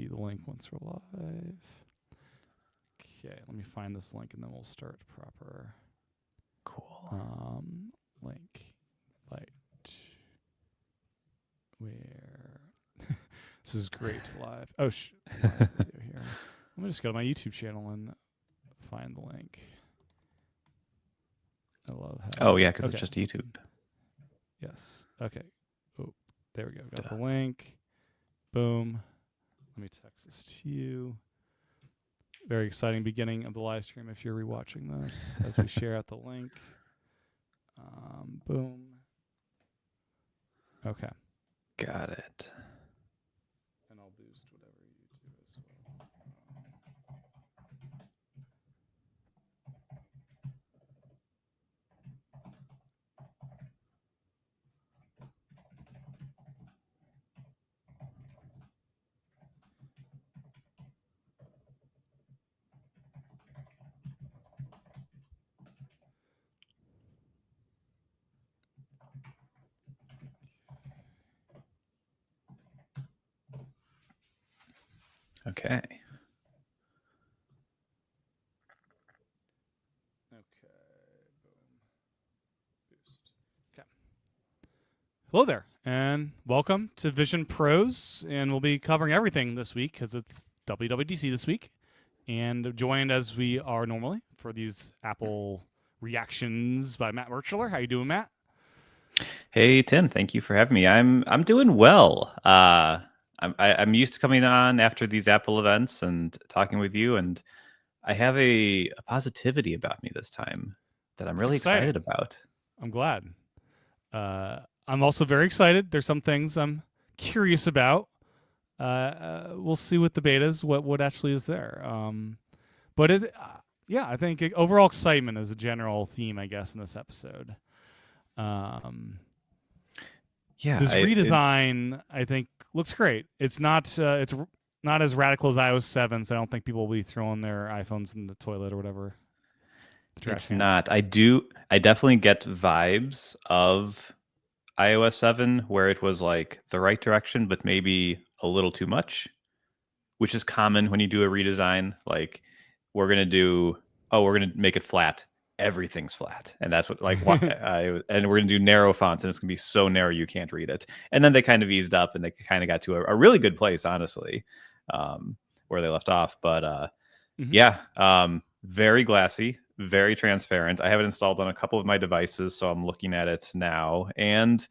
the link once we're live. Okay, let me find this link and then we'll start proper. Cool. Link. Light. Where? This is great live. Oh, live video here. Let me just go to my YouTube channel and find the link. I love how. Oh, yeah, because it's just YouTube. Yes. Okay. Oh, there we go. Got the link. Boom. Let me text this to you. Very exciting beginning of the live stream if you're rewatching this as we share out the link. Boom. Okay. Got it. And I'll boost whatever you do as well. Okay. Hello there, and welcome to Vision Pros, and we'll be covering everything this week because it's WWDC this week, and joined as we are normally for these Apple reactions by Matt Birchler. How you doing, Matt? Hey, Tim. Thank you for having me. I'm doing well. I'm used to coming on after these Apple events and talking with you, and I have a positivity about me this time that I'm really excited about. I'm glad. I'm also very excited. There's some things I'm curious about. We'll see with the betas what actually is there. But I think overall excitement is a general theme, I guess, in this episode. This redesign I think looks great. It's not as radical as iOS 7, so I don't think people will be throwing their iPhones in the toilet or whatever. It's not. I definitely get vibes of iOS 7 where it was like the right direction, but maybe a little too much, which is common when you do a redesign. Like we're going to make it flat. Everything's flat. And that's what and we're going to do narrow fonts and it's going to be so narrow you can't read it. And then they kind of eased up and they kind of got to a really good place, honestly, where they left off. But very glassy, very transparent. I have it installed on a couple of my devices, so I'm looking at it now. And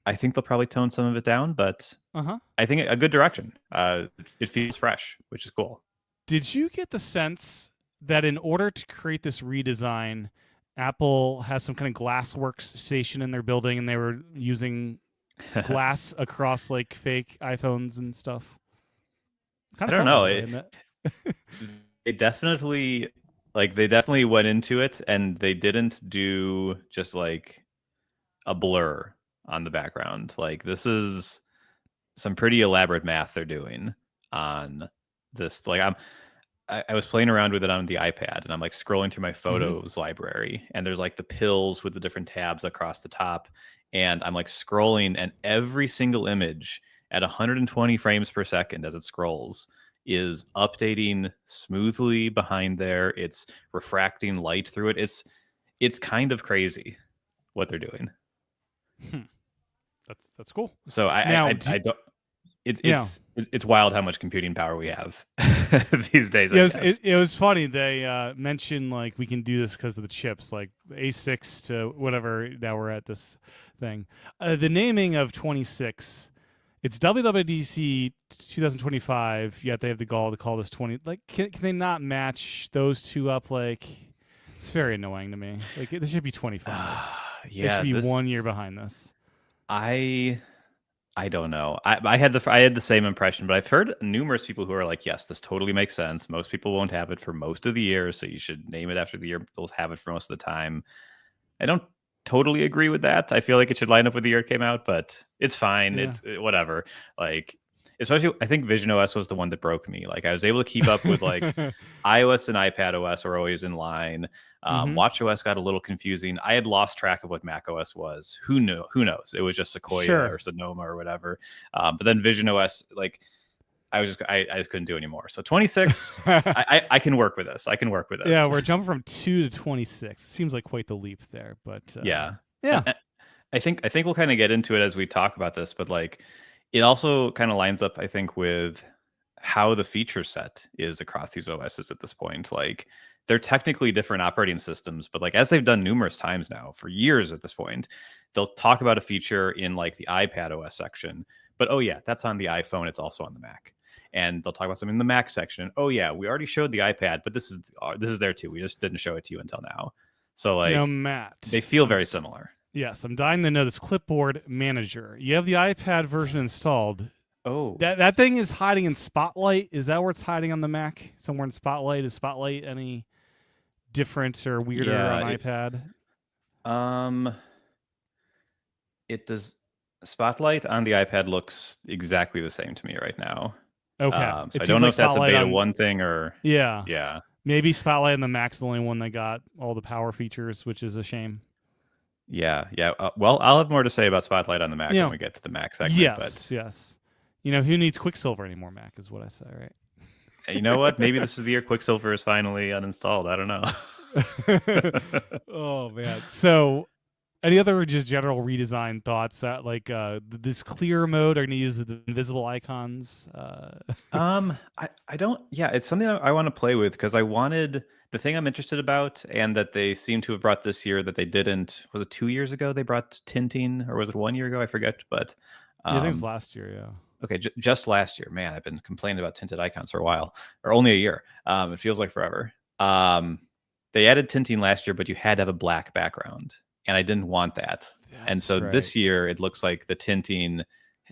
I think they'll probably tone some of it down, but I think a good direction. It feels fresh, which is cool. Did you get the sense that in order to create this redesign, Apple has some kind of glass workstation in their building and they were using glass across like fake iPhones and stuff? I don't know. They definitely went into it and they didn't do just like a blur on the background. Like this is some pretty elaborate math they're doing on this. Like I was playing around with it on the iPad and I'm like scrolling through my photos library and there's like the pills with the different tabs across the top. And I'm like scrolling and every single image at 120 frames per second as it scrolls is updating smoothly behind there. It's refracting light through it. It's kind of crazy what they're doing. That's cool. So I don't. It's wild how much computing power we have these days. It was funny. They mentioned like we can do this because of the chips, like A6 to whatever. Now we're at this thing. The naming of 26. It's WWDC 2025. Yet they have the gall to call this 20. Like, can they not match those two up? Like, it's very annoying to me. Like, this should be 25. They should be 1 year behind this. I don't know. I had the same impression, but I've heard numerous people who are like, yes, this totally makes sense. Most people won't have it for most of the year, so you should name it after the year. They'll have it for most of the time. I don't totally agree with that. I feel like it should line up with the year it came out, but it's fine. It's whatever. Like, especially, I think Vision OS was the one that broke me. Like, I was able to keep up with like iOS and iPad OS were always in line. Watch OS got a little confusing. I had lost track of what Mac OS was. Who knew? Who knows? It was just Sequoia or Sonoma or whatever. But then Vision OS, like I just couldn't do anymore. So 26, I can work with this. I can work with this. Yeah, we're jumping from 2 to 26. Seems like quite the leap there, but yeah. And I think we'll kind of get into it as we talk about this, but like it also kind of lines up, I think, with how the feature set is across these OSs at this point. Like they're technically different operating systems, but like as they've done numerous times now for years at this point, they'll talk about a feature in like the iPad OS section, but oh yeah, that's on the iPhone. It's also on the Mac. And they'll talk about something in the Mac section. Oh yeah, we already showed the iPad, but this is there too. We just didn't show it to you until now. So like, Matt, they feel very similar. Yes, I'm dying to know this clipboard manager. You have the iPad version installed. Oh, that thing is hiding in Spotlight. Is that where it's hiding on the Mac? Somewhere in Spotlight? Is Spotlight any different or weirder on iPad? It does. Spotlight on the iPad looks exactly the same to me right now. Okay, so I don't know if that's a beta 1 thing or yeah. Maybe Spotlight on the Mac's the only one that got all the power features, which is a shame. Yeah. Well, I'll have more to say about Spotlight on the Mac when we get to the Mac segment. Yes. Who needs Quicksilver anymore, Mac, is what I say, right? You know what? Maybe this is the year Quicksilver is finally uninstalled. I don't know. Oh, man. So, any other just general redesign thoughts? This clear mode, are going to use the invisible icons? I don't. Yeah, it's something I want to play with because I wanted the thing I'm interested about, and that they seem to have brought this year that they didn't. Was it 2 years ago they brought tinting, or was it 1 year ago? I forget. But I think it was last year. Yeah. Okay, just last year. Man, I've been complaining about tinted icons for a while, or only a year. It feels like forever. They added tinting last year, but you had to have a black background, and I didn't want that. And so this year, it looks like the tinting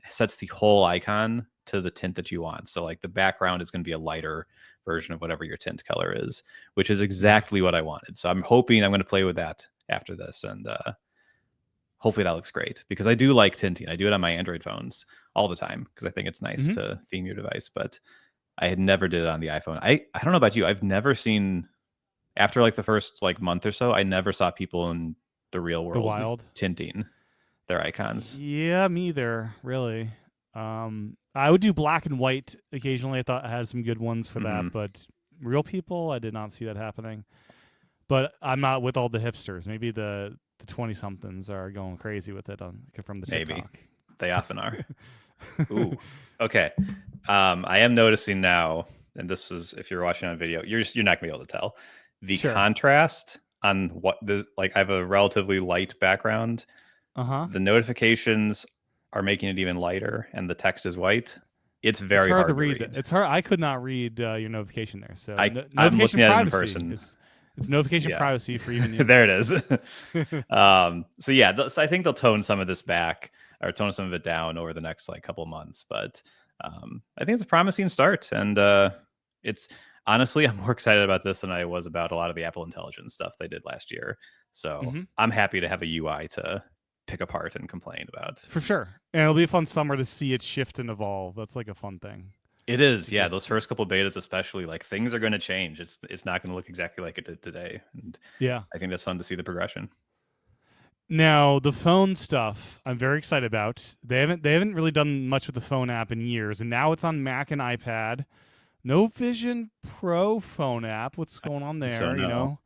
sets the whole icon to the tint that you want. So like the background is going to be a lighter version of whatever your tint color is, which is exactly what I wanted. So I'm hoping I'm going to play with that after this, and hopefully that looks great, because I do like tinting. I do it on my Android phones all the time because I think it's nice to theme your device, but I had never did it on the iPhone. I don't know about you. I've never seen, after like the first like month or so, I never saw people in the real world tinting their icons. Yeah, me either, really. I would do black and white occasionally. I thought I had some good ones for that, but real people, I did not see that happening. But I'm not with all the hipsters. Maybe the 20-somethings are going crazy with it from the TikTok. Maybe. They often are. Ooh. Okay. I am noticing now, and this is, if you're watching on video, you're not gonna be able to tell the contrast on what the, like, I have a relatively light background. The notifications are making it even lighter, and the text is white. It's very hard to read. It's hard. I could not read your notification there. So I'm looking at it in person. It's notification privacy for even you. There it is. So yeah, so I think they'll tone some of this back, or tone some of it down over the next like couple months. But I think it's a promising start, and it's honestly, I'm more excited about this than I was about a lot of the Apple Intelligence stuff they did last year. So I'm happy to have a UI to pick apart and complain about. For sure. And it'll be a fun summer to see it shift and evolve. That's like a fun thing. It is. Yeah. Those first couple betas, especially, like, things are going to change. It's not going to look exactly like it did today. And yeah, I think that's fun to see the progression. Now, the phone stuff, I'm very excited about. They haven't really done much with the phone app in years, and now it's on Mac and iPad. No Vision Pro phone app. What's going on there? So no.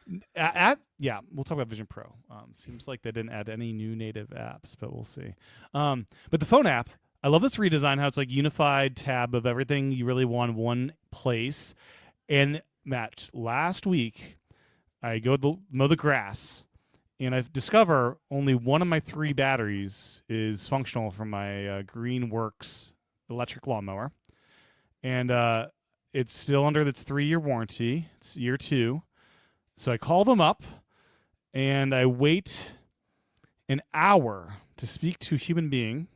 You know, we'll talk about Vision Pro. Seems like they didn't add any new native apps, but we'll see. But the phone app, I love this redesign. How it's like unified tab of everything you really want in one place. And Matt, last week I go mow the grass, and I discover only one of my 3 batteries is functional from my Greenworks electric lawnmower. And it's still under its 3-year warranty. It's year 2. So I call them up, and I wait an hour to speak to a human being.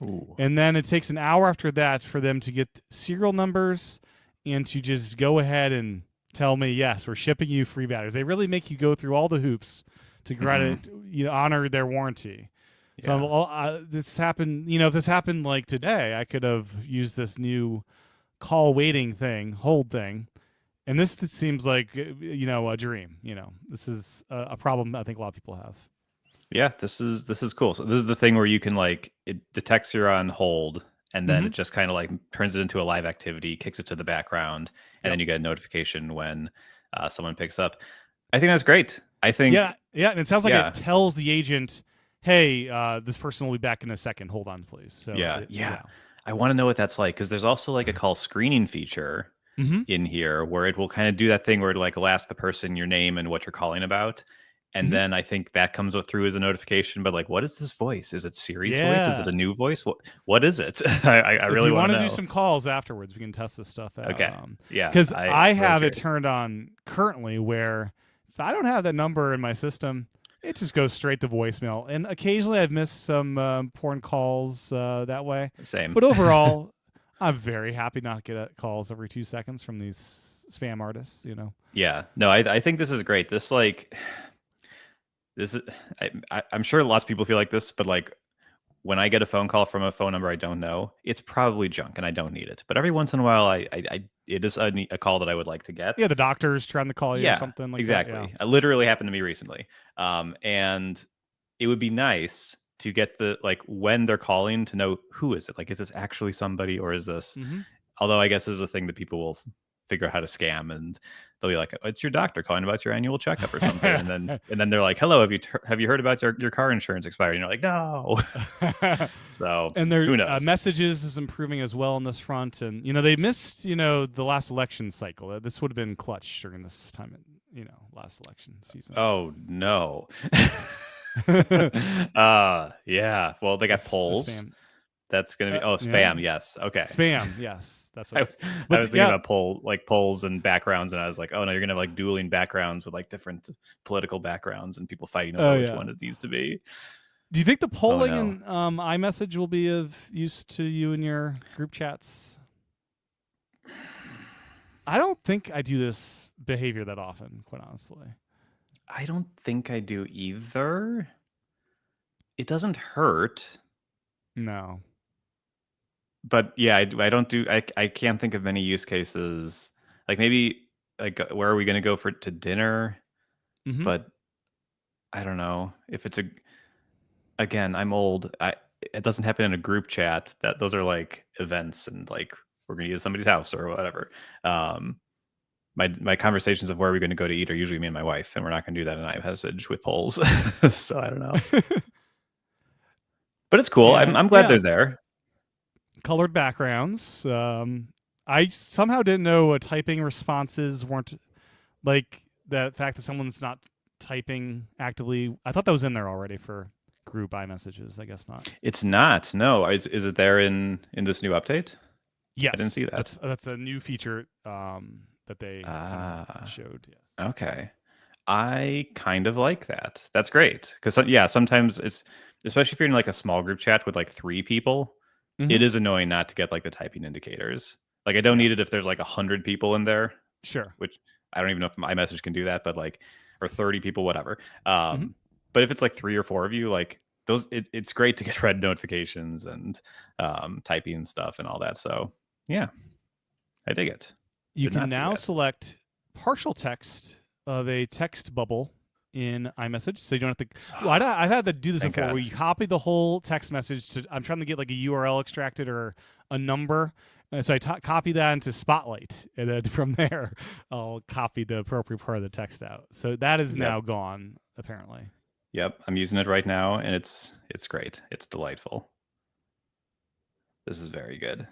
Ooh. And then it takes an hour after that for them to get serial numbers and to just go ahead and tell me, yes, we're shipping you free batteries. They really make you go through all the hoops to honor their warranty. Yeah. So this happened, if this happened like today, I could have used this new call waiting hold thing. And this seems like, a dream. This is a problem I think a lot of people have. Yeah, this is cool. So this is the thing where you can, like, it detects you're on hold, and then it just kind of like turns it into a live activity, kicks it to the background, and then you get a notification when someone picks up. I think that's great. I think yeah, and it sounds like it tells the agent, hey, this person will be back in a second, hold on please. So yeah. I want to know what that's like, because there's also like a call screening feature in here where it will kind of do that thing where it like will ask the person your name and what you're calling about. And then I think that comes through as a notification, but like, what is this voice? Is it Siri's voice? Is it a new voice? What is it? I really want to know. Do some calls afterwards, we can test this stuff out. Okay. Because I have it turned on currently where if I don't have that number in my system, it just goes straight to voicemail. And occasionally I've missed some important calls that way. Same. But overall, I'm very happy not to get calls every 2 seconds from these spam artists, Yeah. No, I think this is great. This is, I'm sure lots of people feel like this, but like when I get a phone call from a phone number I don't know, it's probably junk and I don't need it. But every once in a while, it is a call that I would like to get. Yeah, the doctor's trying to call you or something like exactly. that. Yeah. It literally happened to me recently. And it would be nice to get like when they're calling to know who is it? Like, is this actually somebody, or is this, although I guess this is a thing that people will figure out how to scam, and they'll be like, it's your doctor calling about your annual checkup or something. and then they're like, hello, have you heard about your car insurance expired? And you're like, no. So and their who knows? Messages is improving as well on this front. And, they missed, the last election cycle. This would have been clutch during this time, last election season. Oh, no. Yeah. Well, they got polls. That's going to be spam. Yeah. Yes. Okay. Spam. Yes. That's what I was thinking about polls and backgrounds, and I was like, oh no, you're going to have like dueling backgrounds with like different political backgrounds and people fighting over which one it needs to be. Do you think the polling in iMessage will be of use to you in your group chats? I don't think I do this behavior that often, quite honestly. I don't think I do either. It doesn't hurt. No. But yeah, I don't do. I can't think of many use cases. Like maybe like where are we going to go to dinner? But I don't know if it's again, I'm old. It doesn't happen in a group chat. Those are like events, and like we're going to use somebody's house or whatever. My conversations of where are we going to go to eat are usually me and my wife, and we're not going to do that in iMessage with polls. So I don't know. But it's cool. I'm glad they're there. Colored backgrounds. I somehow didn't know typing responses weren't like the fact that someone's not typing actively. I thought that was in there already for group iMessages. I guess not. It's not. No. Is it there in this new update? Yes. I didn't see that. That's a new feature that they showed. Yes. Okay. I kind of like that. That's great. Because sometimes it's, especially if you're in like a small group chat with like 3 people, it is annoying not to get like the typing indicators. Like I don't need it if there's like 100 people in there. Sure. Which I don't even know if iMessage can do that, but like, or 30 people, whatever. But if it's like 3 or 4 of you, like those, it's great to get red notifications and typing and stuff and all that. So yeah, I dig it. You can now select partial text of a text bubble in iMessage, so you don't have to. Well, I've had to do this before, where you copy the whole text message to. I'm trying to get like a URL extracted or a number, and so I copy that into Spotlight, and then from there, I'll copy the appropriate part of the text out. So that is now gone, apparently. Yep, I'm using it right now, and it's great. It's delightful. This is very good.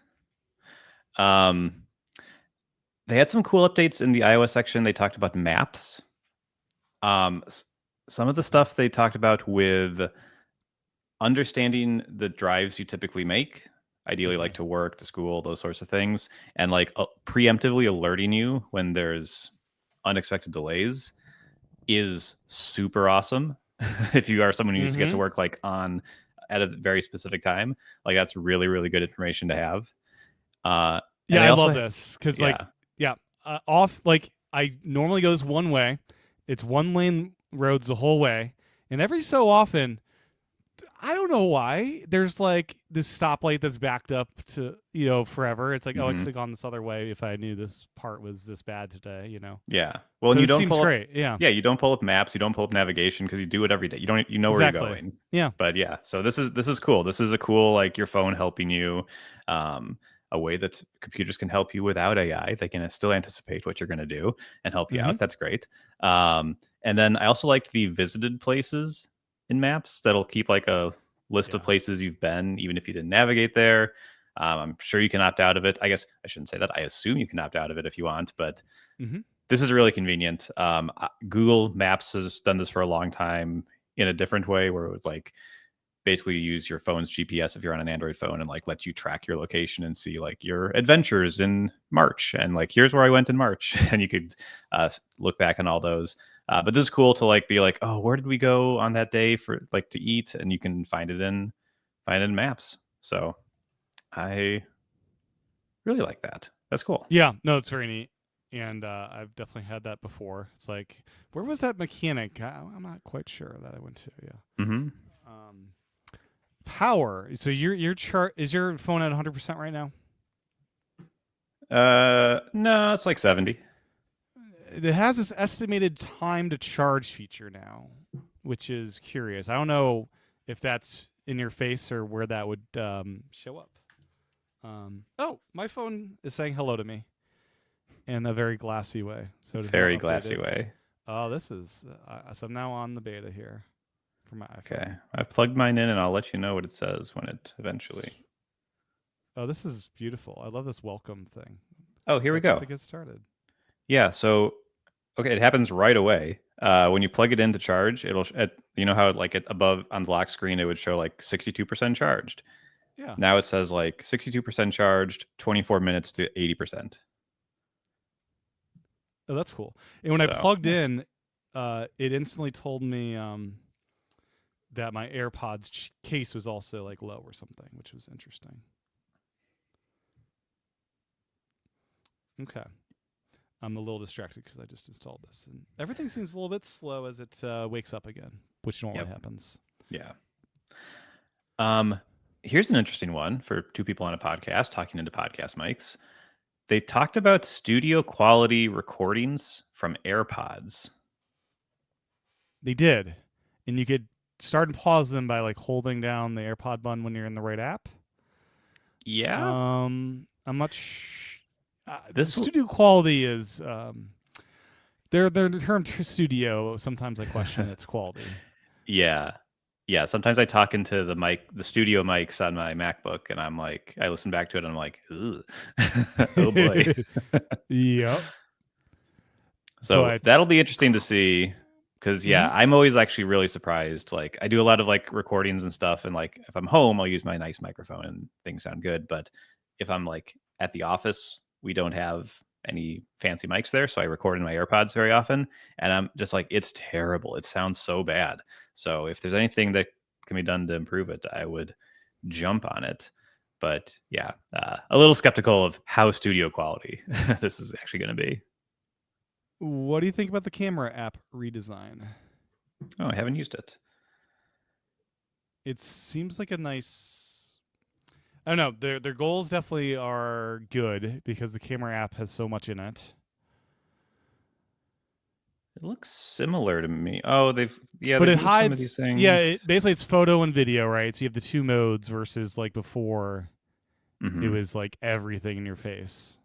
They had some cool updates in the iOS section. They talked about maps. Some of the stuff they talked about with understanding the drives you typically make, ideally like to work, to school, those sorts of things, and like preemptively alerting you when there's unexpected delays is super awesome. If you are someone who used to get to work like at a very specific time, like that's really, really good information to have. I love this because I normally goes one way. It's one lane roads the whole way, and every so often I don't know why. There's like this stoplight that's backed up to, forever. It's like, oh, I could have gone this other way if I knew this part was this bad today, Yeah. Well, So and you this don't seems pull up. great. Yeah. Yeah, you don't pull up maps, you don't pull up navigation because you do it every day. You know where you're Exactly. going. Yeah. But yeah, so this is cool. This is a cool like your phone helping you, a way that computers can help you without AI. They can still anticipate what you're going to do and help you Mm-hmm. out. That's great. And then I also liked the visited places in maps that'll keep like a list of places you've been, even if you didn't navigate there. I'm sure you can opt out of it. I guess I shouldn't say that. I assume you can opt out of it if you want, but this is really convenient. Google Maps has done this for a long time in a different way, where it was like basically you use your phone's GPS if you're on an Android phone and like let you track your location and see like your adventures in March and like here's where I went in March, and you could look back on all those. But this is cool to like be like, oh, where did we go on that day for like to eat, and you can find it in Maps. So I really like that. That's cool. Yeah. No, it's very neat. And I've definitely had that before. It's like, where was that mechanic? I'm not quite sure that I went to. Yeah. Mm-hmm. Power. So your chart is your phone at 100% right now? No, it's like 70. It has this estimated time to charge feature now, which is curious. I don't know if that's in your face or where that would show up. Oh, my phone is saying hello to me in a very glassy way. So very glassy way. Oh, this is so I'm now on the beta here for my iPhone. Okay, I've plugged mine in, and I'll let you know what it says when it eventually. Oh, this is beautiful. I love this welcome thing. Oh, here we go. To get started. Yeah. So, okay, it happens right away. When you plug it in to charge, it'll you know how like above on the lock screen it would show like 62% charged. Yeah. Now it says like 62% charged, 24 minutes to 80%. Oh, that's cool. And when I plugged in, it instantly told me that my AirPods case was also like low or something, which was interesting. Okay. I'm a little distracted because I just installed this, and everything seems a little bit slow as it wakes up again, which normally happens. Yeah. Here's an interesting one for two people on a podcast talking into podcast mics. They talked about studio quality recordings from AirPods. They did, and you could start and pause them by like holding down the AirPod button when you're in the right app. Yeah. I'm not this studio quality is their term studio. Sometimes I question its quality. Yeah. Sometimes I talk into the studio mics on my MacBook, and I'm like, I listen back to it, and I'm like, ugh. Oh boy. Yep. So that'll be interesting to see, because I'm always actually really surprised. Like I do a lot of like recordings and stuff, and like if I'm home, I'll use my nice microphone and things sound good. But if I'm like at the office, we don't have any fancy mics there, so I record in my AirPods very often, and I'm just like, it's terrible. It sounds so bad. So if there's anything that can be done to improve it, I would jump on it. But yeah, a little skeptical of how studio quality this is actually going to be. What do you think about the camera app redesign? Oh, I haven't used it. It seems like a nice... I don't know. Their goals definitely are good because the camera app has so much in it. It looks similar to me. Oh, but it hides some of these things. Yeah, basically it's photo and video, right? So you have the two modes versus like before, it was like everything in your face.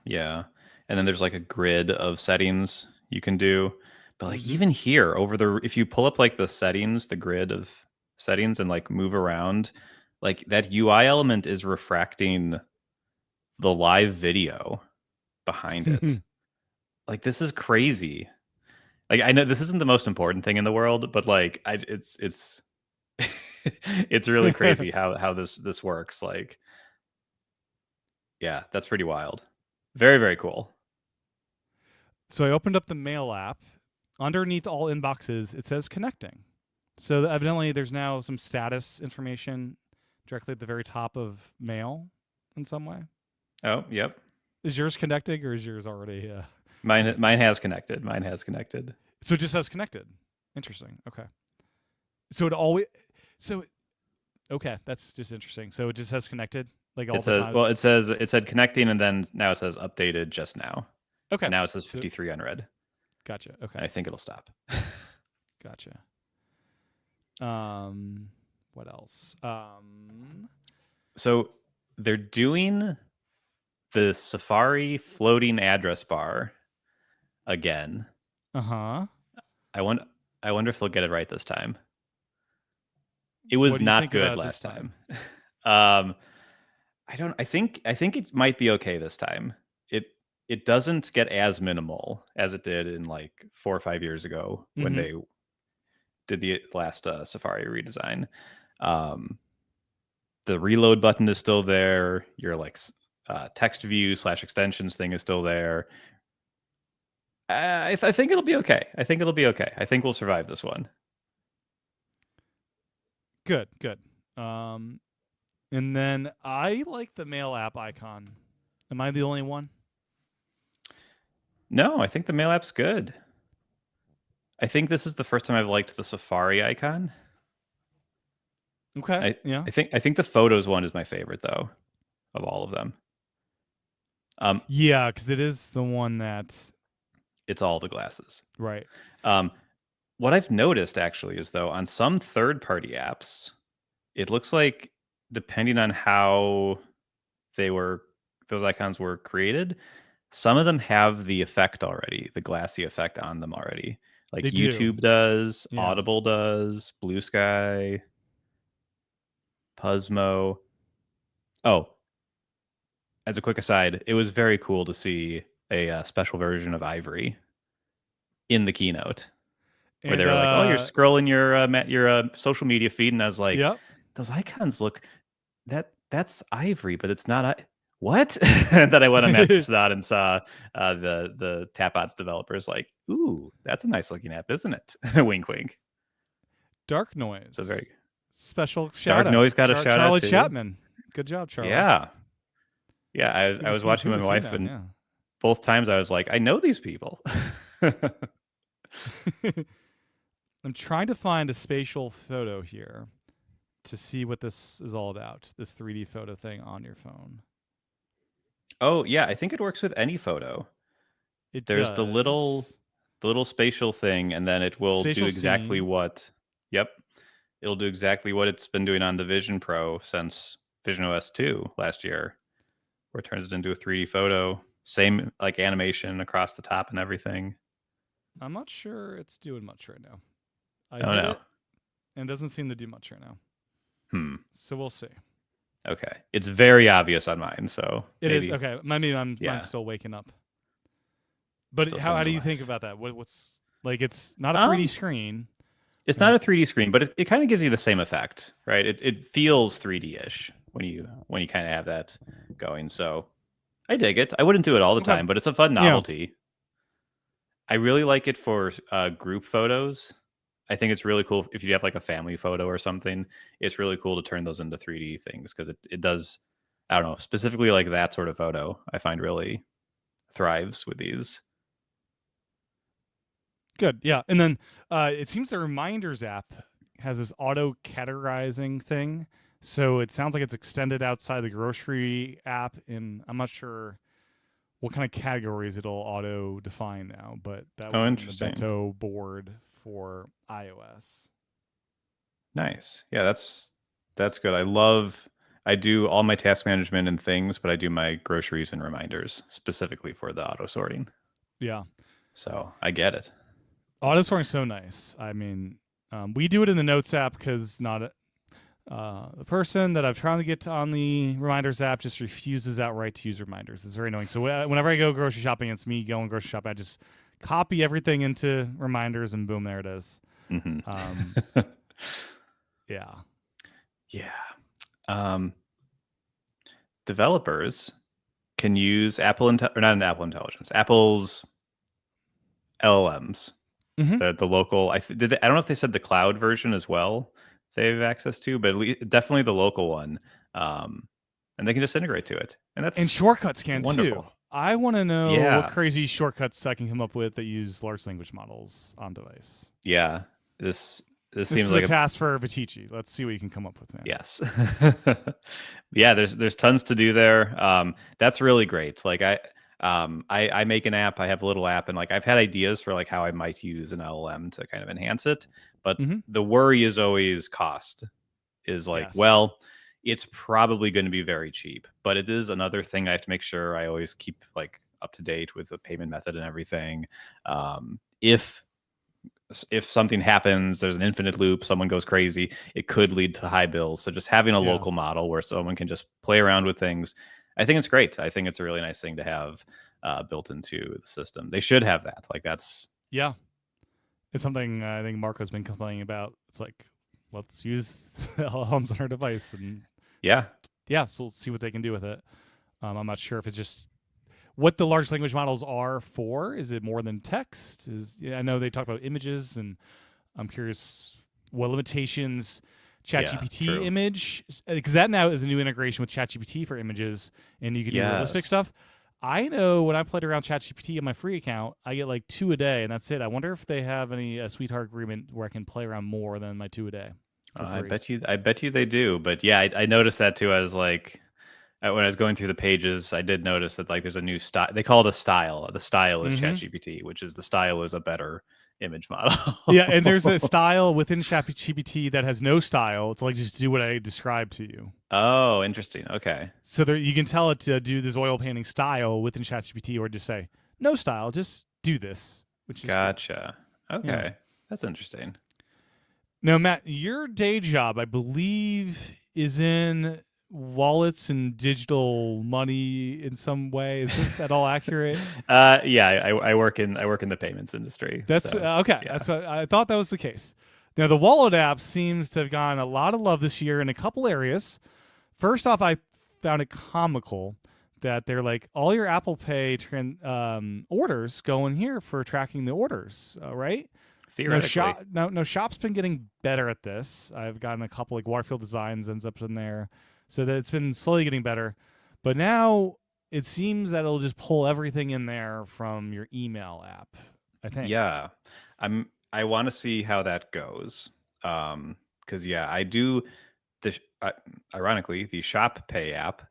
Yeah, and then there's like a grid of settings you can do, but like even here if you pull up like the settings, the grid of settings, and like move around, like that UI element is refracting the live video behind it. Like this is crazy. Like I know this isn't the most important thing in the world, but like it's it's really crazy how this works. Like, yeah, that's pretty wild. Very, very cool. So I opened up the Mail app. Underneath all inboxes, it says connecting. So evidently there's now some status information directly at the very top of Mail in some way. Oh, yep. Is yours connecting or is yours already... Mine has connected. So it just says connected. Interesting. Okay. So it always... So okay, that's just interesting. So it just has connected like all It the says, times. well, it said connecting, and then now it says updated just now. Okay. And now it says So 53 unread. gotcha. Okay. And I think it'll stop. Gotcha. What else? So they're doing the Safari floating address bar again. Uh-huh. I wonder if they'll get it right this time. It was not good last time. I think it might be okay this time. It doesn't get as minimal as it did in like 4 or 5 years ago when they did the last Safari redesign. The reload button is still there. Your like text view / extensions thing is still there. I think it'll be okay. I think we'll survive this one. Good. And then I like the mail app icon. Am I the only one? No, I think the mail app's good. I think this is the first time I've liked the Safari icon. Okay. I think the photos one is my favorite though, of all of them. Yeah, because it is the one that it's all the glasses. Right. What I've noticed actually is though on some third-party apps, it looks like depending on how those icons were created, some of them have the effect already, the glassy effect on them already. Like YouTube does, Audible does, Blue Sky, Puzzmo. Oh, as a quick aside, it was very cool to see a special version of Ivory in the keynote, where they were like, "Oh, you're scrolling your social media feed," and I was like, "Those icons look that's Ivory, but it's not." What? And then I went on Mastodon and saw the Tapots developers like, "Ooh, that's a nice looking app, isn't it?" Wink, wink. Dark Noise. So very special shout out. Dark Noise got a shout Charlie out too. Chapman. Good job, Charlie. Yeah. I was watching with my wife, and both times I was like, I know these people. I'm trying to find a spatial photo here to see what this is all about. This 3D photo thing on your phone. Oh yeah, I think it works with any photo. There's the little spatial thing, and then it will do exactly what. Yep, it'll do exactly what it's been doing on the Vision Pro since Vision OS 2 last year, where it turns it into a 3D photo. Same like animation across the top and everything. I'm not sure it's doing much right now. I don't know. And it doesn't seem to do much right now. So we'll see. Okay. It's very obvious on mine, so it is okay. Maybe mine's still waking up. But still how do you think about that? What's like? It's not a 3D screen. It's not a 3D screen, but it kind of gives you the same effect, right? It feels 3D-ish when you kind of have that going. So I dig it. I wouldn't do it all the time, but it's a fun novelty. Yeah. I really like it for group photos. I think it's really cool if you have like a family photo or something. It's really cool to turn those into 3D things because it does, I don't know, specifically like that sort of photo I find really thrives with these. Good. Yeah. And then it seems the Reminders app has this auto categorizing thing. So it sounds like it's extended outside the grocery app. And I'm not sure what kind of categories it'll auto define now, but that was the bento board for iOS. Nice. Yeah, that's good. I do all my task management and things, but I do my groceries and reminders specifically for the auto sorting. Yeah. So I get it. Auto sorting is so nice. I mean, we do it in the Notes app because the person that I've tried to get on the Reminders app just refuses outright to use Reminders. It's very annoying. So whenever I go grocery shopping, it's me going grocery shopping. I just copy everything into Reminders and boom, there it is. Mm-hmm. Yeah. Developers can use Apple's LLMs. Mm-hmm. The local, I don't know if they said the cloud version as well they have access to, but definitely the local one. And they can just integrate to it. And shortcuts can wonderful. Too. I want to know what crazy shortcuts I can come up with that use large language models on device. Yeah. This this This seems is like a task for Viticci. Let's see what you can come up with, man. Yes. Yeah, there's tons to do there. That's really great. Like I make an app, I have a little app, and like I've had ideas for like how I might use an LLM to kind of enhance it. But the worry is always cost. Is like, Yes. well, it's probably going to be very cheap, but it is another thing I have to make sure I always keep like up to date with the payment method and everything. If something happens, there's an infinite loop, someone goes crazy, it could lead to high bills. So just having a local model where someone can just play around with things, I think it's great. I think it's a really nice thing to have built into the system. They should have that. Like that's it's something I think Marco's been complaining about. It's like, let's use LLMs on our device, and yeah, so we'll see what they can do with it. I'm not sure if it's just what the large language models are for. Is it more than text? I know they talk about images, and I'm curious what limitations ChatGPT image, because that now is a new integration with ChatGPT for images, and you can do realistic stuff. I know when I played around ChatGPT on my free account, I get like 2 a day, and that's it. I wonder if they have any sweetheart agreement where I can play around more than my 2 a day. I bet you they do. But yeah, I noticed that too. I was like, when I was going through the pages, I did notice that like there's a new style. They call it a style. The style is ChatGPT, which is the style is a better image model. Yeah, and there's a style within ChatGPT that has no style. It's like just do what I described to you. Oh, interesting. Okay. So there, you can tell it to do this oil painting style within ChatGPT, or just say no style, just do this. Which is gotcha. Cool. Okay, that's interesting. Now, Matt, your day job, I believe, is in wallets and digital money in some way. Is this at all accurate? Yeah, I work in the payments industry. That's so, okay. Yeah. That's what I thought that was the case. Now, the wallet app seems to have gotten a lot of love this year in a couple areas. First off, I found it comical that they're like, all your Apple Pay orders go in here for tracking the orders, right? Theoretically. No, Shop's been getting better at this. I've gotten a couple, like Waterfield Designs ends up in there. So that it's been slowly getting better. But now it seems that it'll just pull everything in there from your email app, I think. Yeah. I want to see how that goes. Because I do ironically, the Shop Pay app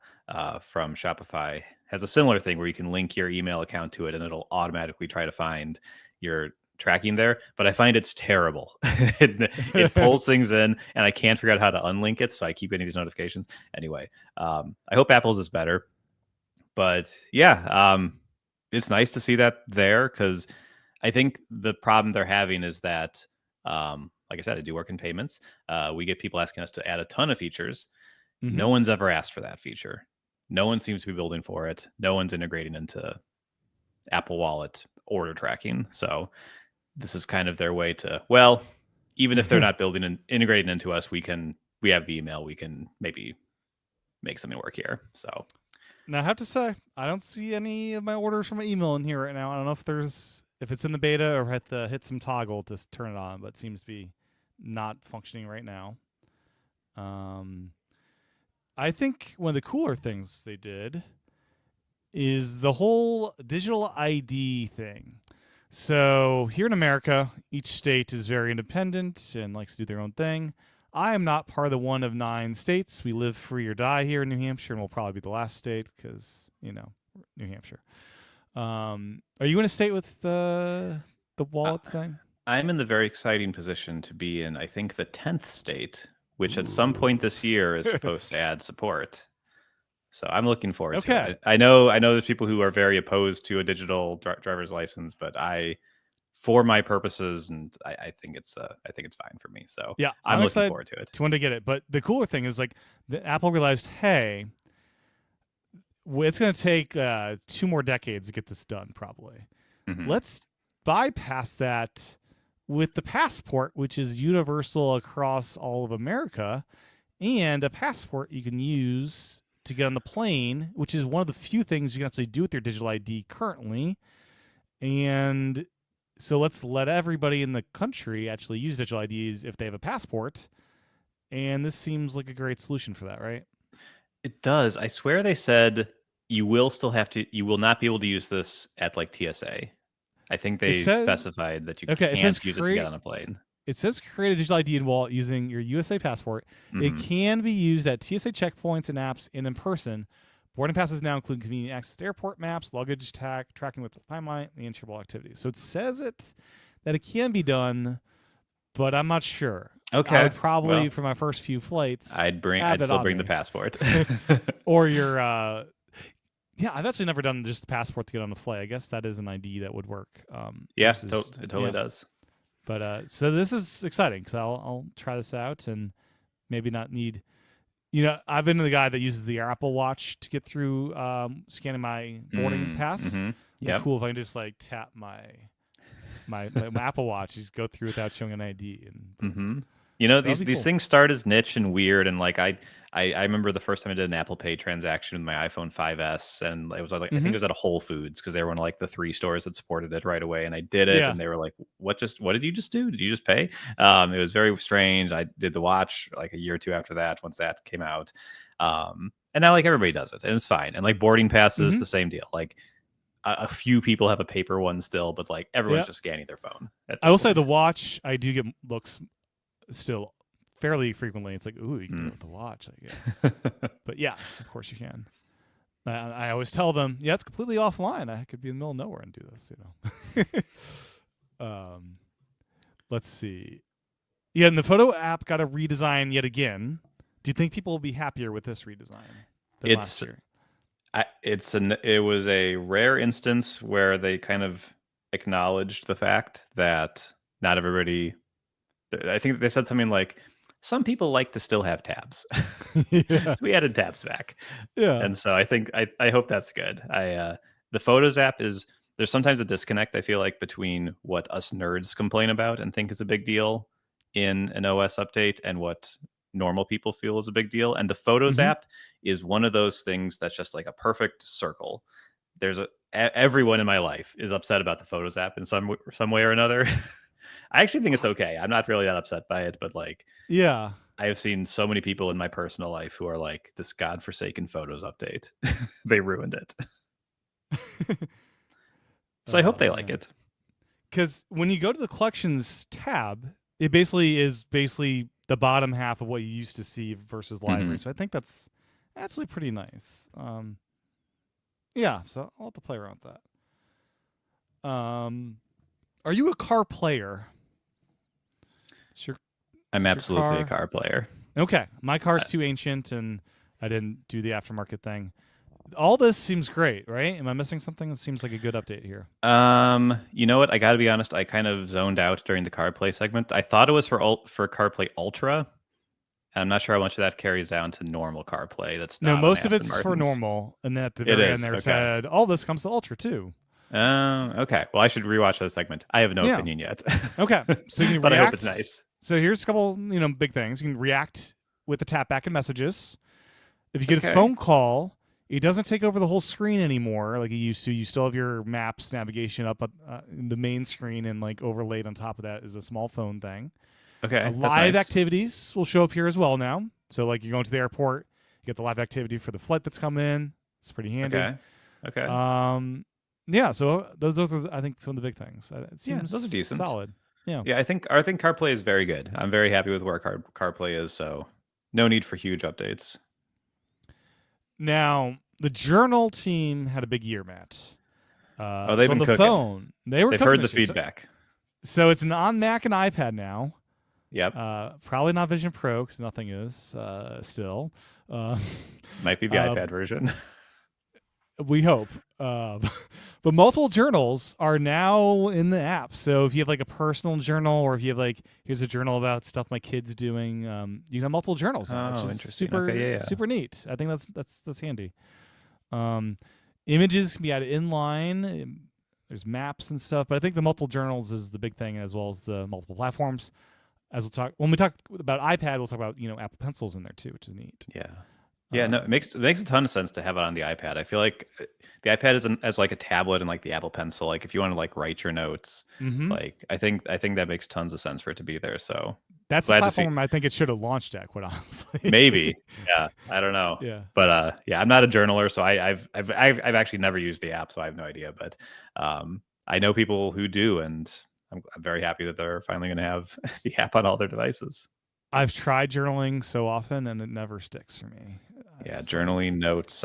from Shopify has a similar thing where you can link your email account to it and it'll automatically try to find your tracking there, but I find it's terrible. It pulls things in and I can't figure out how to unlink it, so I keep getting these notifications. Anyway, I hope Apple's is better. But it's nice to see that there, because I think the problem they're having is that, like I said, I do work in payments. We get people asking us to add a ton of features. No one's ever asked for that feature. No one seems to be building for it. No one's integrating into Apple Wallet order tracking. So this is kind of their way to, well, even if they're not building and integrating into us, we have the email, we can maybe make something work here. So now I have to say, I don't see any of my orders from my email in here right now. I don't know if it's in the beta or hit some toggle to turn it on, but it seems to be not functioning right now. I think one of the cooler things they did is the whole digital ID thing. So here in America, each state is very independent and likes to do their own thing. I am not part of the one of 9 states. We live free or die here in New Hampshire, and we'll probably be the last state because, New Hampshire. Are you in a state with the wallet thing? I'm in the very exciting position to be in, I think, the 10th state, which at some point this year is supposed to add support. So I'm looking forward to it. I know there's people who are very opposed to a digital driver's license, but for my purposes, and I think it's fine for me. So yeah, I'm looking forward to it. To want to get it, but the cooler thing is like Apple realized, hey, it's going to take 2 more decades to get this done. Probably. Let's bypass that with the passport, which is universal across all of America, and a passport you can use to get on the plane, which is one of the few things you can actually do with your digital ID currently. And so let's let everybody in the country actually use digital IDs if they have a passport. And this seems like a great solution for that, right? It does. I swear they said you will not be able to use this at like TSA. I think they specified that you can't use it to get on a plane. It says create a digital ID in wallet using your USA passport. It Mhm. can be used at TSA checkpoints and apps and in person. Boarding passes now include convenient access to airport maps, luggage tracking with timeline, and shareable activities. So it says that it can be done, but I'm not sure. I Okay. would probably, Well, for my first few flights, I'd have it still on bring the me. passport. Or your yeah, I've actually never done just the passport to get on the flight. I guess that is an ID that would work. Yeah, Versus, it totally does. But so this is exciting because I'll try this out and maybe not need. I've been the guy that uses the Apple Watch to get through scanning my boarding pass. Mm-hmm. It'd Yep. be cool if I can just like tap my Apple Watch, just go through without showing an ID. And Mm-hmm. so These cool. things start as niche and weird, and like I remember the first time I did an Apple Pay transaction with my iPhone 5S, and it was like I think it was at a Whole Foods because they were one of like the 3 stores that supported it right away, and I did it, Yeah. and they were like, what did you just do? Did you just pay?" It was very strange. I did the watch like a year or two after that, once that came out, and now like everybody does it, and it's fine. And like boarding passes, the same deal. Like a few people have a paper one still, but like everyone's just scanning their phone at this I will point. say the watch, I do get looks still fairly frequently. It's like, ooh, you can do it with the watch. But yeah, of course you can. I always tell them, yeah, it's completely offline. I could be in the middle of nowhere and do this, let's see. Yeah, and the photo app got a redesign yet again. Do you think people will be happier with this redesign than last year? It was a rare instance where they kind of acknowledged the fact that not everybody. I think they said something like, "Some people like to still have tabs." So we added tabs back. Yeah. And so I hope that's good. The Photos app there's sometimes a disconnect, I feel like, between what us nerds complain about and think is a big deal in an OS update and what normal people feel is a big deal. And the Photos app is one of those things that's just like a perfect circle. Everyone in my life is upset about the Photos app in some way or another. I actually think it's okay. I'm not really that upset by it, but like, yeah, I have seen so many people in my personal life who are like, this godforsaken Photos update. They ruined it. So I hope they like it. Because when you go to the collections tab, it is the bottom half of what you used to see versus library. So I think that's actually pretty nice. Yeah, so I'll have to play around with that. Are you a car player? Sure. I'm absolutely a car player. Okay, my car's too ancient, and I didn't do the aftermarket thing. All this seems great, right? Am I missing something? It seems like a good update here. You know what? I got to be honest. I kind of zoned out during the CarPlay segment. I thought it was for CarPlay Ultra. And I'm not sure how much of that carries down to normal CarPlay. That's not most of Aston it's for Martin's. normal, and then at the very end, there said all this comes to Ultra too. Okay. Well, I should rewatch that segment. I have no opinion yet. Okay, so you can but react. I hope it's nice. So here's a couple, big things. You can react with the tap back and messages. If you get a phone call, it doesn't take over the whole screen anymore like it used to. You still have your maps navigation up in the main screen, and like overlaid on top of that is a small phone thing. Okay. Live activities will show up here as well now. So like you're going to the airport, you get the live activity for the flight that's coming in. It's pretty handy. Okay. Yeah. So those are I think some of the big things. It seems those are decent. Solid. Yeah. Yeah. I think CarPlay is very good. I'm very happy with where CarPlay is. So no need for huge updates. Now the Journal team had a big year, Matt. They've been on the cooking. Phone. They've heard the feedback. So it's on Mac and iPad now. Yep. Probably not Vision Pro because nothing is still. Might be the iPad version. We hope. But multiple journals are now in the app. So if you have like a personal journal, or if you have like, here's a journal about stuff my kid's doing, you can have multiple journals now, which is interesting. Super neat. I think that's handy. Images can be added inline. There's maps and stuff, but I think the multiple journals is the big thing, as well as the multiple platforms. As when we talk about iPad, we'll talk about Apple Pencils in there too, which is neat. Yeah, no, it makes a ton of sense to have it on the iPad. I feel like the iPad is as like a tablet, and like the Apple Pencil, like if you want to like write your notes, like I think that makes tons of sense for it to be there. So that's the platform I think it should have launched at, quite honestly. Maybe, yeah, I don't know. Yeah, but I'm not a journaler, so I've actually never used the app, so I have no idea. But I know people who do, and I'm very happy that they're finally going to have the app on all their devices. I've tried journaling so often and it never sticks for me. Yeah, journaling, notes,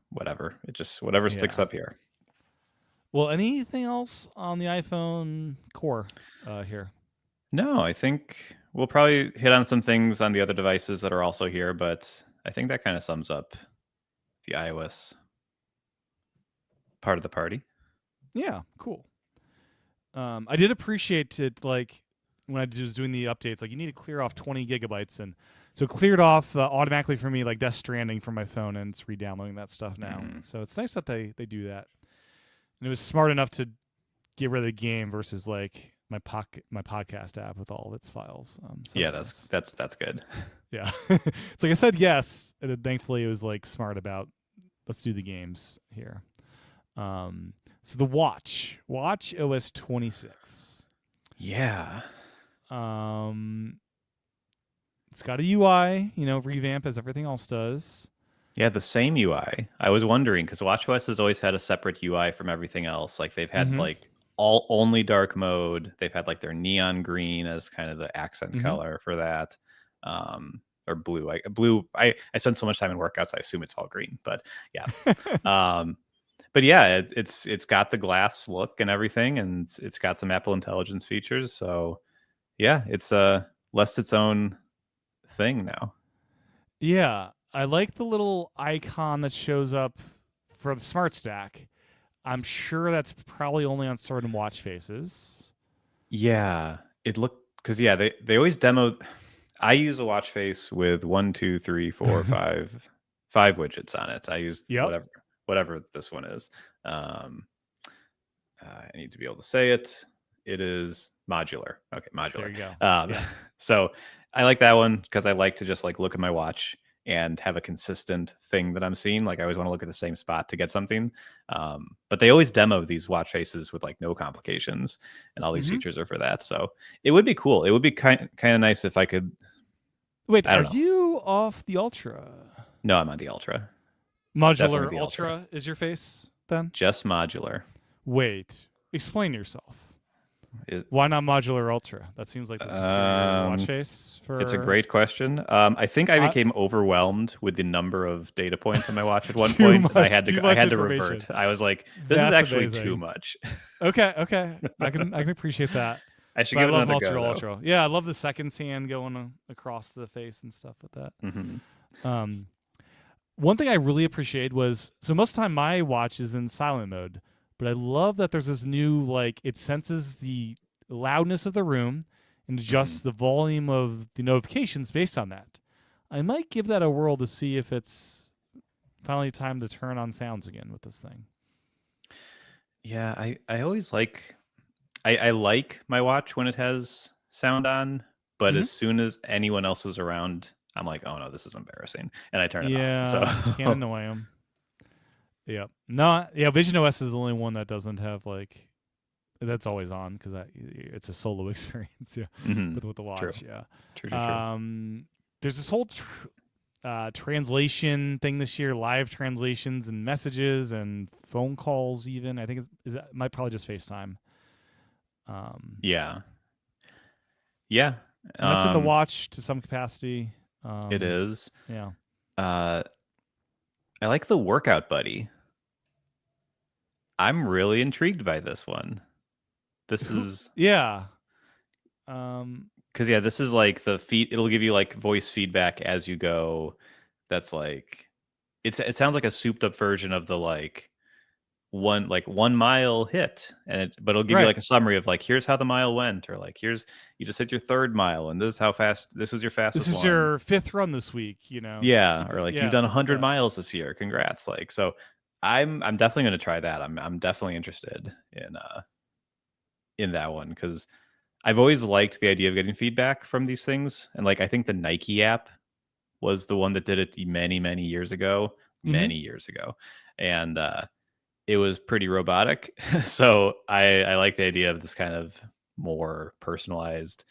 whatever. Whatever sticks up here. Well, anything else on the iPhone core here? No, I think we'll probably hit on some things on the other devices that are also here, but I think that kind of sums up the iOS part of the party. Yeah, cool. I did appreciate it, like when I was doing the updates, like you need to clear off 20 gigabytes, and so it cleared off automatically for me, like Death Stranding from my phone, and it's re-downloading that stuff now. So it's nice that they do that, and it was smart enough to get rid of the game versus like my podcast app with all of its files. So yeah, that's good. Yeah, it's like I said yes, and then thankfully it was like smart about let's do the games here. So the watch OS 26. Yeah. It's got a UI, revamp as everything else does. Yeah, the same UI. I was wondering because WatchOS has always had a separate UI from everything else. Like they've had like only dark mode. They've had like their neon green as kind of the accent color for that. Or blue. I spend so much time in workouts, I assume it's all green. But yeah. But yeah, it's got the glass look and everything, and it's got some Apple Intelligence features. So yeah, it's less its own thing now. Yeah, I like the little icon that shows up for the Smart Stack. I'm sure that's probably only on certain watch faces. Yeah, it looked because they always demo. I use a watch face with 1, 2, 3, 4, 5 widgets on it. I use whatever this one is. I need to be able to say it. It is modular. Okay, modular. There you go. Yes. So I like that one because I like to just like look at my watch and have a consistent thing that I'm seeing. Like I always want to look at the same spot to get something. But they always demo these watch faces with like no complications, and all these features are for that. So it would be cool. It would be kind of nice if I could. Wait, are you off the Ultra? No, I'm on the Ultra. Modular Ultra is your face then? Just modular. Wait, explain yourself. Why not modular Ultra? That seems like the superior watch face. It's a great question. I think I became overwhelmed with the number of data points on my watch at one point. And I had to revert. I was like, this is actually amazing. Too much. Okay. I can appreciate that. I should give it another go. Ultra. Yeah, I love the seconds hand going across the face and stuff with that. One thing I really appreciated was, so most of the time my watch is in silent mode, but I love that there's this new, like, it senses the loudness of the room and adjusts the volume of the notifications based on that. I might give that a whirl to see if it's finally time to turn on sounds again with this thing. Yeah, I always like, I like my watch when it has sound on, but as soon as anyone else is around, I'm like, oh no, this is embarrassing, and I turn it off. So you can't annoy them. Yeah. Vision OS is the only one that doesn't have like that's always on because it's a solo experience. Yeah, with the watch. True. Yeah. True. There's this whole translation thing this year, live translations and messages and phone calls. Even I think it might probably just FaceTime. Yeah. And that's in the watch to some capacity. It is. Yeah. I like the workout buddy. I'm really intrigued by this one. This is yeah. Because this is like the it'll give you like voice feedback as you go. That's like it sounds like a souped up version of the like 1 mile hit, but it'll give you like a summary of like, here's how the mile went, or like you just hit your 3rd mile and this is how fast this was your fastest. This is your 5th run this week, Yeah, or like you've done 100 miles this year. Congrats! Like so. I'm definitely going to try that. I'm definitely interested in that one because I've always liked the idea of getting feedback from these things. And like I think the Nike app was the one that did it many years ago, and it was pretty robotic. So I like the idea of this kind of more personalized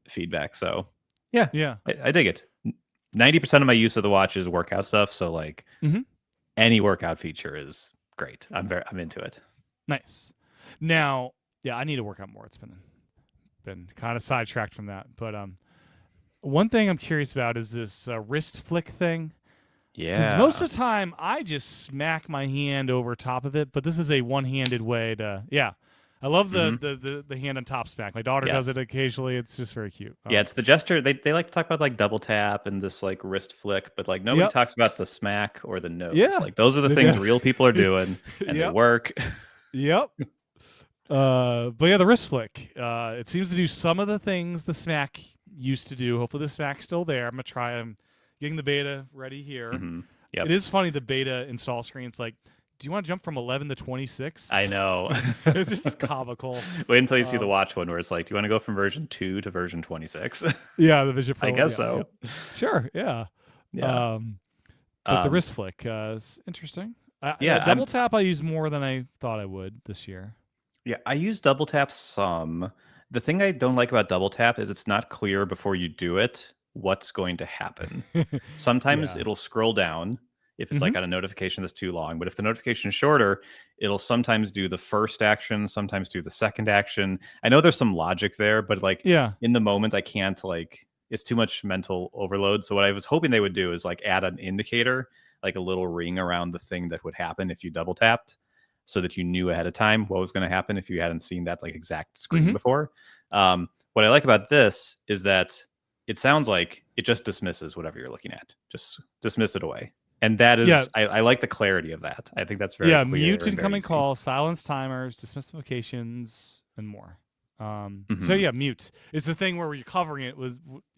feedback. So yeah, I dig it. 90% of my use of the watch is workout stuff. So like. Any workout feature is great. I'm into it. Nice. Now, Yeah, I need to work out more. It's been kind of sidetracked from that. But one thing I'm curious about is this wrist flick thing. Because Yeah. most of the time, I just smack my hand over top of it. But this is a one-handed way to, yeah. I love the hand on top smack. My daughter does it occasionally. It's just very cute. Yeah, it's the gesture. They like to talk about like double tap and this like wrist flick, but like nobody talks about the smack or the nose. Yeah. Like those are the things real people are doing, and they work. Yep. But yeah, the wrist flick. It seems to do some of the things the smack used to do. Hopefully the smack's still there. I'm gonna try. I'm getting the beta ready here. Yep. It is funny, the beta install screen. It's like, do you want to jump from 11 to 26? I know. It's just comical. Wait until you see the watch one where it's like, do you want to go from version 2 to version 26? Yeah, the Vision Pro. I guess so. Yeah. Sure. Yeah. Yeah. But the wrist flick is interesting. Double tap I use more than I thought I would this year. Yeah, I use double tap some. The thing I don't like about double tap is it's not clear before you do it what's going to happen. Sometimes it'll scroll down if it's like on a notification that's too long. But if the notification is shorter, it'll sometimes do the first action, sometimes do the second action. I know there's some logic there, but like in the moment, I can't like, it's too much mental overload. So what I was hoping they would do is like add an indicator, like a little ring around the thing that would happen if you double tapped, so that you knew ahead of time what was going to happen if you hadn't seen that like exact screen before. What I like about this is that it sounds like it just dismisses whatever you're looking at. Just dismiss it away. And that is, I like the clarity of that. I think that's very clear. Mute incoming calls, silence timers, dismiss notifications, and more. So yeah, mute. It's the thing where you're covering it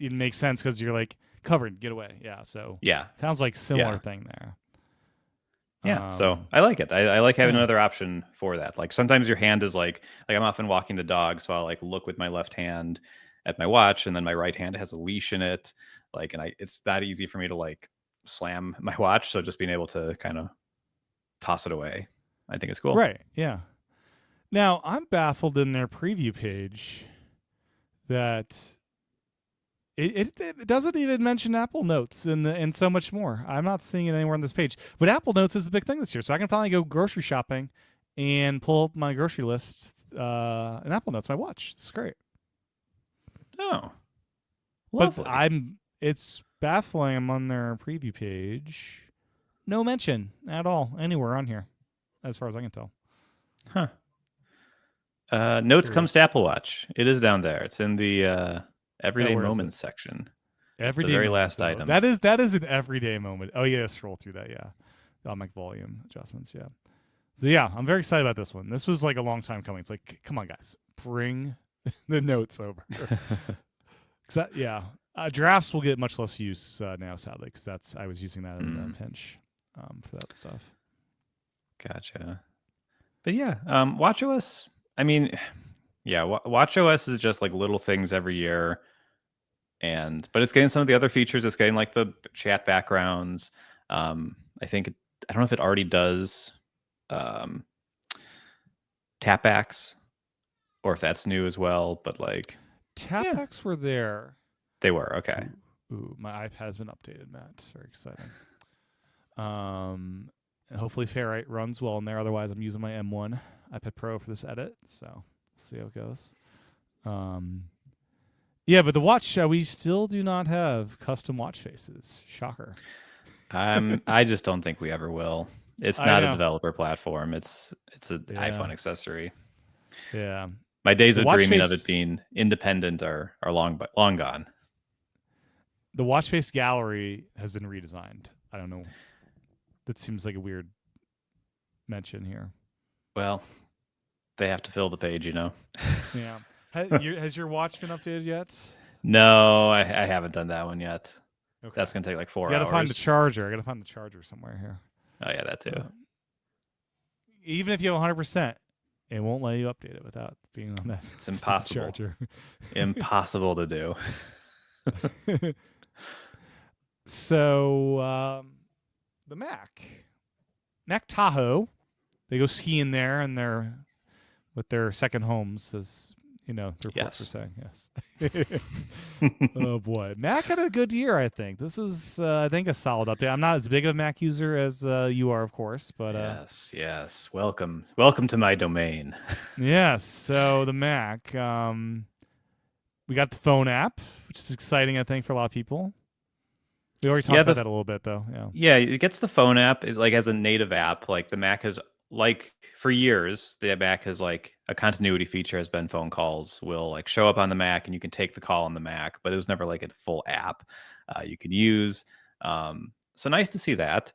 it makes sense because you're like covered, get away. Yeah. So sounds like similar thing there. Yeah, so I like it. I like having another option for that. Like sometimes your hand is like I'm often walking the dog, so I'll like look with my left hand at my watch, and then my right hand has a leash in it. Like, and it's that easy for me to like slam my watch. So just being able to kind of toss it away, I think is cool. Right. Yeah. Now I'm baffled in their preview page that it doesn't even mention Apple Notes and so much more. I'm not seeing it anywhere on this page. But Apple Notes is a big thing this year, so I can finally go grocery shopping and pull up my grocery list in Apple Notes, my watch. It's great. Oh, lovely. But it's baffling. I'm on their preview page. No mention at all anywhere on here, as far as I can tell. Huh. Notes comes to Apple Watch. It is down there. It's in the everyday moments section. Everyday, the very last item. That is an everyday moment. Oh yeah, scroll through that. Yeah, I'll make volume adjustments. Yeah. So yeah, I'm very excited about this one. This was like a long time coming. It's like, come on, guys, bring the notes over. Drafts will get much less use now, sadly, because I was using that in a pinch for that stuff. Gotcha. But yeah, watchOS. I mean, yeah, watchOS is just like little things every year, but it's getting some of the other features. It's getting like the chat backgrounds. I think I don't know if it already does tapbacks or if that's new as well. But like tapbacks were there. They were okay. Ooh, my iPad has been updated, Matt. Very exciting. Hopefully Ferrite runs well in there. Otherwise, I'm using my M1 iPad Pro for this edit. So we'll see how it goes. Yeah, but the watch, we still do not have custom watch faces. Shocker. I just don't think we ever will. It's not a developer platform. It's an iPhone accessory. Yeah. My days of dreaming of it being independent are long gone. The watch face gallery has been redesigned. I don't know. That seems like a weird mention here. Well, they have to fill the page, you know. Yeah. Has your watch been updated yet? No, I haven't done that one yet. Okay. That's going to take like 4 hours. You got to find the charger. I got to find the charger somewhere here. Oh, yeah, that too. Even if you have 100%, it won't let you update it without being on that. It's impossible. Charger. Impossible to do. So, the Mac Tahoe, they go skiing there and with their second homes, as The reports were saying. Yes. Yes. Oh boy, Mac had a good year. I think this is, I think, a solid update. I'm not as big of a Mac user as you are, of course, but yes. Welcome to my domain. yes. So the Mac, we got the phone app, which is exciting, I think, for a lot of people. We already talked about that a little bit, though. Yeah, it gets the phone app as a native app. Like the Mac has, for years, the Mac has a continuity feature has been phone calls will show up on the Mac and you can take the call on the Mac, but it was never a full app you could use. So nice to see that.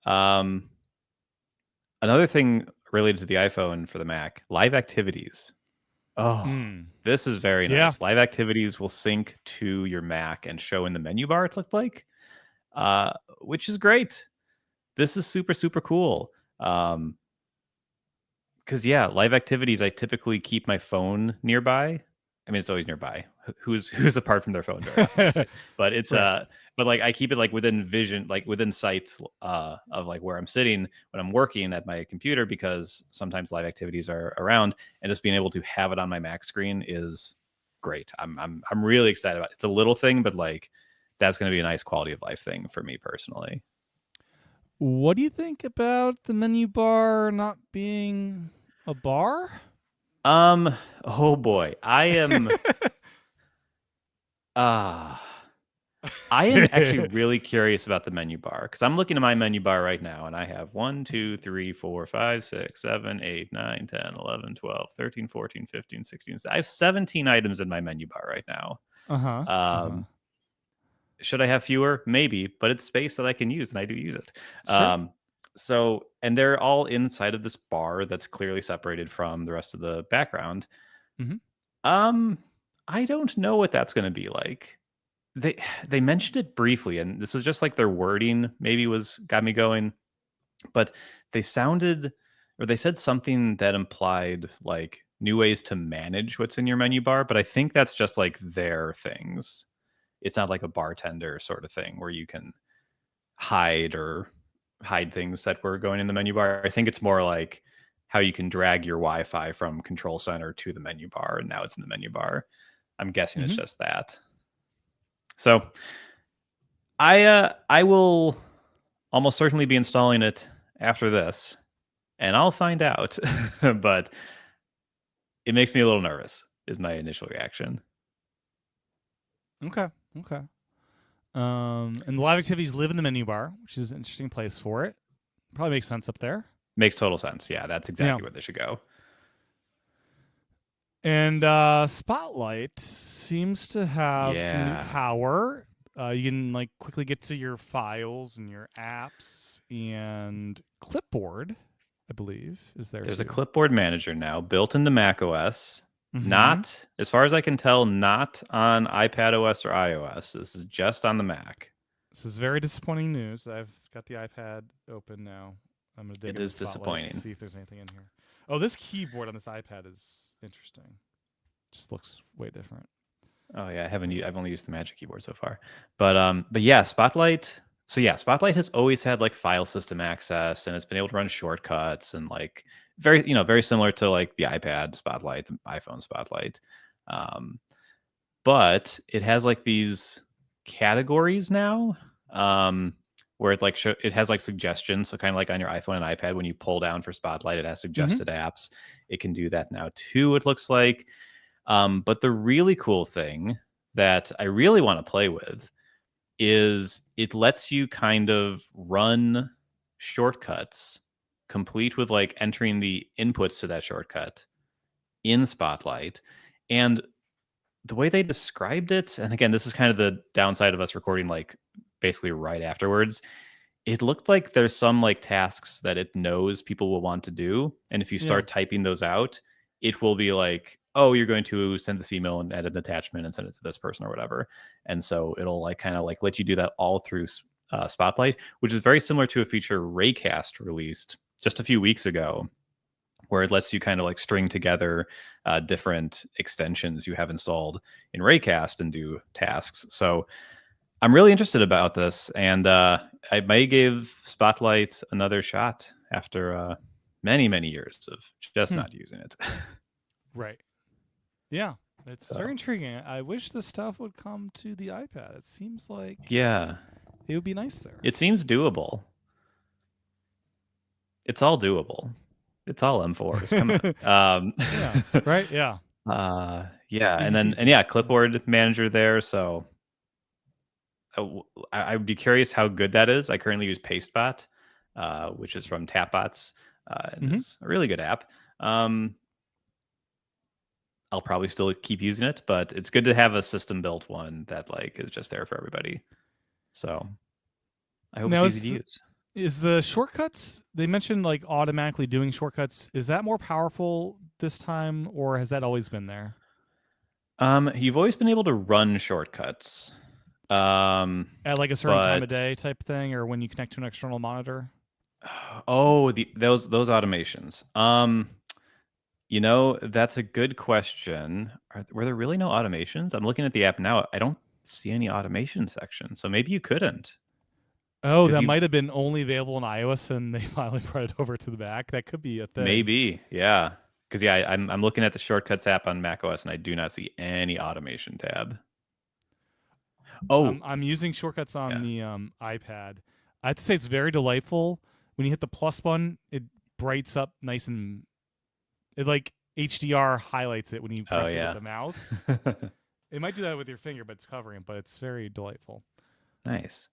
Another thing related to the iPhone for the Mac, live activities. Oh, this is very nice. Live activities will sync to your Mac and show in the menu bar, it looked like, which is great. This is super, super cool. Because, live activities, I typically keep my phone nearby. I mean, it's always nearby. Who's apart from their phone very often these days? But it's right. But I keep it within vision, within sight of where I'm sitting when I'm working at my computer, because sometimes live activities are around, and just being able to have it on my Mac screen is great. I'm really excited about it. It's a little thing, but that's going to be a nice quality of life thing for me personally. What do you think about the menu bar not being a bar? Oh boy, I am. I am actually really curious about the menu bar, because I'm looking at my menu bar right now and I have 1, 2, 3, 4, 5, 6, 7, 8, 9, 10, 11, 12, 13, 14, 15, 16. I have 17 items in my menu bar right now. Should I have fewer? Maybe, but it's space that I can use and I do use it. Sure. So, and they're all inside of this bar that's clearly separated from the rest of the background. I don't know what that's going to be like. They mentioned it briefly, and this was just their wording maybe got me going, but they said something that implied new ways to manage what's in your menu bar, but I think that's just their things. It's not like a bartender sort of thing where you can hide things that were going in the menu bar. I think it's more like how you can drag your Wi-Fi from control center to the menu bar, and now it's in the menu bar. I'm guessing it's just that. So I will almost certainly be installing it after this, and I'll find out. But it makes me a little nervous, is my initial reaction. Okay. And the live activities live in the menu bar, which is an interesting place for it. Probably makes sense up there. Makes total sense. Yeah, that's exactly where they should go. And Spotlight seems to have some new power. You can quickly get to your files and your apps, and Clipboard, I believe, is there. There's a clipboard manager now built into macOS. Not, as far as I can tell, not on iPadOS or iOS. This is just on the Mac. This is very disappointing news. I've got the iPad open now. I'm gonna dig. It is disappointing. See if there's anything in here. Oh, this keyboard on this iPad is interesting. Just looks way different. Oh yeah, I've only used the Magic Keyboard so far, but yeah, Spotlight. So yeah, Spotlight has always had file system access, and it's been able to run shortcuts and very similar to the iPad Spotlight, the iPhone Spotlight. But it has these categories now, where it it has suggestions. So kind of on your iPhone and iPad, when you pull down for Spotlight, it has suggested apps. It can do that now too, it looks like. But the really cool thing that I really want to play with is it lets you kind of run shortcuts, complete with entering the inputs to that shortcut in Spotlight. And the way they described it, and again, this is kind of the downside of us recording basically right afterwards, it looked like there's some tasks that it knows people will want to do, and if you start typing those out, it will be oh, you're going to send this email and add an attachment and send it to this person or whatever. And so it'll kind of let you do that all through Spotlight, which is very similar to a feature Raycast released just a few weeks ago, where it lets you kind of string together different extensions you have installed in Raycast and do tasks. So I'm really interested about this, and I may give Spotlight another shot after many, many years of just not using it. Right. Yeah, it's very So intriguing. I wish this stuff would come to the iPad. It seems like yeah, it would be nice there. it seems doable. It's all doable. It's all M4s. Come on. Yeah. Right. Yeah. Yeah, Easy and peasy. yeah, clipboard manager there. So I would be curious how good that is. I currently use Pastebot, which is from Tapbots, and Mm-hmm. is a really good app. I'll probably still keep using it, but it's good to have a system built one that like is just there for everybody. So I hope it's Now easy to use. is the shortcuts they mentioned like automatically doing shortcuts? Is that more powerful this time, or has that always been there? You've always been able to run shortcuts. At like a certain time of But day type thing, or when you connect to an external monitor? oh, those automations. That's a good question. Were there really no automations? I'm looking at the app now. I don't see any automation section. So maybe you couldn't. Oh, Because that you might have been only available in iOS, and they finally brought it over to the Mac. That could be a thing. maybe, yeah. Because yeah, I'm looking at the shortcuts app on macOS and I do not see any automation tab. Oh, I'm using shortcuts on yeah. the iPad. I have to say it's very delightful. When you hit the plus button, it brights up nice and it like HDR highlights it when you Oh press it with yeah. the mouse. It might do that with your finger, but it's covering it. But it's very delightful. Nice.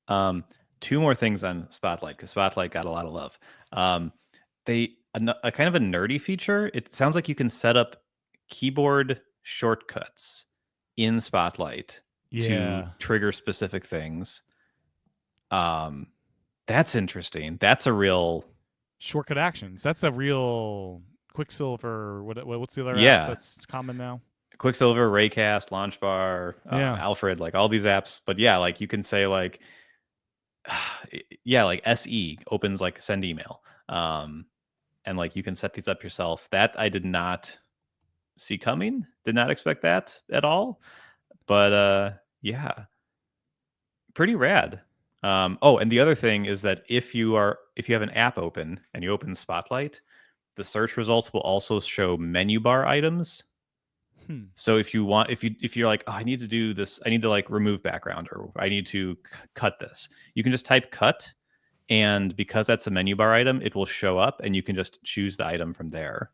Two more things on Spotlight because Spotlight got a lot of love. A kind of a nerdy feature. It sounds like you can set up keyboard shortcuts in Spotlight to Yeah, trigger specific things. That's interesting. That's a real shortcut actions. That's a real Quicksilver. What's the other apps yeah. that's common now? Quicksilver, Raycast, Launchbar, Yeah, Alfred, like all these apps. But yeah, like you can say like yeah, like SE opens like send email. And like you can set these up yourself. That I did not see coming. Did not expect that at all. But yeah, pretty rad. Oh, and the other thing is that if you have an app open and you open Spotlight, the search results will also show menu bar items. So if you're like, oh, I need to do this, I need to like remove background or I need to cut this, you can just type cut, and because that's a menu bar item, it will show up and you can just choose the item from there,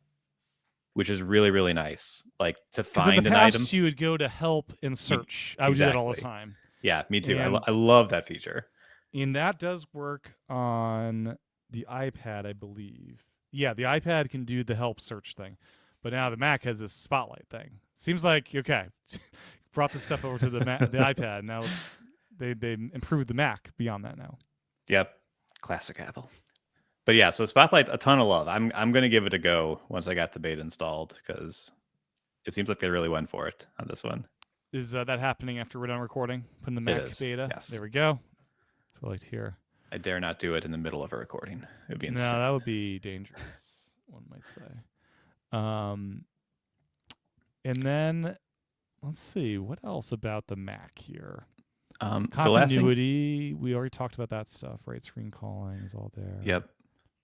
which is really, really nice. Like to because in the find an item. past you would go to help and search. I would do that all the Exactly. time. Yeah, me too. And I love that feature. that does work on the iPad, I believe. Yeah, the iPad can do the help search thing, but now the Mac has this spotlight thing. Seems like okay, brought this stuff over to the iPad. Now they improved the Mac beyond that now. Yep, classic Apple. But yeah, so Spotlight, a ton of love. I'm gonna give it a go once I got the beta installed because it seems like they really went for it on this one. Is that happening after we're done recording? Putting the Mac beta. Yes. There we go. That's what I like to hear. I dare not do it in the middle of a recording. It would be insane. No, that would be dangerous. One might say. And then let's see what else about the Mac here. Continuity. We already talked about that stuff, right? Screen calling is all there. Yep.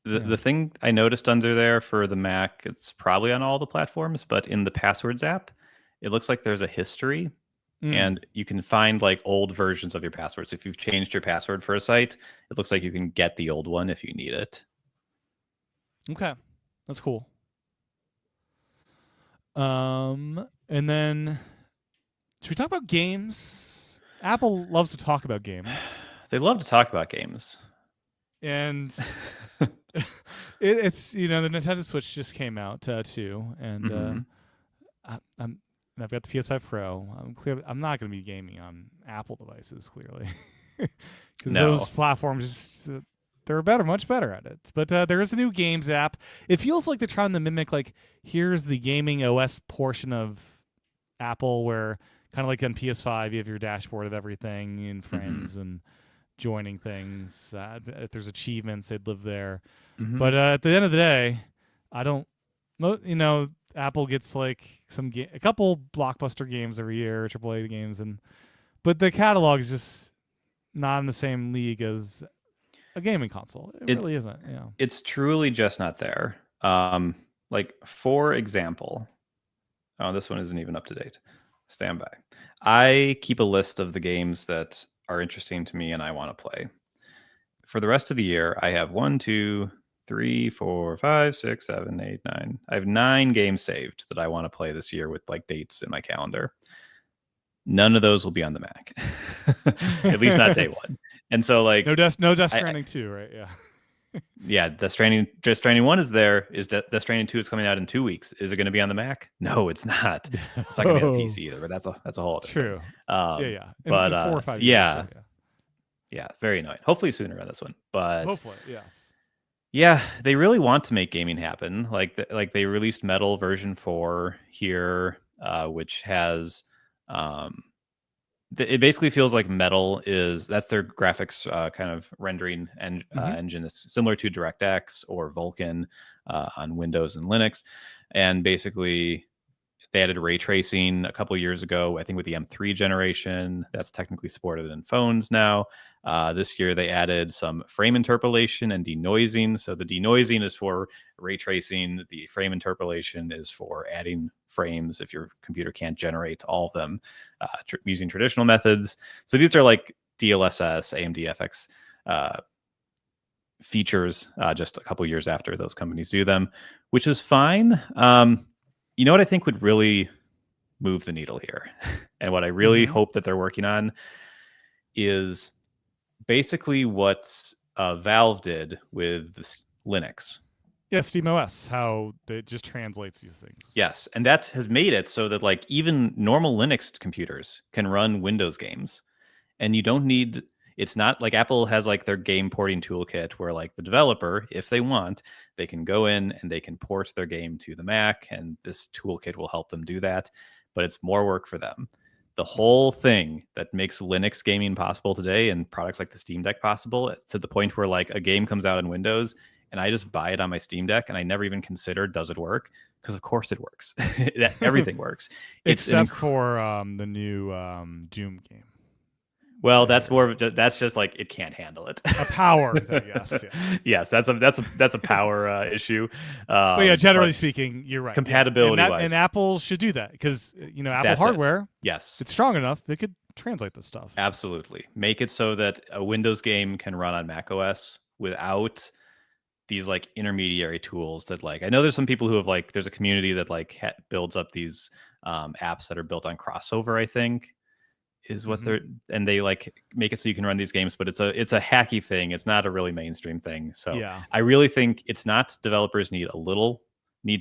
The thing I noticed under there for the Mac, it's probably on all the platforms, but in the Passwords app, it looks like there's a history and you can find like old versions of your passwords. If you've changed your password for a site, it looks like you can get the old one if you need it. Okay. That's cool. And then should we talk about games? Apple loves to talk about games. They love to talk about games. And it's the Nintendo Switch just came out too, and I've got the PS5 Pro. I'm not going to be gaming on Apple devices clearly, because those platforms they're much better at it. But there is a new games app. It feels like they're trying to mimic like here's the gaming OS portion of Apple, where kind of like on PS5 you have your dashboard of everything and friends and joining things. If there's achievements, they'd live there. But at the end of the day, I don't. Apple gets like a couple blockbuster games every year, AAA games, but the catalog is just not in the same league as a gaming console. It really isn't. Yeah, it's truly just not there. Like for example, Oh, this one isn't even up to date. Stand by. I keep a list of the games that are interesting to me and I want to play. For the rest of the year, I have 1, 2, 3, 4, 5, 6, 7, 8, 9. I have 9 games saved that I want to play this year with like dates in my calendar. None of those will be on the Mac, at least not day one. And so like no Death Stranding 2, right? Yeah. Yeah, Death Stranding 1 is there. Is Death Stranding 2 is coming out in 2 weeks. Is it going to be on the Mac? No, it's not. It's not going to be on PC either. But that's a whole other True. thing. Yeah. But in 4 or 5 years. yeah, So, yeah, very annoying. Hopefully sooner on this one. But hopefully, yes. Yeah, they really want to make gaming happen. Like they released Metal version 4 here, which has it basically feels like Metal that's their graphics kind of rendering engine. It's similar to DirectX or Vulkan on Windows and Linux, and basically they added ray tracing a couple years ago, I think with the M3 generation. That's technically supported in phones now. This year they added some frame interpolation and denoising. So the denoising is for ray tracing. The frame interpolation is for adding frames if your computer can't generate all of them using traditional methods. So these are like DLSS, AMD FX features just a couple years after those companies do them, which is fine. You know what I think would really move the needle here, and what I really hope that they're working on is basically what Valve did with Linux. Yeah, SteamOS, how it just translates these things. Yes, and that has made it so that like even normal Linux computers can run Windows games, and you don't need. It's not like Apple has like their game porting toolkit where like the developer, if they want, they can go in and they can port their game to the Mac, and this toolkit will help them do that. But it's more work for them. The whole thing that makes Linux gaming possible today and products like the Steam Deck possible, to the point where like a game comes out on Windows and I just buy it on my Steam Deck and I never even consider, does it work? Because of course it works. Everything works. Except for the new Doom game. Well, that's just like it can't handle it. A power thing, yes. Yes, that's a power issue. But yeah, generally speaking, you're right. Compatibility wise, and Apple should do that because Apple hardware, yes, it's strong enough it could translate this stuff. Absolutely, make it so that a Windows game can run on Mac OS without these like intermediary tools. That like I know there's some people who have like there's a community that like builds up these apps that are built on crossover, I think. Is what and they like make it so you can run these games, but it's a hacky thing. It's not a really mainstream thing. So yeah. I really think it's not developers need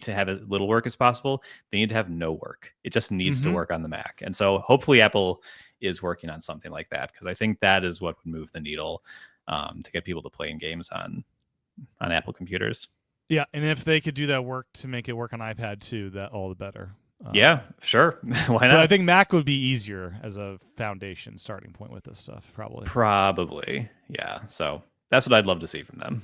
to have as little work as possible. They need to have no work. It just needs to work on the Mac. And so hopefully Apple is working on something like that, because I think that is what would move the needle to get people to play in games on Apple computers. Yeah, and if they could do that work to make it work on iPad too, that all the better. Yeah, sure. Why not? But I think Mac would be easier as a foundation starting point with this stuff, probably. Probably, yeah. So that's what I'd love to see from them.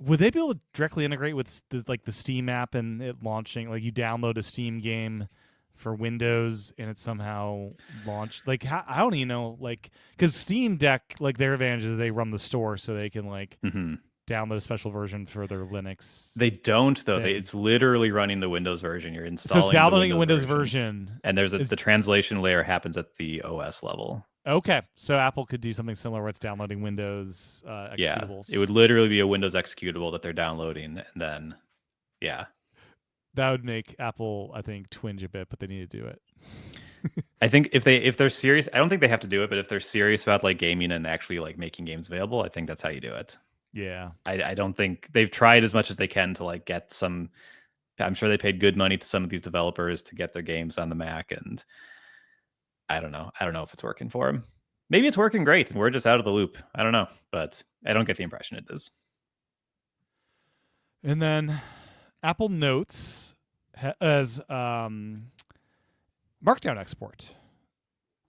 Would they be able to directly integrate with the Steam app and it launching? Like you download a Steam game for Windows and it somehow launched. Like I don't even know. Like because Steam Deck, like their advantage is they run the store, so they can like. Download a special version for their Linux. They don't though. It's literally running the Windows version. You're installing. So it's downloading a Windows version. And the translation layer happens at the OS level. Okay, so Apple could do something similar where it's downloading Windows executables. Yeah, it would literally be a Windows executable that they're downloading, and then, yeah, that would make Apple, I think, twinge a bit, but they need to do it. I think if they're serious, I don't think they have to do it, but if they're serious about like gaming and actually like making games available, I think that's how you do it. Yeah, I don't think they've tried as much as they can to like get some. I'm sure they paid good money to some of these developers to get their games on the Mac, and I don't know if it's working for them. Maybe it's working great, and we're just out of the loop. I don't know, but I don't get the impression it is. And then Apple Notes as Markdown export,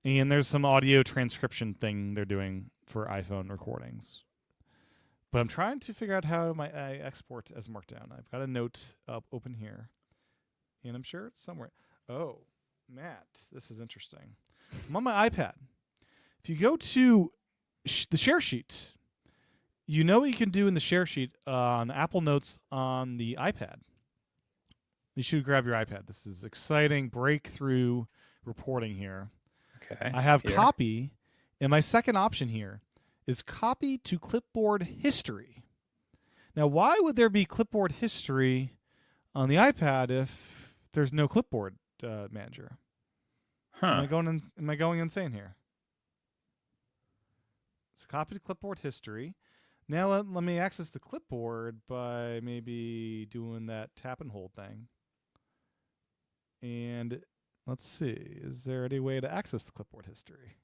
and there's some audio transcription thing they're doing for iPhone recordings. But I'm trying to figure out how I export as Markdown. I've got a note open here, and I'm sure it's somewhere. Oh, Matt, this is interesting. I'm on my iPad. If you go to the share sheet, you know what you can do in the share sheet on Apple Notes on the iPad. You should grab your iPad. This is exciting breakthrough reporting here. Okay. I have copy, and my second option here is copy to clipboard history. Now, why would there be clipboard history on the iPad if there's no clipboard manager? Huh. Am I going insane here? So copy to clipboard history. Now let me access the clipboard by maybe doing that tap and hold thing. And let's see, is there any way to access the clipboard history?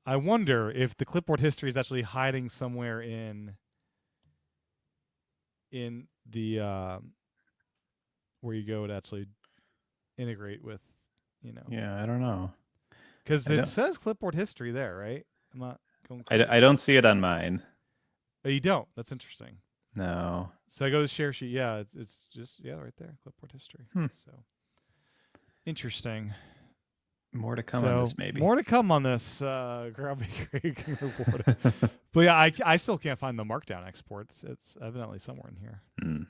I wonder if the clipboard history is actually hiding somewhere in the where you go to actually integrate with, Yeah, I don't know. Because it says clipboard history there, right? I'm not going I don't see it on mine. Oh, you don't? That's interesting. No. So I go to share sheet. Yeah, it's just, right there, clipboard history. So interesting. More to come on this, maybe. More to come on this. Groundbreaking report. But yeah, I still can't find the Markdown exports. It's evidently somewhere in here.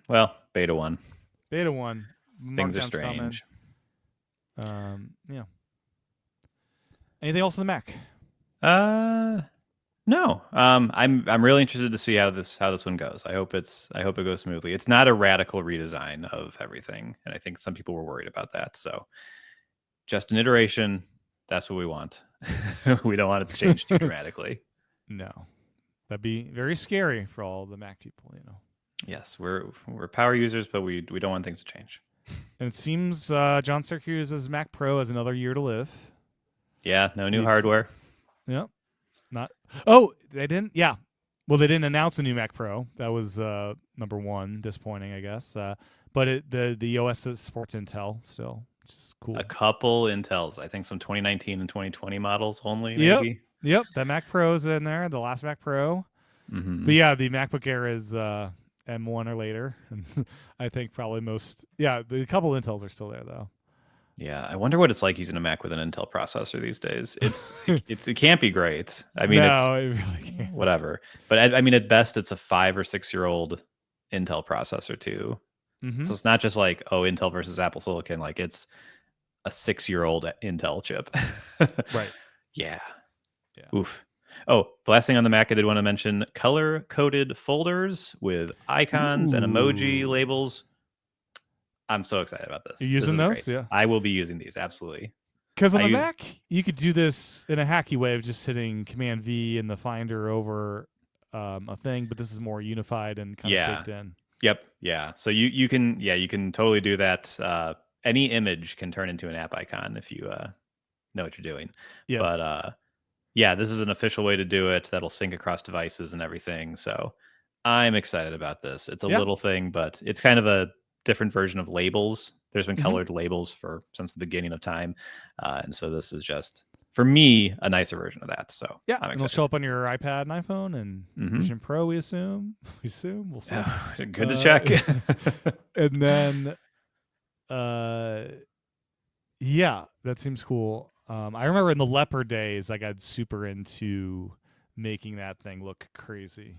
Well, beta 1. Beta 1. Things are strange. Yeah. Anything else on the Mac? No. I'm really interested to see how this one goes. I hope it goes smoothly. It's not a radical redesign of everything, and I think some people were worried about that. So just an iteration. That's what we want. We don't want it to change too dramatically. No. That'd be very scary for all the Mac people, Yes, we're power users, but we don't want things to change. And it seems John Syracuse's Mac Pro has another year to live. Yeah, no new hardware. Yep. Not. Oh, they didn't. Yeah. Well, they didn't announce a new Mac Pro. That was number one. Disappointing, I guess. But the OS supports Intel still, which is cool. A couple Intels, I think some 2019 and 2020 models only. Maybe. Yep. That Mac Pro's in there. The last Mac Pro. Mm-hmm. But yeah, the MacBook Air is M1 or later, and I think probably the couple Intels are still there though. Yeah, I wonder what it's like using a Mac with an Intel processor these days. It can't be great. I mean, no, it really can't. Whatever. But I mean, at best, it's a 5 or 6 year old Intel processor too. Mm-hmm. So it's not just like Intel versus Apple Silicon. Like it's a 6-year-old Intel chip. Right. Yeah. Oof. Oh, the last thing on the Mac I did want to mention: color-coded folders with icons and emoji labels. I'm so excited about this. You're using those? Great. Yeah. I will be using these, absolutely. Because on the Mac, you could do this in a hacky way of just hitting Command V in the Finder over a thing, but this is more unified and kind of baked in. Yep. Yeah. So you can totally do that. Any image can turn into an app icon if you know what you're doing. Yes. But this is an official way to do it that'll sync across devices and everything. So I'm excited about this. It's a little thing, but it's kind of a different version of labels. There's been colored labels since the beginning of time, and so this is just, for me, a nicer version of that. So yeah, and it'll show up on your iPad and iPhone and Vision Pro. We assume. We'll see. Good to check. And then, that seems cool. I remember in the Leopard days, I got super into making that thing look crazy.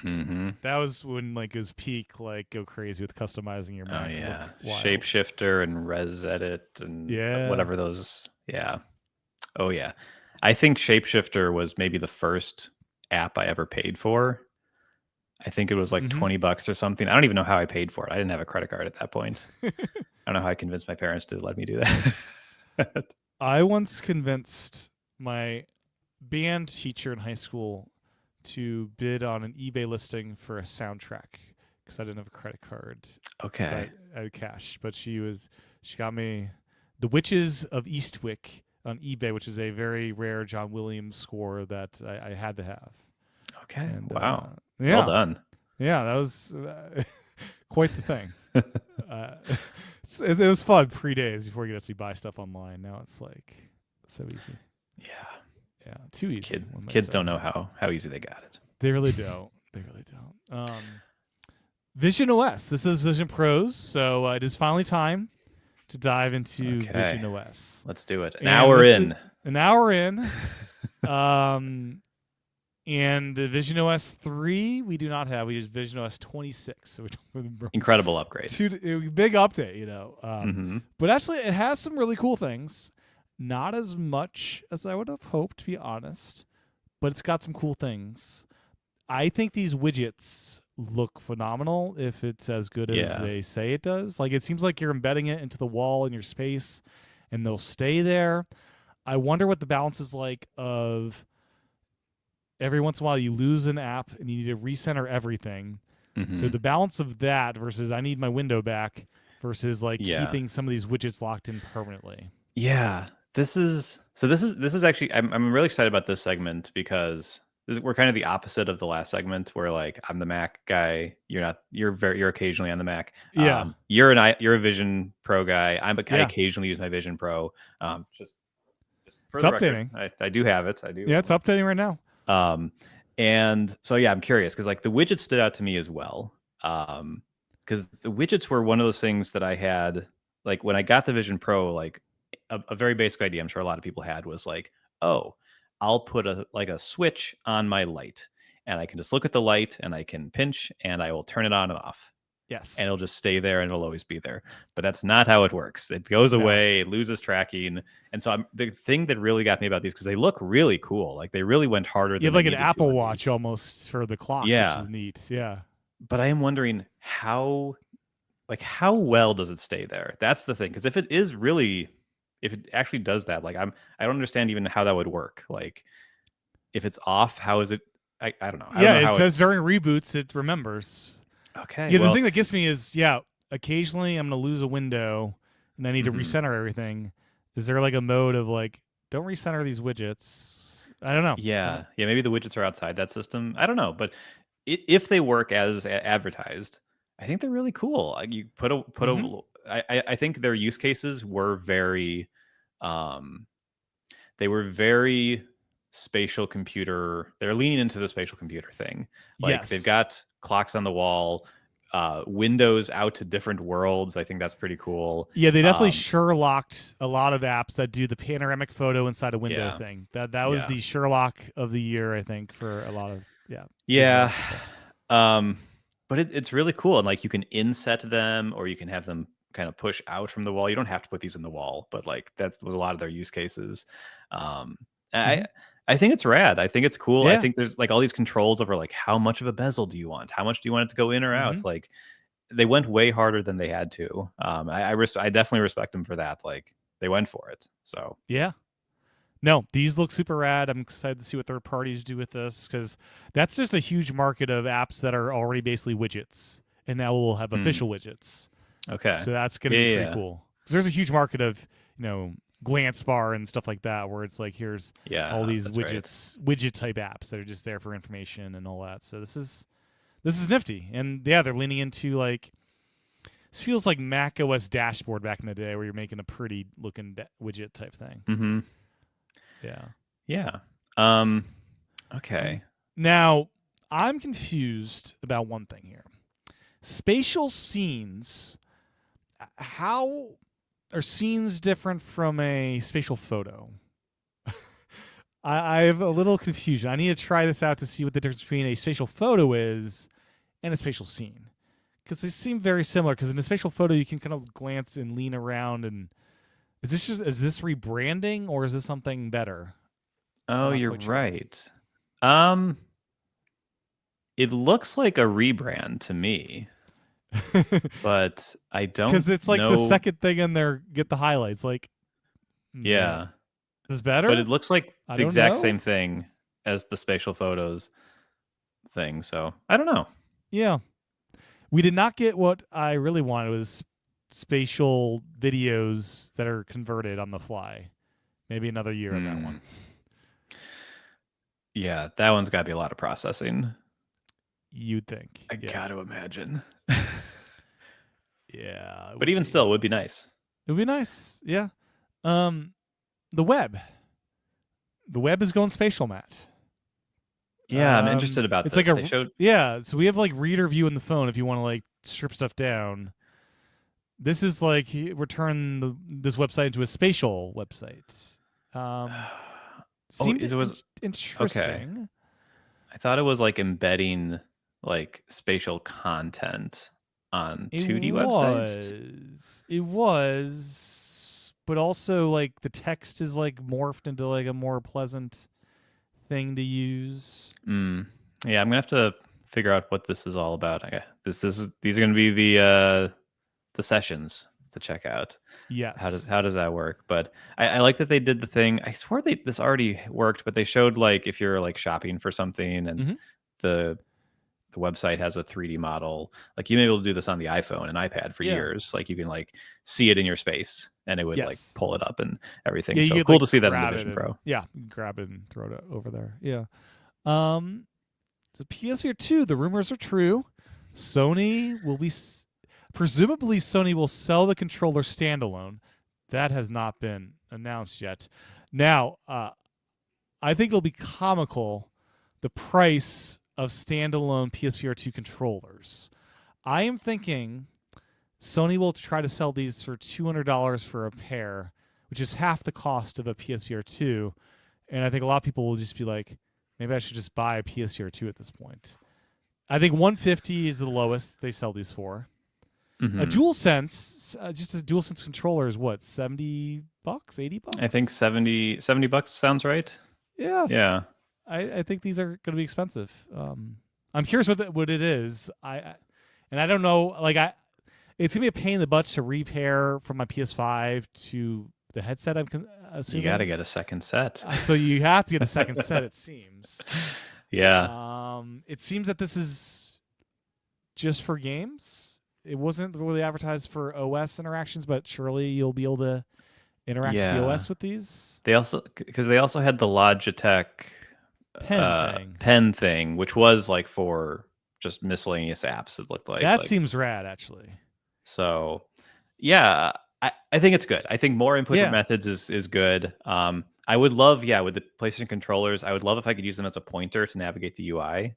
That was when it was peak, go crazy with customizing your Mac. Oh yeah, Shapeshifter and Res Edit and whatever those. Yeah. Oh yeah, I think Shapeshifter was maybe the first app I ever paid for. I think it was like $20 or something. I don't even know how I paid for it. I didn't have a credit card at that point. I don't know how I convinced my parents to let me do that. I once convinced my band teacher in high school to bid on an eBay listing for a soundtrack because I didn't have a credit card. Okay. I had cash, but she got me The Witches of Eastwick on eBay, which is a very rare John Williams score that I had to have. Okay. And, wow. Well done. Yeah, that was quite the thing. It was fun pre-days before you could actually buy stuff online. Now it's so easy. Yeah, too easy. Kids don't know how easy they got it. They really don't. Vision OS. This is Vision Pros, so it is finally time to dive into Vision OS. Let's do it. An hour in. An hour in. And Vision OS 3, we do not have. We use Vision OS 26. So incredible upgrade. Big update, you know. Mm-hmm. But actually, it has some really cool things. Not as much as I would have hoped, to be honest. But it's got some cool things. I think these widgets look phenomenal if it's as good as they say it does. Like, it seems like you're embedding it into the wall in your space, and they'll stay there. I wonder what the balance is like of every once in a while you lose an app and you need to recenter everything. Mm-hmm. So the balance of that versus I need my window back versus like keeping some of these widgets locked in permanently. Yeah. This is actually I'm really excited about this segment because we're kind of the opposite of the last segment where like I'm the Mac guy, you're occasionally on the Mac. Yeah. You're a Vision Pro guy. I occasionally use my Vision Pro. Just for it's the updating. Record, I do have it. Yeah, it's updating right now. And so yeah, I'm curious because like the widgets stood out to me as well. Because the widgets were one of those things that I had like when I got the Vision Pro, like a very basic idea I'm sure a lot of people had was like, oh, I'll put a switch on my light and I can just look at the light and I can pinch and I will turn it on and off. Yes. And it'll just stay there and it'll always be there. But that's not how it works. It goes away, it loses tracking. And so the thing that really got me about these, because they look really cool. Like they really went harder than you have like an Apple Watch almost for the clock, which is neat. Yeah. But I am wondering how well does it stay there? That's the thing. Because if it actually does that, like I don't understand even how that would work. Like if it's off, how is it? I don't know. It says during reboots it remembers. Okay. Yeah, the thing that gets me is occasionally I'm gonna lose a window and I need to recenter everything. Is there like a mode of like don't recenter these widgets? I don't know. Yeah. Maybe the widgets are outside that system. I don't know, but if they work as advertised, I think they're really cool. Like you put a I think their use cases were very, they were very spatial computer. They're leaning into the spatial computer thing. Like they've got clocks on the wall, windows out to different worlds. I think that's pretty cool. Yeah, they definitely Sherlocked a lot of apps that do the panoramic photo inside a window thing. That was the Sherlock of the year, I think, for a lot of but it's really cool, and like you can inset them or you can have them kind of push out from the wall. You don't have to put these in the wall, but like that was a lot of their use cases. I think it's rad. I think it's cool. I think there's like all these controls over like how much of a bezel do you want? How much do you want it to go in or out? Like they went way harder than they had to. I definitely respect them for that. Like they went for it. So yeah. No, these look super rad. I'm excited to see what third parties do with this because that's just a huge market of apps that are already basically widgets, and now we'll have official widgets. Okay, so that's going to be pretty cool. Because there's a huge market of glance bar and stuff like that, where it's like here's all these widgets, widget type apps that are just there for information and all that. So this is nifty, and they're leaning into like this feels like Mac OS dashboard back in the day, where you're making a pretty looking widget type thing. Mm-hmm. Yeah. Okay. Now, I'm confused about one thing here. Spatial scenes. How are scenes different from a spatial photo? I have a little confusion. I need to try this out to see what the difference between a spatial photo is and a spatial scene. Because they seem very similar. Because in a spatial photo, you can kind of glance and lean around and is this rebranding or is this something better? Oh, you're right. It looks like a rebrand to me, but I don't because it's like the second thing in there. Get the highlights, like is this better? But it looks like the exact same thing as the spatial photos thing. So I don't know. Yeah, we did not get what I really wanted. Was spatial videos that are converted on the fly. Maybe another year on that one. Yeah, that one's got to be a lot of processing. You'd think. I got to imagine. Yeah. But even still, it would be nice. It would be nice. Yeah. The web. The web is going spatial, Matt. Yeah, I'm interested about it's this. Like so we have like reader view in the phone if you want to like strip stuff down. This is like return this website into a spatial website. Seemed it was interesting. I thought it was like embedding like spatial content on 2D websites. It was, but also like the text is like morphed into like a more pleasant thing to use. Yeah, I'm gonna have to figure out what this is all about. These are gonna be the sessions to check out. Yes. How does that work? But I like that they did the thing. I swear this already worked, but they showed like if you're like shopping for something and the website has a 3D model, like you may be able to do this on the iPhone and iPad for years. Like you can like see it in your space and it would like pull it up and everything. Yeah, so cool to see that in the Vision Pro. Yeah, you can grab it and throw it over there. Yeah. The PSVR 2, the rumors are true. Sony will be presumably Sony will sell the controller standalone. That has not been announced yet. Now, I think it'll be comical the price of standalone PSVR 2 controllers. I am thinking Sony will try to sell these for $200 for a pair, which is half the cost of a PSVR 2. And I think a lot of people will just be like, maybe I should just buy a PSVR 2 at this point. I think $150 is the lowest they sell these for. A DualSense, just a DualSense controller is what, $70, $80? I think $70 sounds right. Yeah. Yeah. I think these are going to be expensive. I'm curious what it is. And I don't know. Like it's gonna be a pain in the butt to repair from my PS5 to the headset. I'm assuming you got to get a second set. So you have to get a second set. It seems. Yeah. It seems that this is just for games. It wasn't really advertised for OS interactions, but surely you'll be able to interact with the OS with these. They also had the Logitech pen thing, which was like for just miscellaneous apps. It looked like that seems rad, actually. So, yeah, I think it's good. I think more input methods is good. I would love, with the PlayStation controllers, I would love if I could use them as a pointer to navigate the UI.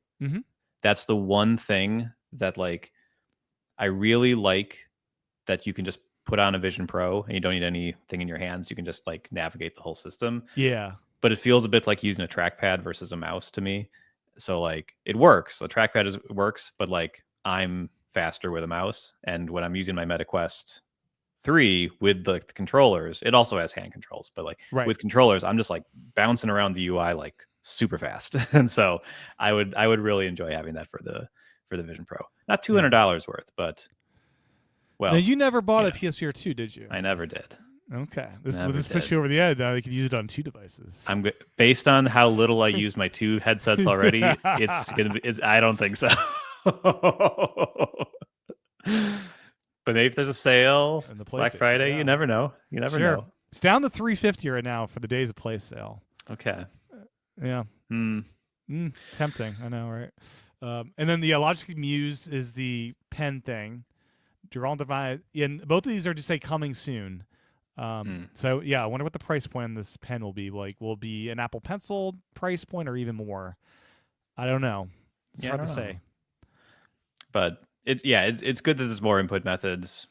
That's the one thing that like I really like, that you can just put on a Vision Pro and you don't need anything in your hands. You can just like navigate the whole system. Yeah. But it feels a bit like using a trackpad versus a mouse to me. So like it works. The trackpad works, but like I'm faster with a mouse. And when I'm using my MetaQuest 3 with the controllers, it also has hand controls, but like with controllers, I'm just like bouncing around the UI like super fast. And so I would really enjoy having that for the Vision Pro. Not $200 worth, but well. Now, you never bought a PSVR 2, did you? I never did. Okay, this puts you over the edge. Now you can use it on 2 devices. Based on how little I use my 2 headsets already. It's gonna be. I don't think so. But maybe if there's a sale, Black Friday, you never know. You never know. It's down to $350 right now for the days of play sale. Okay. Yeah. Tempting. I know, right? And then the Logitech Muse is the pen thing. Durand Divide, and both of these are just say coming soon. So yeah, I wonder what the price point on this pen will be. Like, will it be an Apple Pencil price point or even more? I don't know. It's hard to say. But it's good that there's more input methods.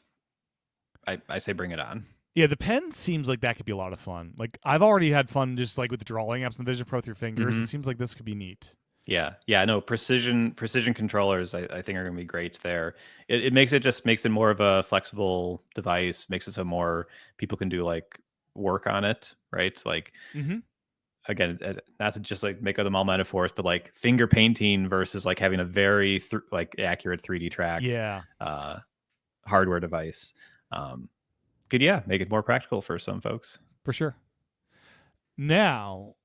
I say bring it on. Yeah, the pen seems like that could be a lot of fun. Like I've already had fun just like with the drawing apps in the Vision Pro with your fingers. It seems like this could be neat. Yeah. No, precision controllers I think are going to be great there. It makes it more of a flexible device, makes it so more people can do like work on it, right? Like again, not to just like make them all metaphors, but like finger painting versus like having a very like accurate 3D tracked hardware device. Could make it more practical for some folks. For sure. Now,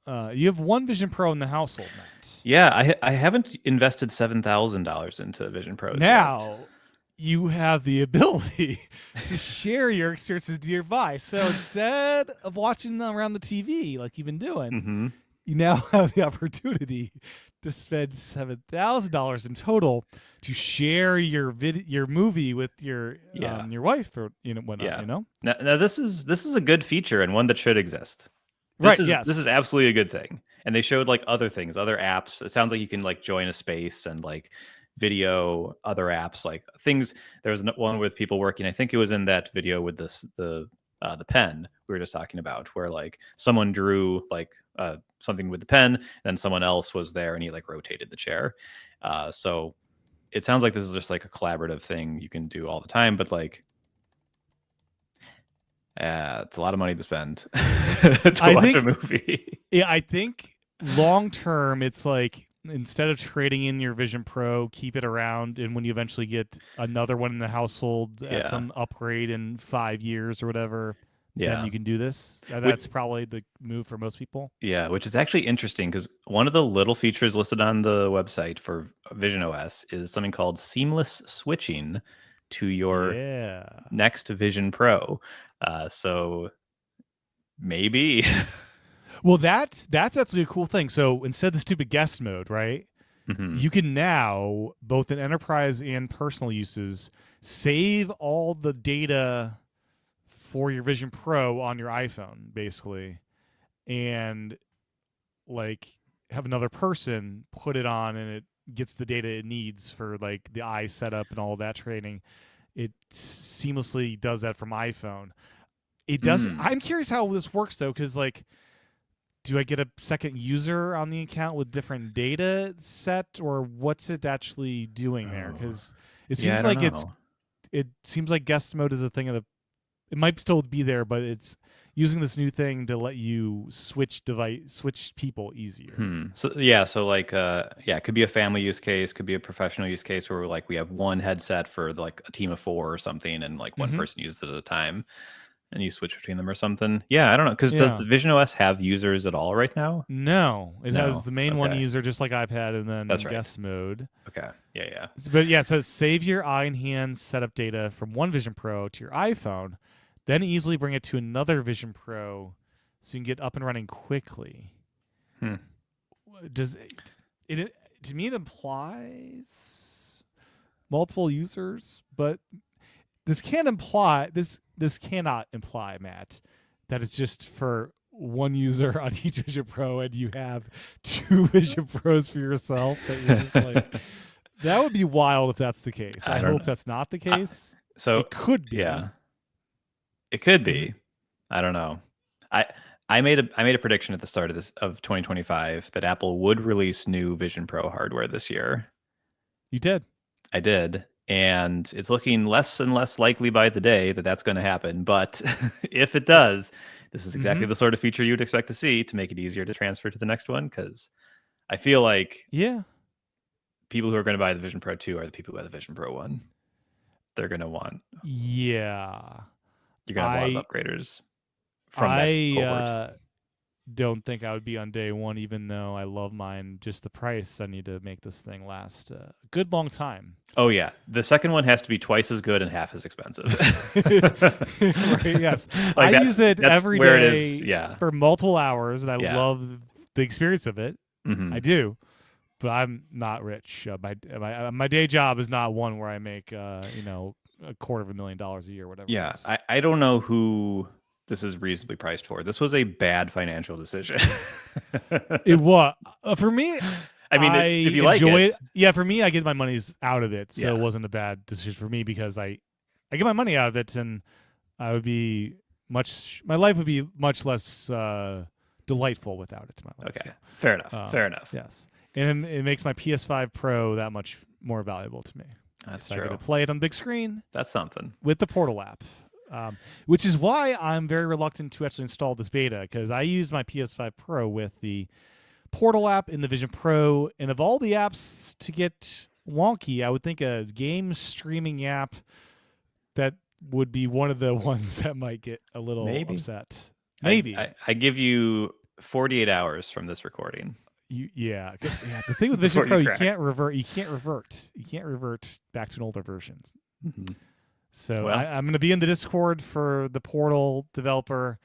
you have one Vision Pro in the household, Matt. Yeah, I haven't invested $7,000 into Vision Pros now, yet. You have the ability to share your experiences nearby. So instead of watching them around the TV like you've been doing, you now have the opportunity to spend $7,000 in total to share your movie with your wife or whatnot. You know. Now this is a good feature and one that should exist. This is absolutely a good thing. And they showed like other things, other apps. It sounds like you can like join a space and like video other apps, like things. There was one with people working. I think it was in that video with the the pen we were just talking about, where like someone drew like something with the pen, and then someone else was there and he like rotated the chair. So it sounds like this is just like a collaborative thing you can do all the time, but like it's a lot of money to spend to watch a movie. Yeah, I think long term, it's like instead of trading in your Vision Pro, keep it around, and when you eventually get another one in the household at some upgrade in 5 years or whatever, then you can do this. That's probably the move for most people. Yeah, which is actually interesting because one of the little features listed on the website for Vision OS is something called seamless switching to your next Vision Pro. So maybe. Well, that's actually a cool thing. So instead of the stupid guest mode, right? You can now, both in enterprise and personal uses, save all the data for your Vision Pro on your iPhone, basically, and like have another person put it on, and it gets the data it needs for like the eye setup and all that training. It seamlessly does that from iPhone. It does. I'm curious how this works though, because like, do I get a second user on the account with different data set, or what's it actually doing there? Because it seems like it seems like guest mode is a thing of the. It might still be there, but it's using this new thing to let you switch people easier. So like it could be a family use case, could be a professional use case where like we have one headset for like a team of 4 or something, and like one person uses it at a time, and you switch between them or something. Yeah, I don't know, because does the Vision OS have users at all right now? No, it has the main one user, just like iPad, and then guest mode. Okay, yeah. But yeah, it says save your eye and hand setup data from one Vision Pro to your iPhone. Then easily bring it to another Vision Pro so you can get up and running quickly. Does it to me it implies multiple users, but this cannot imply, Matt, that it's just for one user on each Vision Pro and you have 2 Vision Pros for yourself. That would be wild if that's the case. I hope that's not the case. So it could be. Yeah. It could be. I don't know. I made a prediction at the start of 2025 that Apple would release new Vision Pro hardware this year. You did. I did, and it's looking less and less likely by the day that that's going to happen. But if it does, this is exactly the sort of feature you would expect to see to make it easier to transfer to the next one. Because I feel like people who are going to buy the Vision Pro 2 are the people who have the Vision Pro 1. They're going to want. Yeah. You're going to have a lot of upgraders from that cohort. Don't think I would be on day one, even though I love mine. Just the price, I need to make this thing last a good long time. Oh, yeah. The second one has to be twice as good and half as expensive. Right, yes. I use it every day for multiple hours, and I love the experience of it. I do. But I'm not rich. My day job is not one where I make $250,000 a year, whatever. Yeah, I don't know who this is reasonably priced for. This was a bad financial decision. It was for me. I mean, if you like it, yeah. For me, I get my money's out of it, so it wasn't a bad decision for me because I get my money out of it, and my life would be much less delightful without it. My life. Okay, fair enough. Yes, and it makes my PS5 Pro that much more valuable to me. That's true. I get to true. play it on the big screen. That's something. With the Portal app, which is why I'm very reluctant to actually install this beta, because I use my PS5 Pro with the Portal app in the Vision Pro, and of all the apps to get wonky, I would think a game streaming app that would be one of the ones that might get a little upset. Maybe. I give you 48 hours from this recording. Yeah. The thing with Vision Pro, you can't revert. You can't revert back to an older version. So I'm going to be in the Discord for the Portal developer,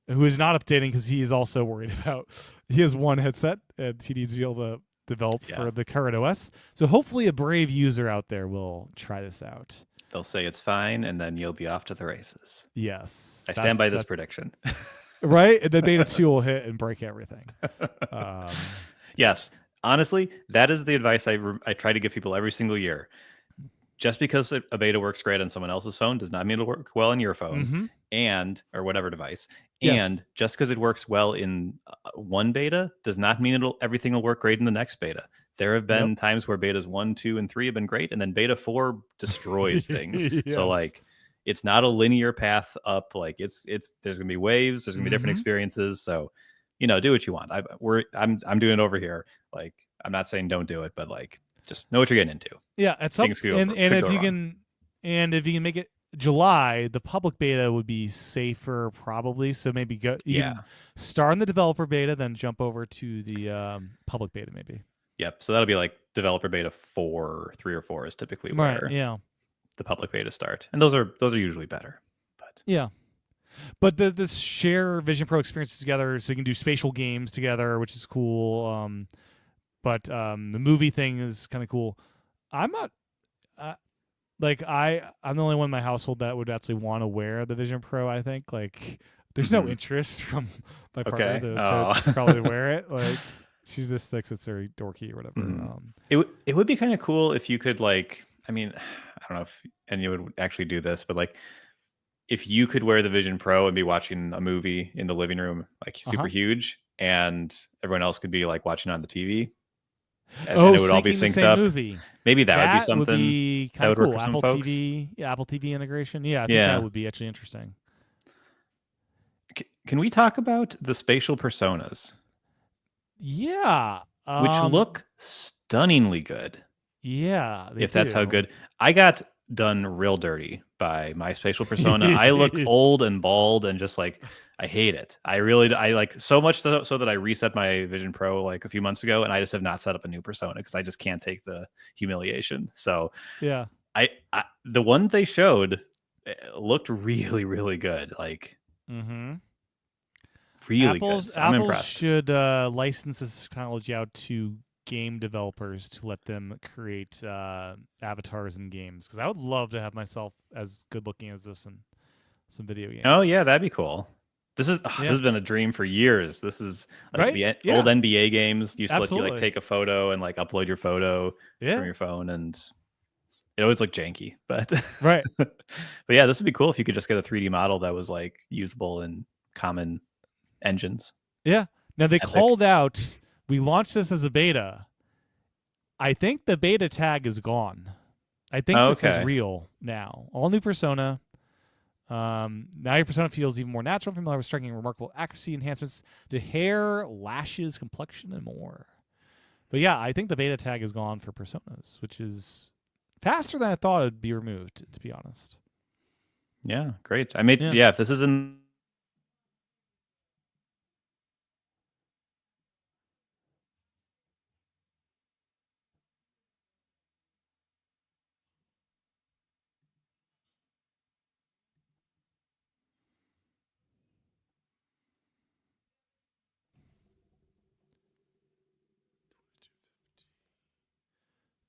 who is not updating because he is also worried about. He has one headset and he needs to be able to develop for the current OS. So hopefully, a brave user out there will try this out. They'll say it's fine, and then you'll be off to the races. Yes, I stand by this prediction. Right? And then Beta 2 will hit and break everything. Yes. Honestly, that is the advice I try to give people every single year. just because a beta works great on someone else's phone does not mean it'll work well on your phone or whatever device. And just because it works well in one beta does not mean everything will work great in the next beta. There have been times where betas 1, 2, and 3 have been great, and then beta 4 destroys things. So like, it's not a linear path up. Like there's gonna be waves. There's gonna be different experiences. So, do what you want. I'm doing it over here. Like, I'm not saying don't do it, but like, just know what you're getting into. Yeah, at some and if you can make it July, the public beta would be safer probably. So maybe you can start in the developer beta, then jump over to the public beta maybe. Yep. So that'll be like developer beta 4, 3 or 4 is typically where the public beta start, and those are usually better. But this share Vision Pro experiences together, so you can do spatial games together, which is cool. But the movie thing is kind of cool. I'm not I'm the only one in my household that would actually want to wear the Vision Pro. I think like there's no interest from my partner to probably wear it. Like she just thinks it's very dorky or whatever. It would be kind of cool if you could like. I mean, I don't know if any would actually do this, but like if you could wear the Vision Pro and be watching a movie in the living room, like super huge, and everyone else could be like watching on the TV. And it would all be synced up. Movie. Maybe that would be something would be that would cool. work for Apple some folks. TV, Apple TV integration. Yeah, I think that would be actually interesting. Can we talk about the spatial personas? Yeah, which look stunningly good. Yeah, if that's how good. I got done real dirty by my spatial persona. I look old and bald and just like I hate it. I like so much so that I reset my Vision Pro like a few months ago, and I just have not set up a new persona because I just can't take the humiliation. So yeah, I the one they showed looked really, really good. Like really good. So I'm impressed. Should license this technology out to game developers to let them create avatars in games, because I would love to have myself as good looking as this in some video games. Oh yeah, that'd be cool. This has been a dream for years. This is like the old NBA games used to let you like take a photo and like upload your photo from your phone, and it always looked janky. But but yeah, this would be cool if you could just get a 3D model that was like usable in common engines. Yeah. Now they called out. We launched this as a beta. I think the beta tag is gone. I think this is real now. All new persona. Now your persona feels even more natural, familiar with striking remarkable accuracy enhancements to hair, lashes, complexion, and more. But yeah, I think the beta tag is gone for personas, which is faster than I thought it'd be removed, to be honest. Yeah, great. I made if this is in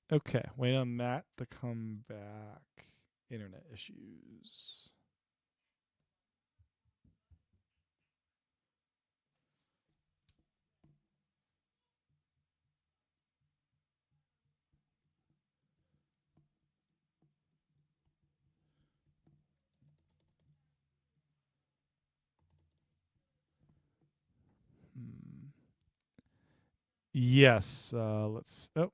Okay, wait on Matt to come back. Internet issues. Yes, let's. Oh.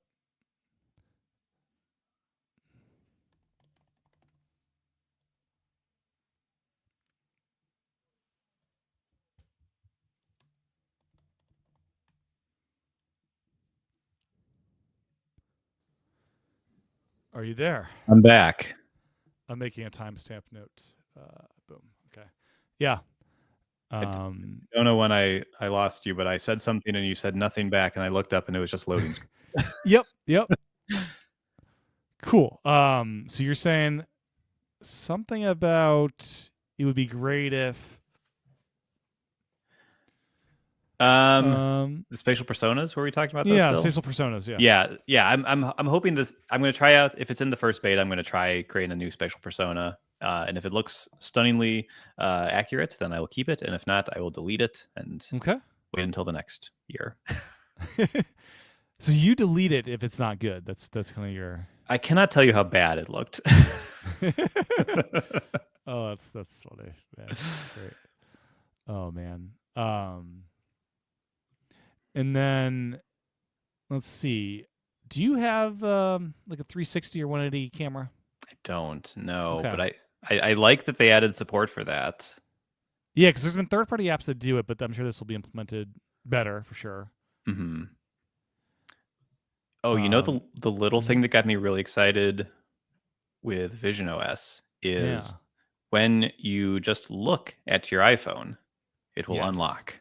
Are you there? I'm back. I'm making a timestamp note. Boom. Okay. Yeah. I don't know when I lost you, but I said something and you said nothing back, and I looked up and it was just loading. Yep. Cool. So you're saying something about it would be great if the spatial personas, were we talking about those? Yeah, spatial personas, yeah. I'm hoping this. I'm going to try out, if it's in the first beta, I'm going to try creating a new spatial persona, and if it looks stunningly accurate, then I will keep it, and if not, I will delete it and wait until the next year. So you delete it if it's not good. That's kind of your I cannot tell you how bad it looked. Oh, that's funny. Man, that's great. Oh man. And then let's see. Do you have like a 360 or 180 camera? I don't know, Okay. but I like that they added support for that. Yeah, because there's been third-party apps that do it, but I'm sure this will be implemented better for sure. Mm-hmm. Oh, the little thing that got me really excited with Vision OS is when you just look at your iPhone, it will unlock.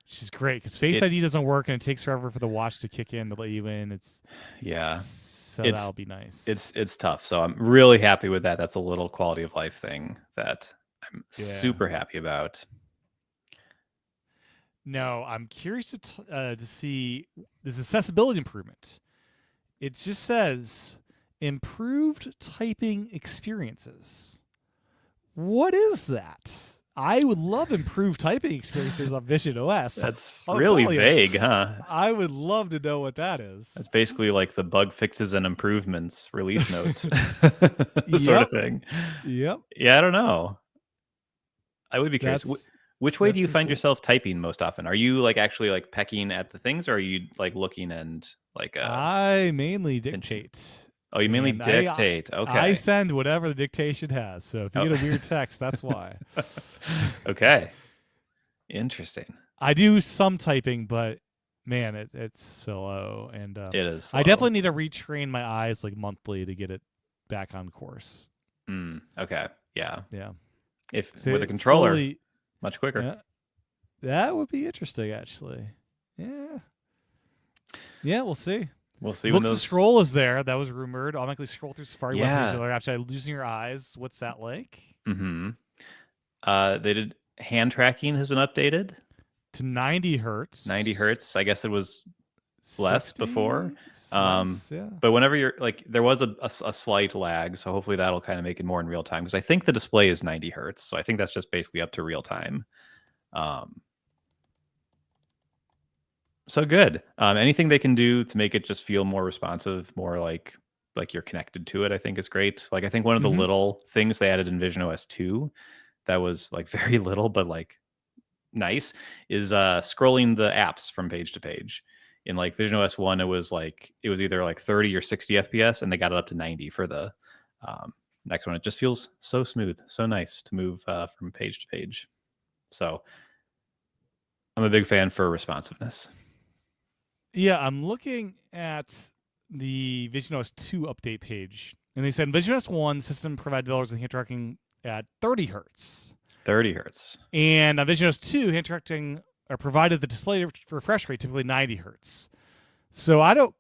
Which is great because Face ID doesn't work and it takes forever for the watch to kick in to let you in. So that'll be nice. It's tough. So I'm really happy with that. That's a little quality of life thing that I'm super happy about. No, I'm curious to see this accessibility improvement. It just says improved typing experiences. What is that? I would love improved typing experiences on Vision OS. That's really vague, huh? I would love to know what that is. That's basically like the bug fixes and improvements release note sort of thing. Yep. Yeah, I don't know. I would be curious. Which way do you find yourself typing most often? Are you like actually like pecking at the things, or are you like looking and like I mainly dictate. Oh, you mainly dictate. Okay. I send whatever the dictation has. So if you get a weird text, that's why. Okay. Interesting. I do some typing, but man, it's slow, and it is slow. I definitely need to retrain my eyes like monthly to get it back on course. Okay. Yeah. If so with a controller, slowly, much quicker. Yeah, that would be interesting, actually. Yeah, we'll see. We'll see. Look to scroll is there. That was rumored. Automatically scroll through Safari web pages after losing your eyes. What's that like? Mm-hmm. They did hand tracking has been updated to 90 hertz. 90 hertz. I guess it was less before. Less, but whenever you're like, there was a slight lag, so hopefully that'll kind of make it more in real time, because I think the display is 90 hertz, so I think that's just basically up to real time. So good. Anything they can do to make it just feel more responsive, more like you're connected to it, I think is great. Like I think one of the little things they added in Vision OS 2 that was like very little but like nice is scrolling the apps from page to page. In like Vision OS 1, it was either like 30 or 60 FPS, and they got it up to 90 for the next one. It just feels so smooth, so nice to move from page to page. So I'm a big fan for responsiveness. Yeah, I'm looking at the Vision OS 2 update page, and they said Vision OS 1 system provided developers with hand tracking at 30 hertz. 30 hertz. And on Vision OS 2, hand tracking provided the display refresh rate typically 90 hertz. So I don't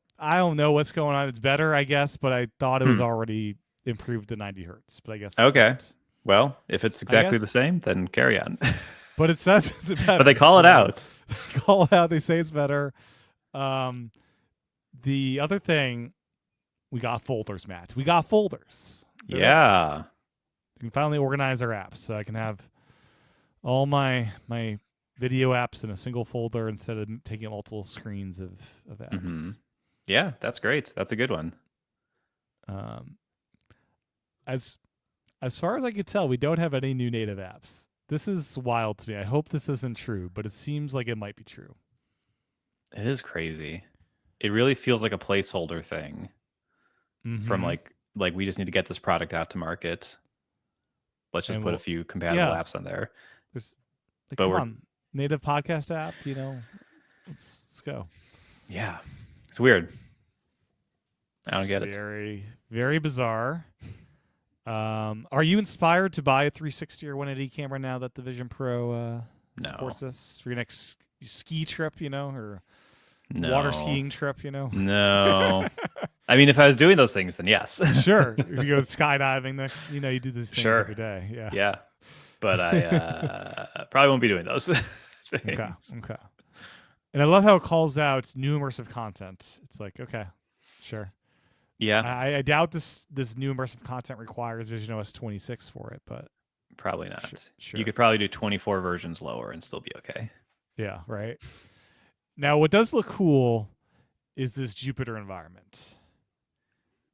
know what's going on. It's better, I guess, but I thought it was already improved to 90 hertz. But I guess okay. Well, if it's exactly the same, then carry on. But it says it's better. But they call it out. They call it out. They say it's better. The other thing, we got folders, Matt. We got folders. Yeah. We can finally organize our apps, so I can have all my video apps in a single folder instead of taking multiple screens of apps. Mm-hmm. Yeah, that's great. That's a good one. As far as I could tell, we don't have any new native apps. This is wild to me. I hope this isn't true, but it seems like it might be true. It is crazy. It really feels like a placeholder thing from like we just need to get this product out to market. Let's just put a few compatible apps on there. But come on, native podcast app, let's go. Yeah, it's weird. I don't get it. Very, very bizarre. Are you inspired to buy a 360 or 180 camera now that the Vision Pro supports this for your next ski trip, or water skiing trip, No. I mean, if I was doing those things, then yes. Sure. If you go skydiving, you do these things every day. Yeah. Yeah. But I probably won't be doing those things. Okay. And I love how it calls out new immersive content. It's like, okay, sure. Yeah. I doubt this new immersive content requires Vision OS 26 for it, but probably not. Sure. You could probably do 24 versions lower and still be okay. Yeah, right. Now, what does look cool is this Jupyter environment.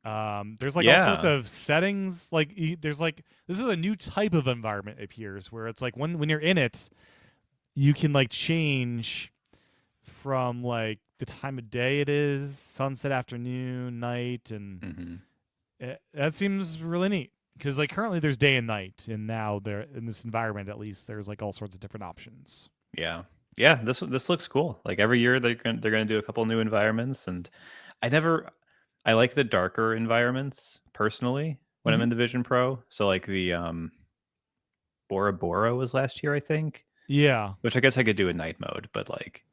There's like all sorts of settings. Like there's like this is a new type of environment it appears where it's like when you're in it, you can like change from like the time of day it is, sunset, afternoon, night, and that seems really neat. Because like currently there's day and night, and now there in this environment at least there's like all sorts of different options. Yeah, this looks cool. Like every year they're gonna do a couple new environments, and I like the darker environments personally when I'm in the Vision Pro. So like the Bora Bora was last year, I think. Yeah, which I guess I could do in night mode, but like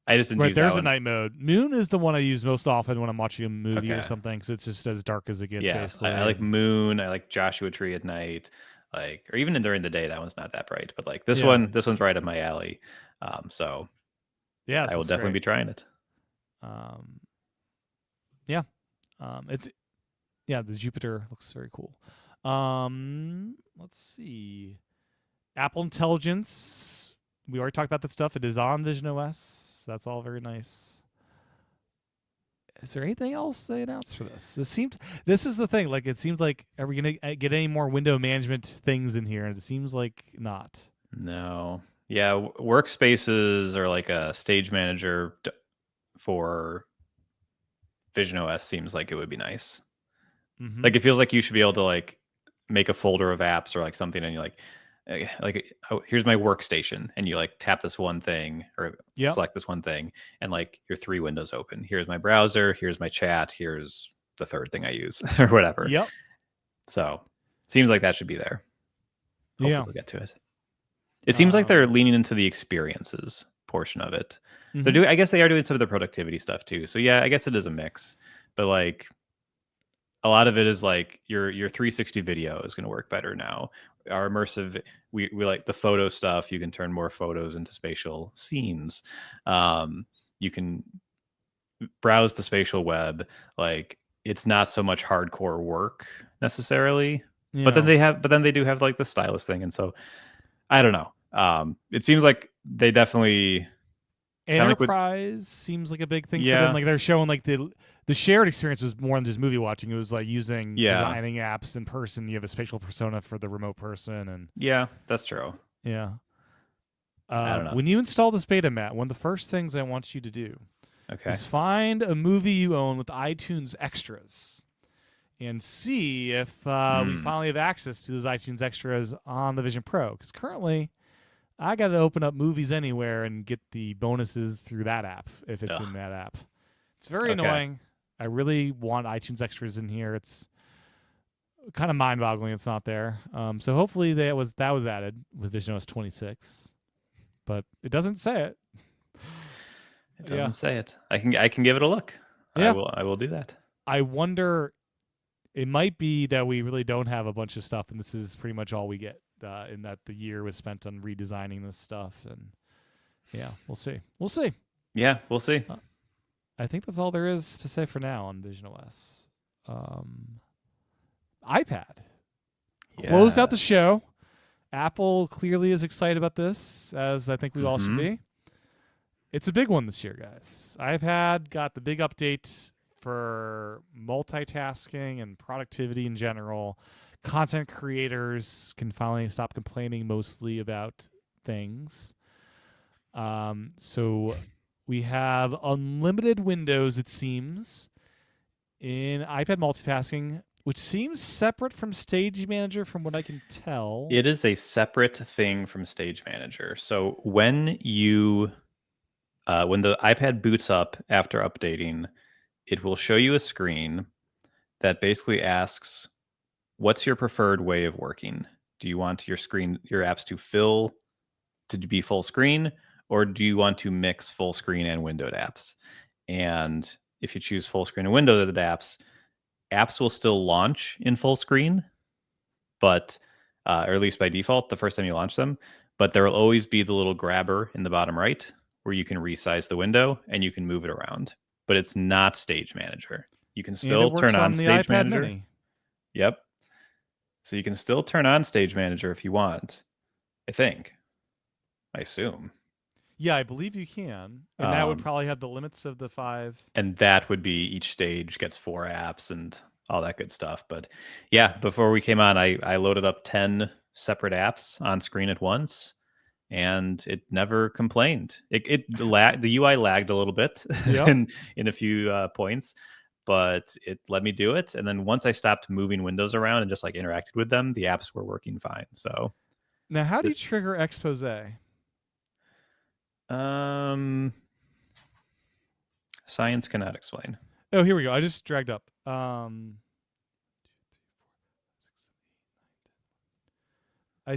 I just didn't use there's that a night mode. Moon is the one I use most often when I'm watching a movie or something, because it's just as dark as it gets. Yeah, basically. I like Moon. I like Joshua Tree at night, like or even during the day. That one's not that bright, but like this one's right up my alley. So yeah, I will definitely be trying it. Yeah, the Jupiter looks very cool. Let's see, Apple Intelligence. We already talked about that stuff. It is on Vision OS. So that's all very nice. Is there anything else they announced for this? This is the thing. Like, it seems like, are we gonna get any more window management things in here? And it seems like not. No. Yeah, workspaces are like a stage manager for Vision OS. Seems like it would be nice. Like it feels like you should be able to like make a folder of apps or like something, and you're like, oh, here's my workstation, and you like tap this one thing or select this one thing, and like your 3 windows open. Here's my browser, here's my chat, here's the third thing I use or whatever. Yep. So seems like that should be there. Hopefully we'll get to it. It seems like they're leaning into the experiences portion of it. They're doing, I guess they are doing some of the productivity stuff too. So yeah, I guess it is a mix, but like a lot of it is like your 360 video is going to work better now. Our immersive, we like the photo stuff. You can turn more photos into spatial scenes. You can browse the spatial web. Like it's not so much hardcore work necessarily, but then they do have like the stylus thing. And so I don't know. It seems like they definitely enterprise seems like a big thing for them. Like they're showing like the shared experience was more than just movie watching. It was like using designing apps in person. You have a spatial persona for the remote person, and that's true. Yeah. I don't know. When you install this beta, Matt, one of the first things I want you to do is find a movie you own with iTunes extras and see if we finally have access to those iTunes extras on the Vision Pro. Because currently, I got to open up Movies Anywhere and get the bonuses through that app if it's in that app. It's very annoying. I really want iTunes extras in here. It's kind of mind-boggling it's not there. So hopefully that was added with Vision OS 26, but it doesn't say it. It doesn't say it. I can give it a look. Yeah. I will do that. I wonder. It might be that we really don't have a bunch of stuff, and this is pretty much all we get. In that the year was spent on redesigning this stuff, and we'll see. Yeah, we'll see. I think that's all there is to say for now on Vision OS. iPad closed out the show. Apple clearly is excited about this, as I think we all should be. It's a big one this year, guys. iPad got the big update for multitasking and productivity in general. Content creators can finally stop complaining mostly about things. So we have unlimited windows, it seems, in iPad multitasking, which seems separate from Stage Manager from what I can tell. It is a separate thing from Stage Manager. So when the iPad boots up after updating, it will show you a screen that basically asks, what's your preferred way of working? Do you want your apps to be full screen, or do you want to mix full screen and windowed apps? And if you choose full screen and windowed apps will still launch in full screen, but or at least by default, the first time you launch them. But there will always be the little grabber in the bottom right where you can resize the window and you can move it around. But it's not Stage Manager. You can still turn on Stage Manager. Mini. Yep. So you can still turn on Stage Manager if you want, I think. I assume. Yeah, I believe you can, and that would probably have the limits of the 5. And that would be each stage gets 4 apps and all that good stuff. But yeah, before we came on, I loaded up 10 separate apps on screen at once, and it never complained. The UI lagged a little bit Yep. in a few points, but it let me do it. And then once I stopped moving windows around and just like interacted with them, the apps were working fine. So Now, how do you trigger expose? Science cannot explain. Oh, here we go. I just dragged up. I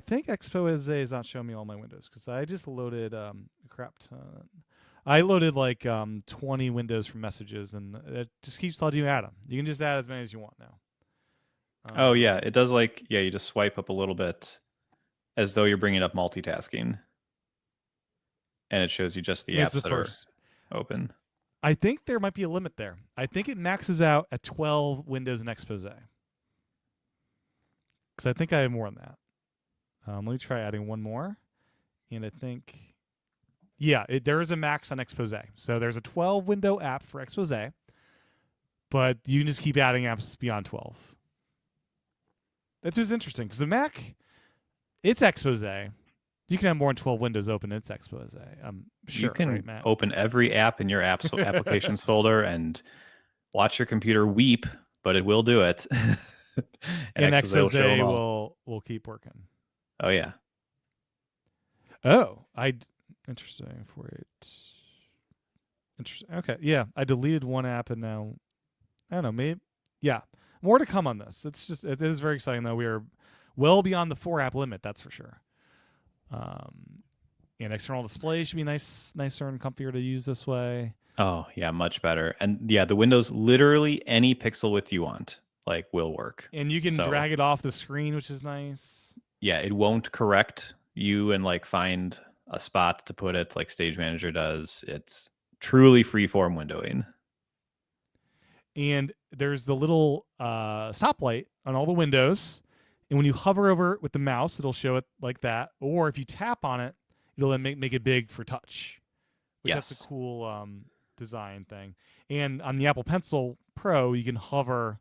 think expose is not showing me all my windows because I just loaded a crap ton. I loaded like 20 windows from messages, and it just keeps letting you add them. You can just add as many as you want now. Oh yeah, it does. Like, yeah, you just swipe up a little bit as though you're bringing up multitasking, and it shows you just the apps that are open. I think there might be a limit there. I think it maxes out at 12 windows in expose, because I think I have more than that. Let me try adding one more, and I think, yeah, there is a max on expose. So there's a 12 window app for expose, but you can just keep adding apps beyond 12. That is interesting because the Mac, it's expose. You can have more than 12 windows open. It's expose. I'm sure. You can right, Matt? open every app in your apps applications folder and watch your computer weep, but it will do it. and expose will keep working. Oh yeah. Oh, interesting for it. Interesting. Okay, yeah, I deleted one app and now I don't know. Maybe yeah, more to come on this. It is very exciting though. We are well beyond the 4 app limit. That's for sure. And external display should be nicer and comfier to use this way. Oh yeah, much better. And yeah, the Windows, literally any pixel width you want, like, will work. And you can drag it off the screen, which is nice. Yeah, it won't correct you and like find a spot to put it like Stage Manager does. It's truly freeform windowing. And there's the little stoplight on all the windows. And when you hover over it with the mouse, it'll show it like that. Or if you tap on it, it'll then make it big for touch. Which Yes. That's a cool design thing. And on the Apple Pencil Pro, you can hover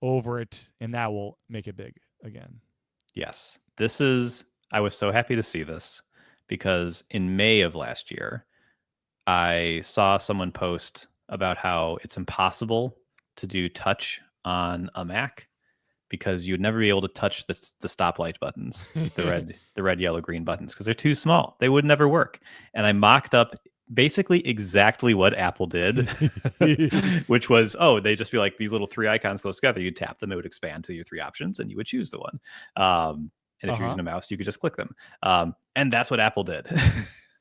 over it, and that will make it big again. Yes. I was so happy to see this because in May of last year, I saw someone post about how it's impossible to do touch on a Mac because you'd never be able to touch the stoplight buttons, the red, yellow, green buttons, because they're too small. They would never work. And I mocked up basically exactly what Apple did, which was, they just be like these little 3 icons close together. You tap them, it would expand to your 3 options, and you would choose the one. And if you're using a mouse, you could just click them. And that's what Apple did.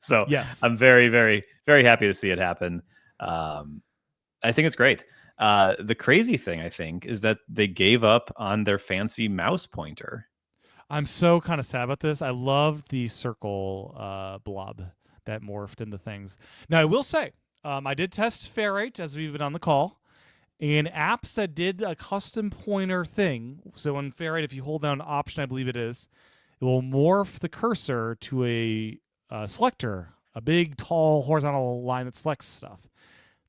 So yes. I'm very, very, very happy to see it happen. I think it's great. The crazy thing, I think, is that they gave up on their fancy mouse pointer. I'm so kind of sad about this. I love the circle blob that morphed into things. Now, I will say, I did test Ferrite as we've been on the call, and apps that did a custom pointer thing. So in Ferrite, if you hold down Option, I believe it is, it will morph the cursor to a selector, a big, tall, horizontal line that selects stuff.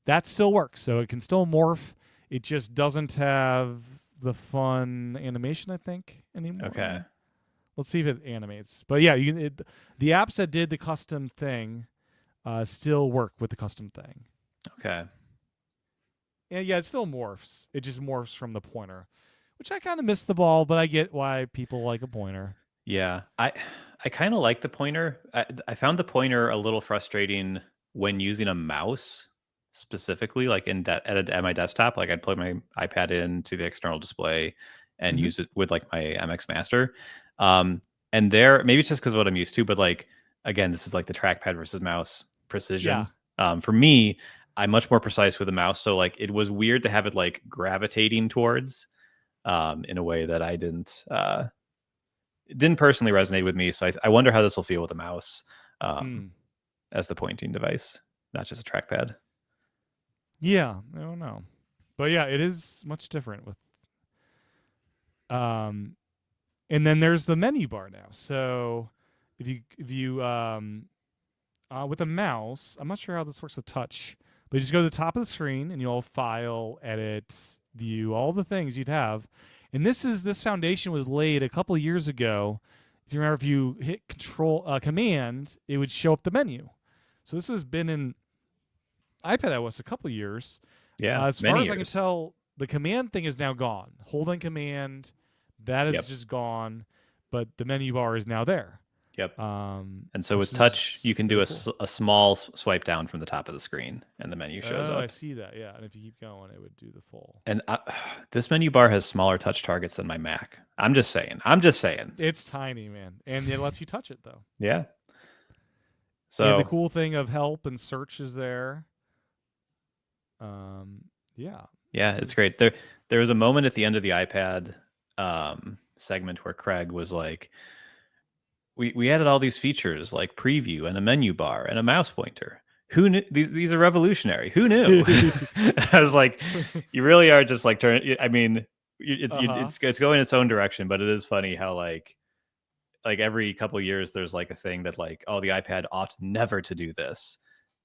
That still works, so it can still morph. It just doesn't have the fun animation, I think, anymore. Okay. Let's see if it animates. But yeah, the apps that did the custom thing still work with the custom thing. Okay. And yeah, it still morphs. It just morphs from the pointer, which I kind of miss the ball, but I get why people like a pointer. Yeah, I kind of like the pointer. I found the pointer a little frustrating when using a mouse, specifically like at my desktop. Like I'd plug my iPad into the external display and use it with like my MX Master. And there, maybe it's just because of what I'm used to, but like, again, this is like the trackpad versus mouse precision. Yeah. For me, I'm much more precise with a mouse. So like, it was weird to have it like gravitating towards in a way that I didn't personally resonate with me. So I wonder how this will feel with a mouse as the pointing device, not just a trackpad. Yeah, I don't know. But yeah, it is much different with and then there's the menu bar now. So if you with a mouse. I'm not sure how this works with touch, but you just go to the top of the screen and you'll file, edit, view, all the things you'd have. And this foundation was laid a couple of years ago. If you remember, if you hit command, it would show up the menu. So this has been in iPad OS a couple of years. Yeah, as far as I can tell, the command thing is now gone. Hold on command, that is just gone, but the menu bar is now there. Yep. And so with touch, you can do a small swipe down from the top of the screen, and the menu shows up. Oh, I see that. Yeah, and if you keep going, it would do the full. And this menu bar has smaller touch targets than my Mac. I'm just saying. It's tiny, man, and it lets you touch it though. Yeah. So and the cool thing of help and search is there. Yeah. Yeah, it's great. There was a moment at the end of the iPad segment where Craig was like, we added all these features like preview and a menu bar and a mouse pointer. Who knew? These are revolutionary. Who knew? I was like, you really are just like turning. I mean, it's going its own direction, but it is funny how like every couple of years there's like a thing that like, oh, the iPad ought never to do this.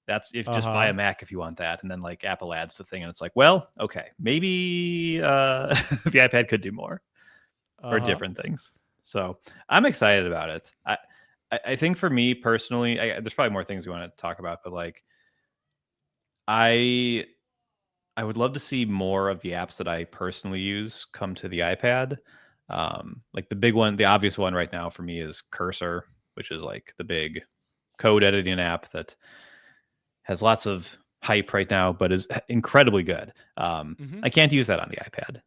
That's if just buy a Mac if you want that, and then like Apple adds the thing, and it's like, well, okay, maybe the iPad could do more or different things. So I'm excited about it. I think for me personally, there's probably more things we want to talk about, but like I would love to see more of the apps that I personally use come to the iPad. Like the big one, the obvious one right now for me is Cursor, which is like the big code editing app that has lots of hype right now, but is incredibly good. I can't use that on the iPad.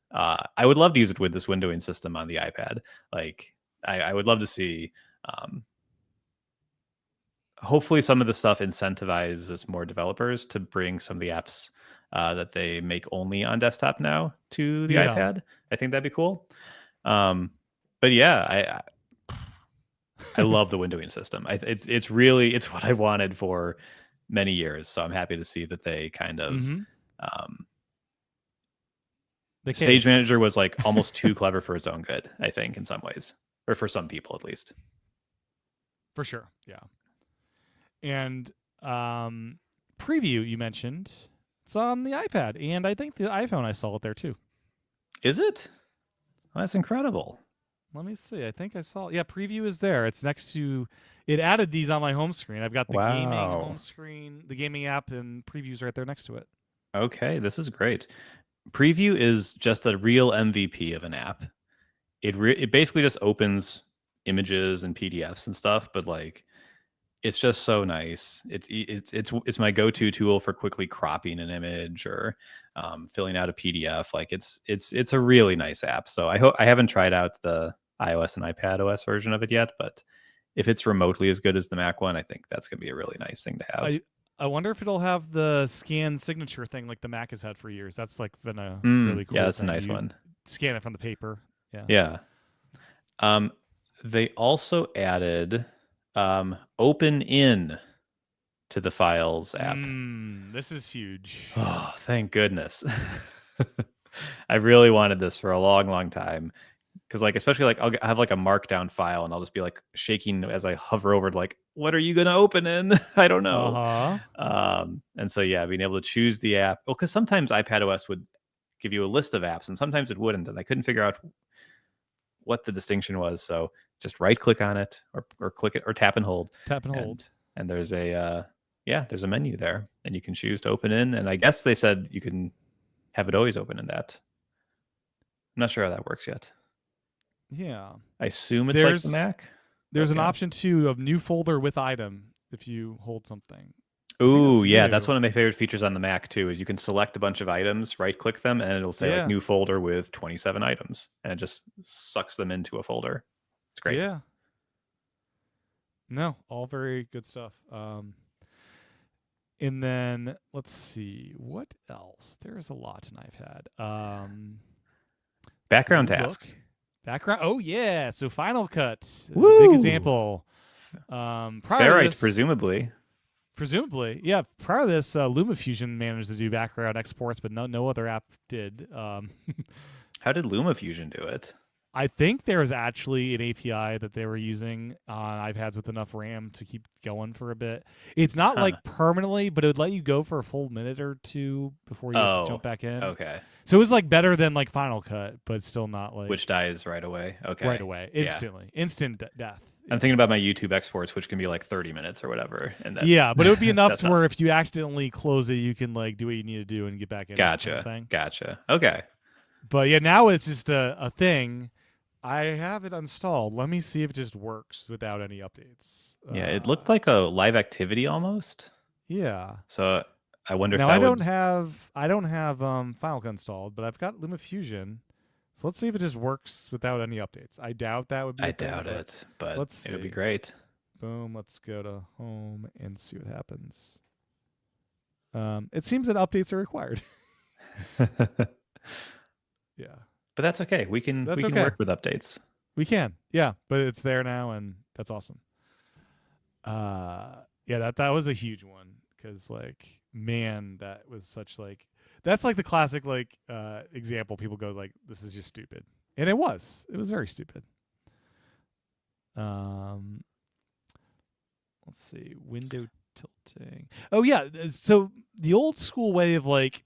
I would love to use it with this windowing system on the iPad. Like I would love to see, hopefully some of the stuff incentivizes more developers to bring some of the apps that they make only on desktop now to the iPad. I think that'd be cool. But yeah, I love the windowing system. It's what I wanted for many years. So I'm happy to see that they kind of Stage Manager was like almost too clever for its own good, I think, in some ways, or for some people at least. For sure, yeah. And preview you mentioned, it's on the iPad, and I think the iPhone I saw it there too. Is it? Oh, that's incredible. Let me see. I think I saw. Yeah, preview is there. It's next to. It added these on my home screen. I've got the gaming home screen, the gaming app, and previews right there next to it. Okay, this is great. Preview is just a real MVP of an app. It basically just opens images and PDFs and stuff, but like it's just so nice. It's my go-to tool for quickly cropping an image or filling out a PDF. Like it's a really nice app. So I haven't tried out the iOS and iPad OS version of it yet, but if it's remotely as good as the Mac one, I think that's going to be a really nice thing to have. I wonder if it'll have the scan signature thing like the Mac has had for years. That's like been a really cool. Yeah, that's a nice one. Scan it from the paper. Yeah. They also added open in to the Files app. This is huge. Oh, thank goodness. I really wanted this for a long, long time. Because like, especially like I'll have like a markdown file and I'll just be like shaking as I hover over to like, what are you going to open in? I don't know. And so, yeah, being able to choose the app. Well, because sometimes iPad OS would give you a list of apps and sometimes it wouldn't. And I couldn't figure out what the distinction was. So just right click on it or click it or tap and hold. And there's there's a menu there and you can choose to open in. And I guess they said you can have it always open in that. I'm not sure how that works yet. Yeah. I assume it's like the Mac. There's an option too of new folder with item if you hold something. Ooh, yeah, that's one of my favorite features on the Mac too, is you can select a bunch of items, right click them, and it'll say like new folder with 27 items. And it just sucks them into a folder. It's great. Yeah. No, all very good stuff. And then let's see, what else? There's a lot in iPad. Background tasks. Background. Oh yeah. So Final Cut. Woo! Big example. Ferrite, presumably. Presumably, yeah. Prior to this, LumaFusion managed to do background exports, but no other app did. How did LumaFusion do it? I think there was actually an API that they were using on iPads with enough RAM to keep going for a bit. It's not like permanently, but it would let you go for a full minute or two before you have to jump back in. Okay. So it was like better than like Final Cut, but still not like which dies right away. Okay. Right away, instantly, instant death. I'm thinking about my YouTube exports, which can be like 30 minutes or whatever. And that's, but it would be enough to where if you accidentally close it, you can like do what you need to do and get back in. Gotcha. Okay. But yeah, now it's just a thing. I have it installed. Let me see if it just works without any updates. Yeah, it looked like a live activity almost. Yeah. So I wonder now if I don't have Final Cut installed, but I've got LumaFusion. So let's see if it just works without any updates. I doubt that would be. I doubt it, but it would be great. Boom. Let's go to home and see what happens. It seems that updates are required. Yeah. But that's okay. We can work with updates. We can. Yeah, but it's there now, and that's awesome. Yeah, that was a huge one because like, man, that was such like. That's like the classic like example. People go like, "This is just stupid," and it was. It was very stupid. Let's see, window tilting. Oh yeah, so the old school way of like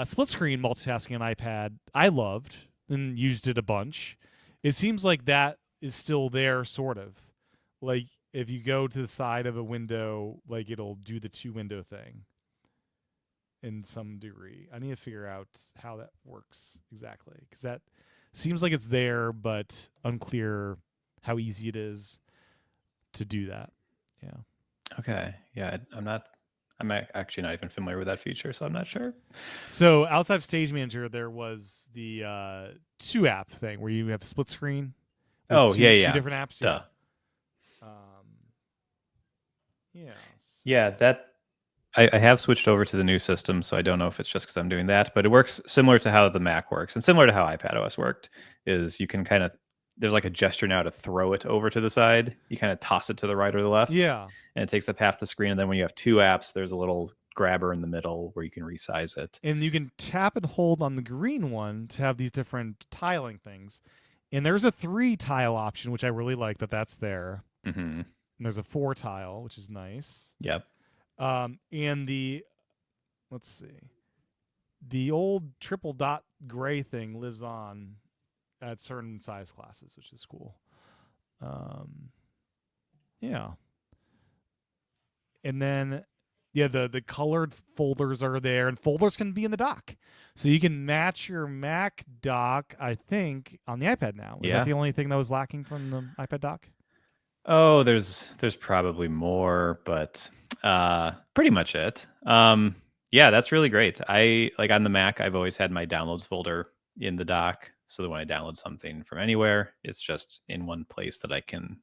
split screen multitasking on iPad, I loved and used it a bunch. It seems like that is still there, sort of. Like if you go to the side of a window, like it'll do the 2-window thing. In some degree, I need to figure out how that works exactly because that seems like it's there, but unclear how easy it is to do that. Yeah. Okay. Yeah, I'm actually not even familiar with that feature, so I'm not sure. So outside of Stage Manager, there was the 2-app thing where you have split screen. Two different apps. Duh. Yeah. That. I have switched over to the new system, so I don't know if it's just because I'm doing that, but it works similar to how the Mac works and similar to how iPadOS worked. Is you can kind of there's like a gesture now to throw it over to the side. You kind of toss it to the right or the left. Yeah, and it takes up half the screen. And then when you have 2 apps, there's a little grabber in the middle where you can resize it. And you can tap and hold on the green one to have these different tiling things. And there's a 3 tile option, which I really like that's there. Mm-hmm. And there's a 4 tile, which is nice. Yep. And let's see, the old triple dot gray thing lives on at certain size classes, which is cool. Yeah. And then, the colored folders are there, and folders can be in the dock. So you can match your Mac dock, I think, on the iPad now. Is that the only thing that was lacking from the iPad dock? Oh, there's probably more, but pretty much it. Yeah, that's really great. I like on the Mac, I've always had my downloads folder in the dock, so that when I download something from anywhere, it's just in one place that I can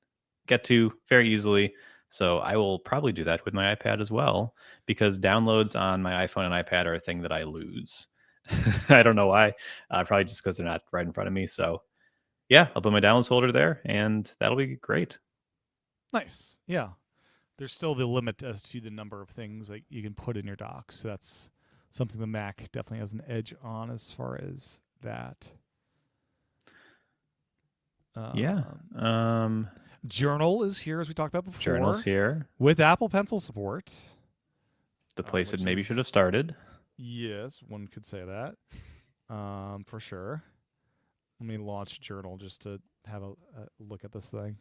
get to very easily. So I will probably do that with my iPad as well, because downloads on my iPhone and iPad are a thing that I lose. I don't know why. Probably just because they're not right in front of me. So yeah, I'll put my downloads folder there, and that'll be great. Nice. Yeah. There's still the limit as to the number of things that you can put in your dock. So that's something the Mac definitely has an edge on as far as that. Journal is here, as we talked about before. Journal's here. With Apple Pencil support. The place it maybe should have started. Yes, one could say that. For sure. Let me launch Journal just to have a look at this thing.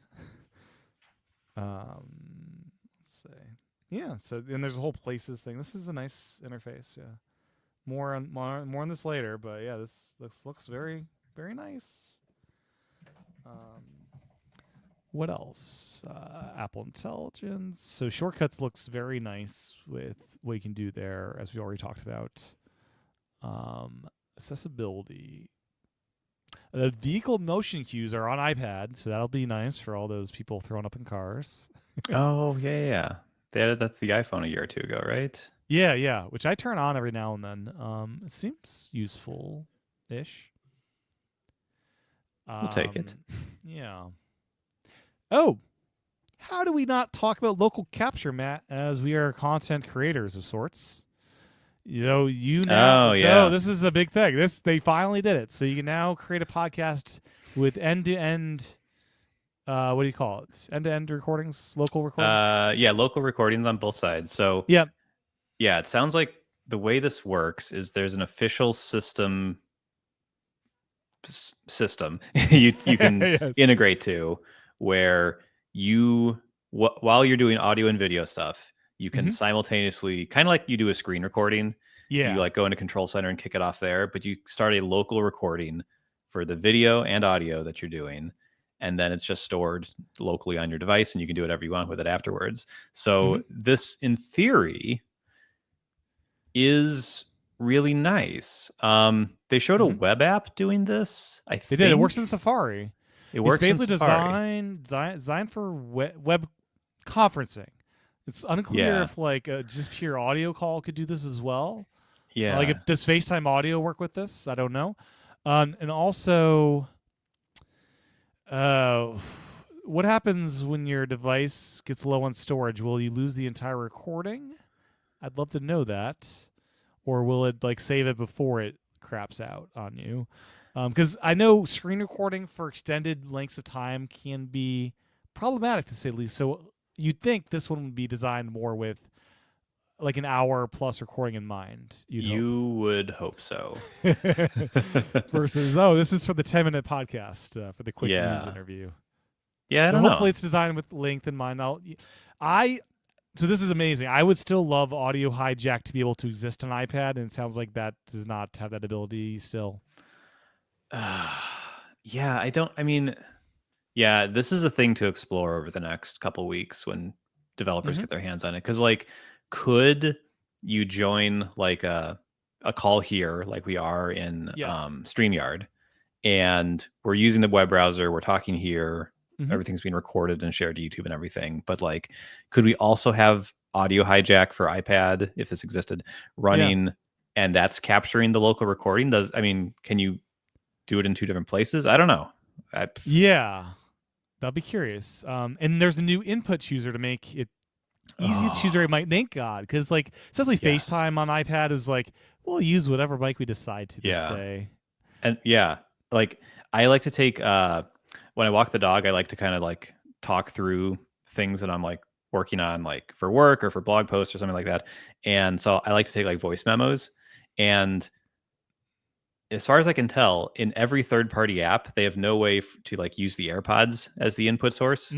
Let's see. Yeah, so and there's a whole places thing. This is a nice interface. Yeah, more on this later. But yeah, this looks very, very nice. What else? Apple Intelligence. So shortcuts looks very nice with what you can do there, as we already talked about. Accessibility. The vehicle motion cues are on iPad, so that'll be nice for all those people thrown up in cars. Oh, yeah. They added that to the iPhone a year or two ago, right? Yeah, which I turn on every now and then. It seems useful-ish. We'll take it. Yeah. Oh, how do we not talk about local capture, Matt, as we are content creators of sorts? So this is a big thing. They finally did it. So you can now create a podcast with end-to-end. What do you call it? End-to-end recordings, local recordings. Yeah, local recordings on both sides. So Yep. yeah, it sounds like the way this works is there's an official system you can Yes. integrate to where you while you're doing audio and video stuff, you can simultaneously, kind of like you do a screen recording. Yeah. You like go into Control Center and kick it off there, but you start a local recording for the video and audio that you're doing, and then it's just stored locally on your device, and you can do whatever you want with it afterwards. So this, in theory, is really nice. They showed a web app doing this. They did. It works in Safari. It works basically in Safari. designed for web conferencing. It's unclear if like just pure audio call could do this as well. Yeah. Like, if does FaceTime audio work with this? I don't know. And also, what happens when your device gets low on storage? Will you lose the entire recording? I'd love to know that. Or will it like save it before it craps out on you? Because I know screen recording for extended lengths of time can be problematic, to say the least. So you'd think this one would be designed more with like an hour plus recording in mind. You would hope so. Versus, this is for the 10-minute podcast, for the quick news interview. Yeah, I don't know. Hopefully it's designed with length in mind. So this is amazing. I would still love Audio Hijack to be able to exist on iPad, and it sounds like that does not have that ability still. Yeah, this is a thing to explore over the next couple weeks when developers get their hands on it. Because, like, could you join like a call here, like we are in StreamYard, and we're using the web browser, we're talking here, everything's being recorded and shared to YouTube and everything. But like, could we also have Audio Hijack for iPad, if this existed, running, and that's capturing the local recording? Can you do it in two different places? I don't know. Yeah, that'll be curious. And there's a new input chooser to make it easy to choose. Thank God, because like essentially FaceTime on iPad is like, we'll use whatever mic we decide to this day. And like I like to take when I walk the dog, I like to kind of like talk through things that I'm like working on, like for work or for blog posts or something like that. And so I like to take like voice memos. And as far as I can tell, in every third-party app, they have no way to like use the AirPods as the input source.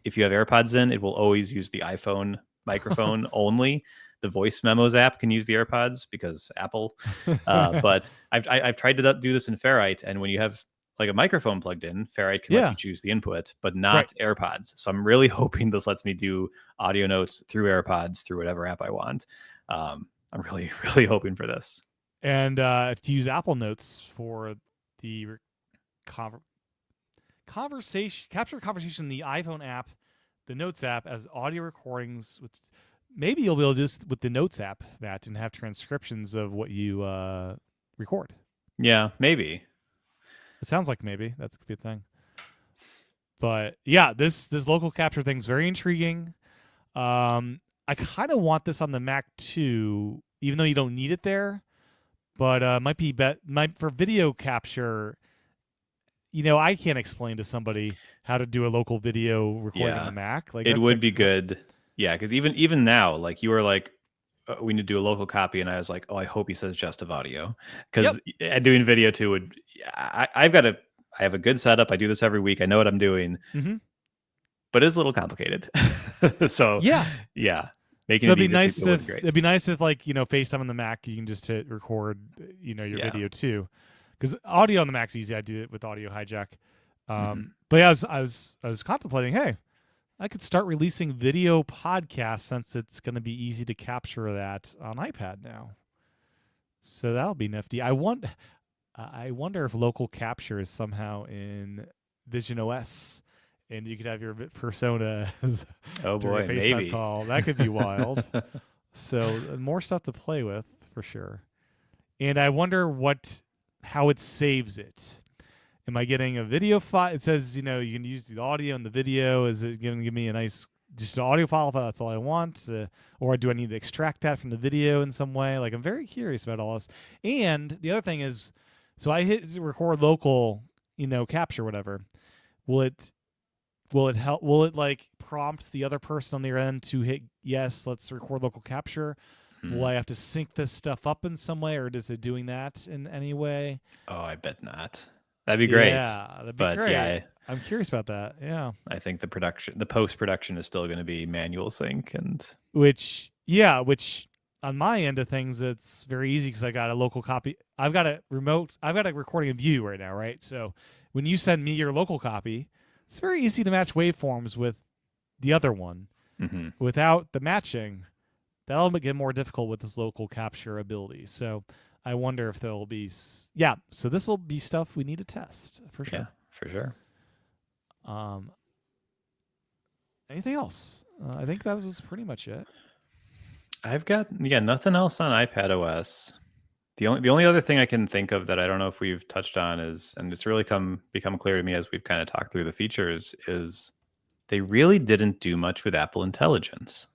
If you have AirPods in, it will always use the iPhone microphone only. The voice memos app can use the AirPods because Apple. But I've tried to do this in Ferrite, and when you have like a microphone plugged in, Ferrite can let you choose the input, but not AirPods. So I'm really hoping this lets me do audio notes through AirPods through whatever app I want. I'm really, really hoping for this. And if you use Apple Notes for the capture conversation in the iPhone app, the Notes app, as audio recordings, maybe you'll be able to do this with the Notes app, Matt, and have transcriptions of what you record. Yeah, maybe. It sounds like maybe that could be a thing. But yeah, this local capture thing's very intriguing. I kind of want this on the Mac too, even though you don't need it there. But might for video capture. I can't explain to somebody how to do a local video recording on the Mac. Like, it would be good. Yeah, because even now, like you were like, we need to do a local copy, and I was like, oh, I hope he says just of audio, because doing video too would. I have a good setup. I do this every week. I know what I'm doing, but it's a little complicated. So it'd be nice if like FaceTime on the Mac, you can just hit record your video too, because audio on the Mac's easy. I do it with Audio Hijack. But yeah, I was contemplating, hey, I could start releasing video podcasts since it's going to be easy to capture that on iPad now. So that'll be nifty. I wonder if local capture is somehow in Vision OS, and you could have your persona as a FaceTime maybe call. That could be wild. So more stuff to play with for sure. And I wonder how it saves it. Am I getting a video file? It says, you can use the audio and the video. Is it going to give me a nice, just an audio file if that's all I want? Or do I need to extract that from the video in some way? Like, I'm very curious about all this. And the other thing is, so I hit record local, capture whatever, will it help? Will it like prompt the other person on the other end to hit yes, let's record local capture? Will I have to sync this stuff up in some way, or is it doing that in any way? Oh, I bet not. That'd be great. Yeah, that'd be great. Yeah, I'm curious about that. Yeah. I think the post-production is still going to be manual sync, and which on my end of things, it's very easy because I got a local copy. I've got a recording of you right now, right? So when you send me your local copy, it's very easy to match waveforms with the other one. Without the matching, that'll get more difficult with this local capture ability. So I wonder if there'll be so this will be stuff we need to test for sure. Yeah, for sure. Anything else? I think that was pretty much it. I've got nothing else on iPad OS. The only other thing I can think of that I don't know if we've touched on is, and it's really become clear to me as we've kind of talked through the features, is they really didn't do much with Apple Intelligence.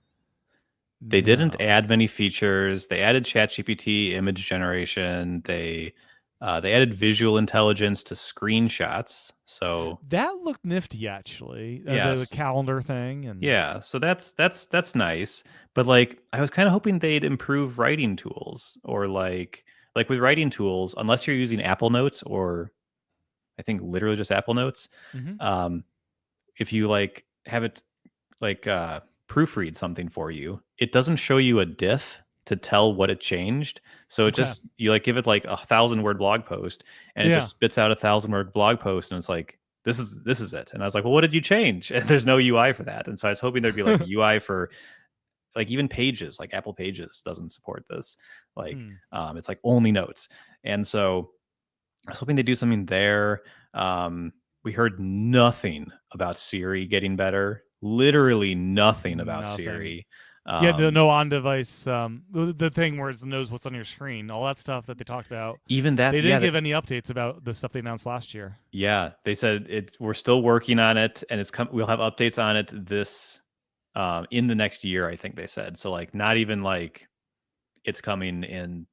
They didn't add many features. They added ChatGPT image generation. They added visual intelligence to screenshots. So that looked nifty, actually. The calendar thing, and so that's nice. But like, I was kind of hoping they'd improve writing tools, or like with writing tools, unless you're using Apple Notes, or I think literally just Apple Notes. If you like have it like proofread something for you, it doesn't show you a diff to tell what it changed. So it just, you like give it like 1,000-word blog post, and it just spits out 1,000-word blog post, and it's like, this is it. And I was like, well, what did you change? And there's no UI for that. And so I was hoping there'd be like a UI for like even Pages, like Apple Pages doesn't support this. Like it's like only Notes. And so I was hoping they'd do something there. We heard nothing about Siri getting better. Literally nothing about Siri. The no on-device, the thing where it knows what's on your screen, all that stuff that they talked about. Even that, they didn't give any updates about the stuff they announced last year. Yeah, they said we're still working on it, and we'll have updates on it this in the next year, I think they said. So like, not even like it's coming in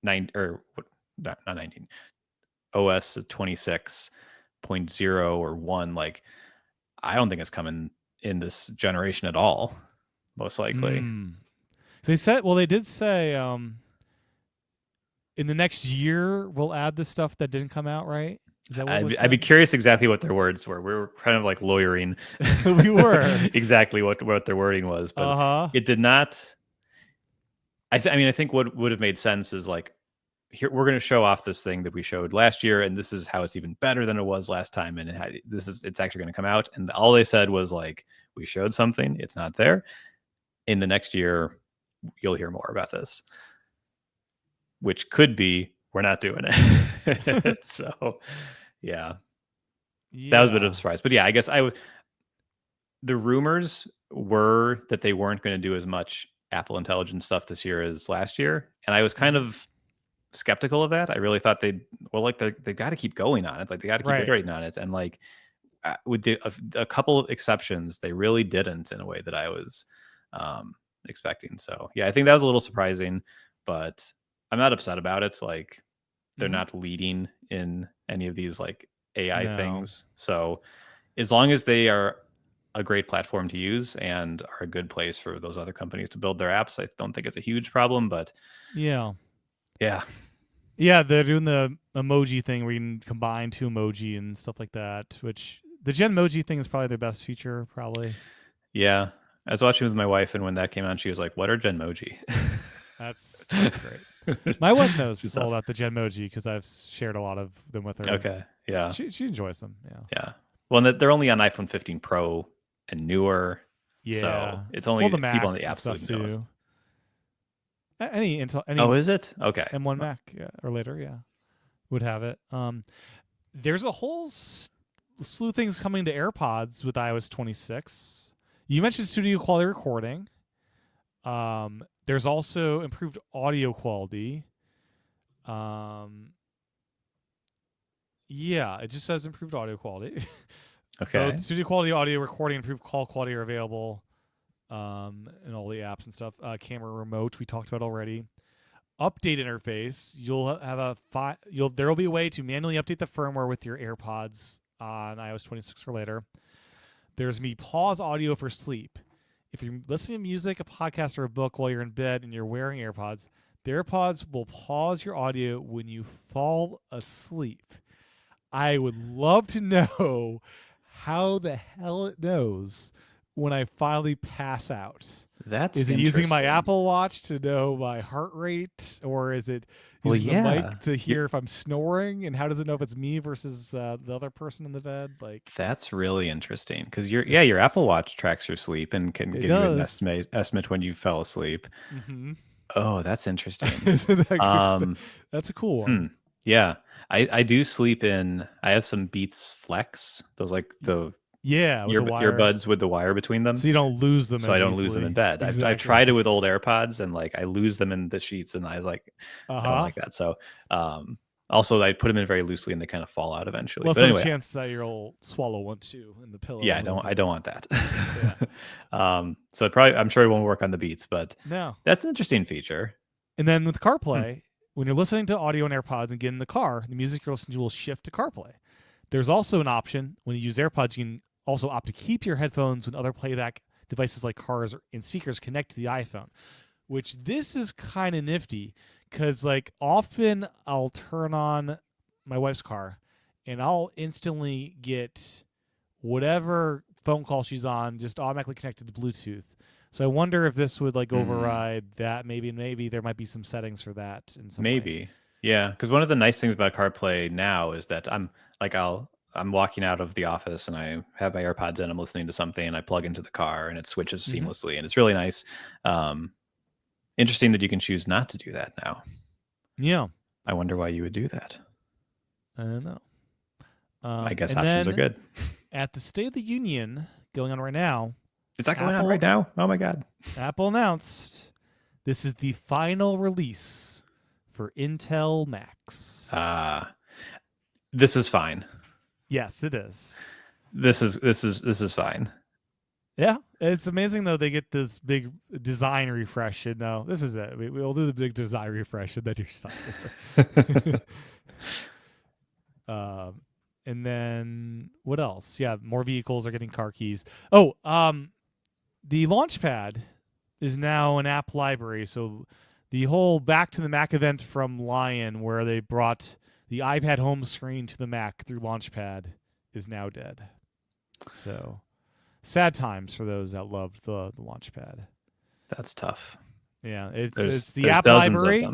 not 19 OS 26.0 or 1. Like, I don't think it's coming in this generation at all, most likely. So they did say in the next year we'll add the stuff that didn't come out, right? Is that what I'd be curious exactly what their words were. We were kind of like lawyering. We were exactly what their wording was, but it did not. I think what would have made sense is like, here we're going to show off this thing that we showed last year, and this is how it's even better than it was last time, and it's actually going to come out. And all they said was like, we showed something, it's not there. In the next year, you'll hear more about this, which could be we're not doing it. So yeah, that was a bit of a surprise. But yeah, I guess the rumors were that they weren't going to do as much Apple Intelligence stuff this year as last year, and I was kind of skeptical of that. I really thought they've got to keep going on it. Like, they got to keep iterating on it. And like, with a couple of exceptions, they really didn't in a way that I was expecting. So yeah, I think that was a little surprising, but I'm not upset about it. Like, they're not leading in any of these like AI things. So as long as they are a great platform to use and are a good place for those other companies to build their apps, I don't think it's a huge problem. But yeah, they're doing the emoji thing where you can combine 2 emoji and stuff like that, which the Genmoji thing is probably their best feature, probably. Yeah. I was watching with my wife, and when that came on, she was like, what are Genmoji? That's great. My wife knows all about the Genmoji because I've shared a lot of them with her. Okay. Yeah. She enjoys them. Yeah. Yeah. Well, they're only on iPhone 15 Pro and newer. Yeah. So it's only the people on the absolute newest. Any Intel, oh, is it? Okay. M1 Mac or later, would have it. There's a whole slew of things coming to AirPods with iOS 26. You mentioned studio quality recording. There's also improved audio quality. It just says improved audio quality. Okay. So studio quality audio recording, improved call quality are available. And all the apps and stuff. Camera remote we talked about already. update interface, you'll have there will be a way to manually update the firmware with your AirPods on iOS 26 or later. There's going to be pause audio for sleep. If you're listening to music, a podcast, or a book while you're in bed and you're wearing AirPods, the AirPods will pause your audio when you fall asleep. I would love to know how the hell it knows when I finally pass out. Is it using my Apple Watch to know my heart rate, or is it using the mic to hear if I'm snoring? And how does it know if it's me versus the other person in the bed? Like, that's really interesting because your Apple Watch tracks your sleep and can give you an estimate when you fell asleep. Mm-hmm. Oh, that's interesting. Isn't that that's a cool one. Yeah, I do sleep in. I have some Beats Flex. Those like the earbuds with the wire between them, so you don't lose them. So I don't lose them in bed. Exactly. I've tried it with old AirPods, and like I lose them in the sheets, and I don't like that. So also I put them in very loosely, and they kind of fall out eventually. Well, there's a chance that you'll swallow one too in the pillow. Yeah, I don't want that. So I'm sure it won't work on the Beats, but no, that's an interesting feature. And then with CarPlay, when you're listening to audio on AirPods and get in the car, the music you're listening to will shift to CarPlay. There's also an option when you use AirPods, you can also opt to keep your headphones when other playback devices like cars and speakers connect to the iPhone, which this is kind of nifty because like often I'll turn on my wife's car and I'll instantly get whatever phone call she's on just automatically connected to Bluetooth. So I wonder if this would like override that. Maybe there might be some settings for that in some way. Yeah, because one of the nice things about CarPlay now is that I'm walking out of the office and I have my AirPods in, I'm listening to something, and I plug into the car and it switches seamlessly, and it's really nice. Interesting that you can choose not to do that now. Yeah. I wonder why you would do that. I don't know. I guess options are good. At the State of the Union going on right now. Is that going on right now? Oh my God. Apple announced this is the final release for Intel Macs. This is fine. Yes, it is. This is fine. Yeah, it's amazing though. They get this big design refresh, and no, this is it. We'll do the big design refresh, and then you're stuck. And then what else? Yeah, more vehicles are getting car keys. Oh, the Launchpad is now an app library. So the whole Back to the Mac event from Lion, where they brought the iPad home screen to the Mac through Launchpad, is now dead. So sad times for those that loved the Launchpad. That's tough. Yeah, it's the app library.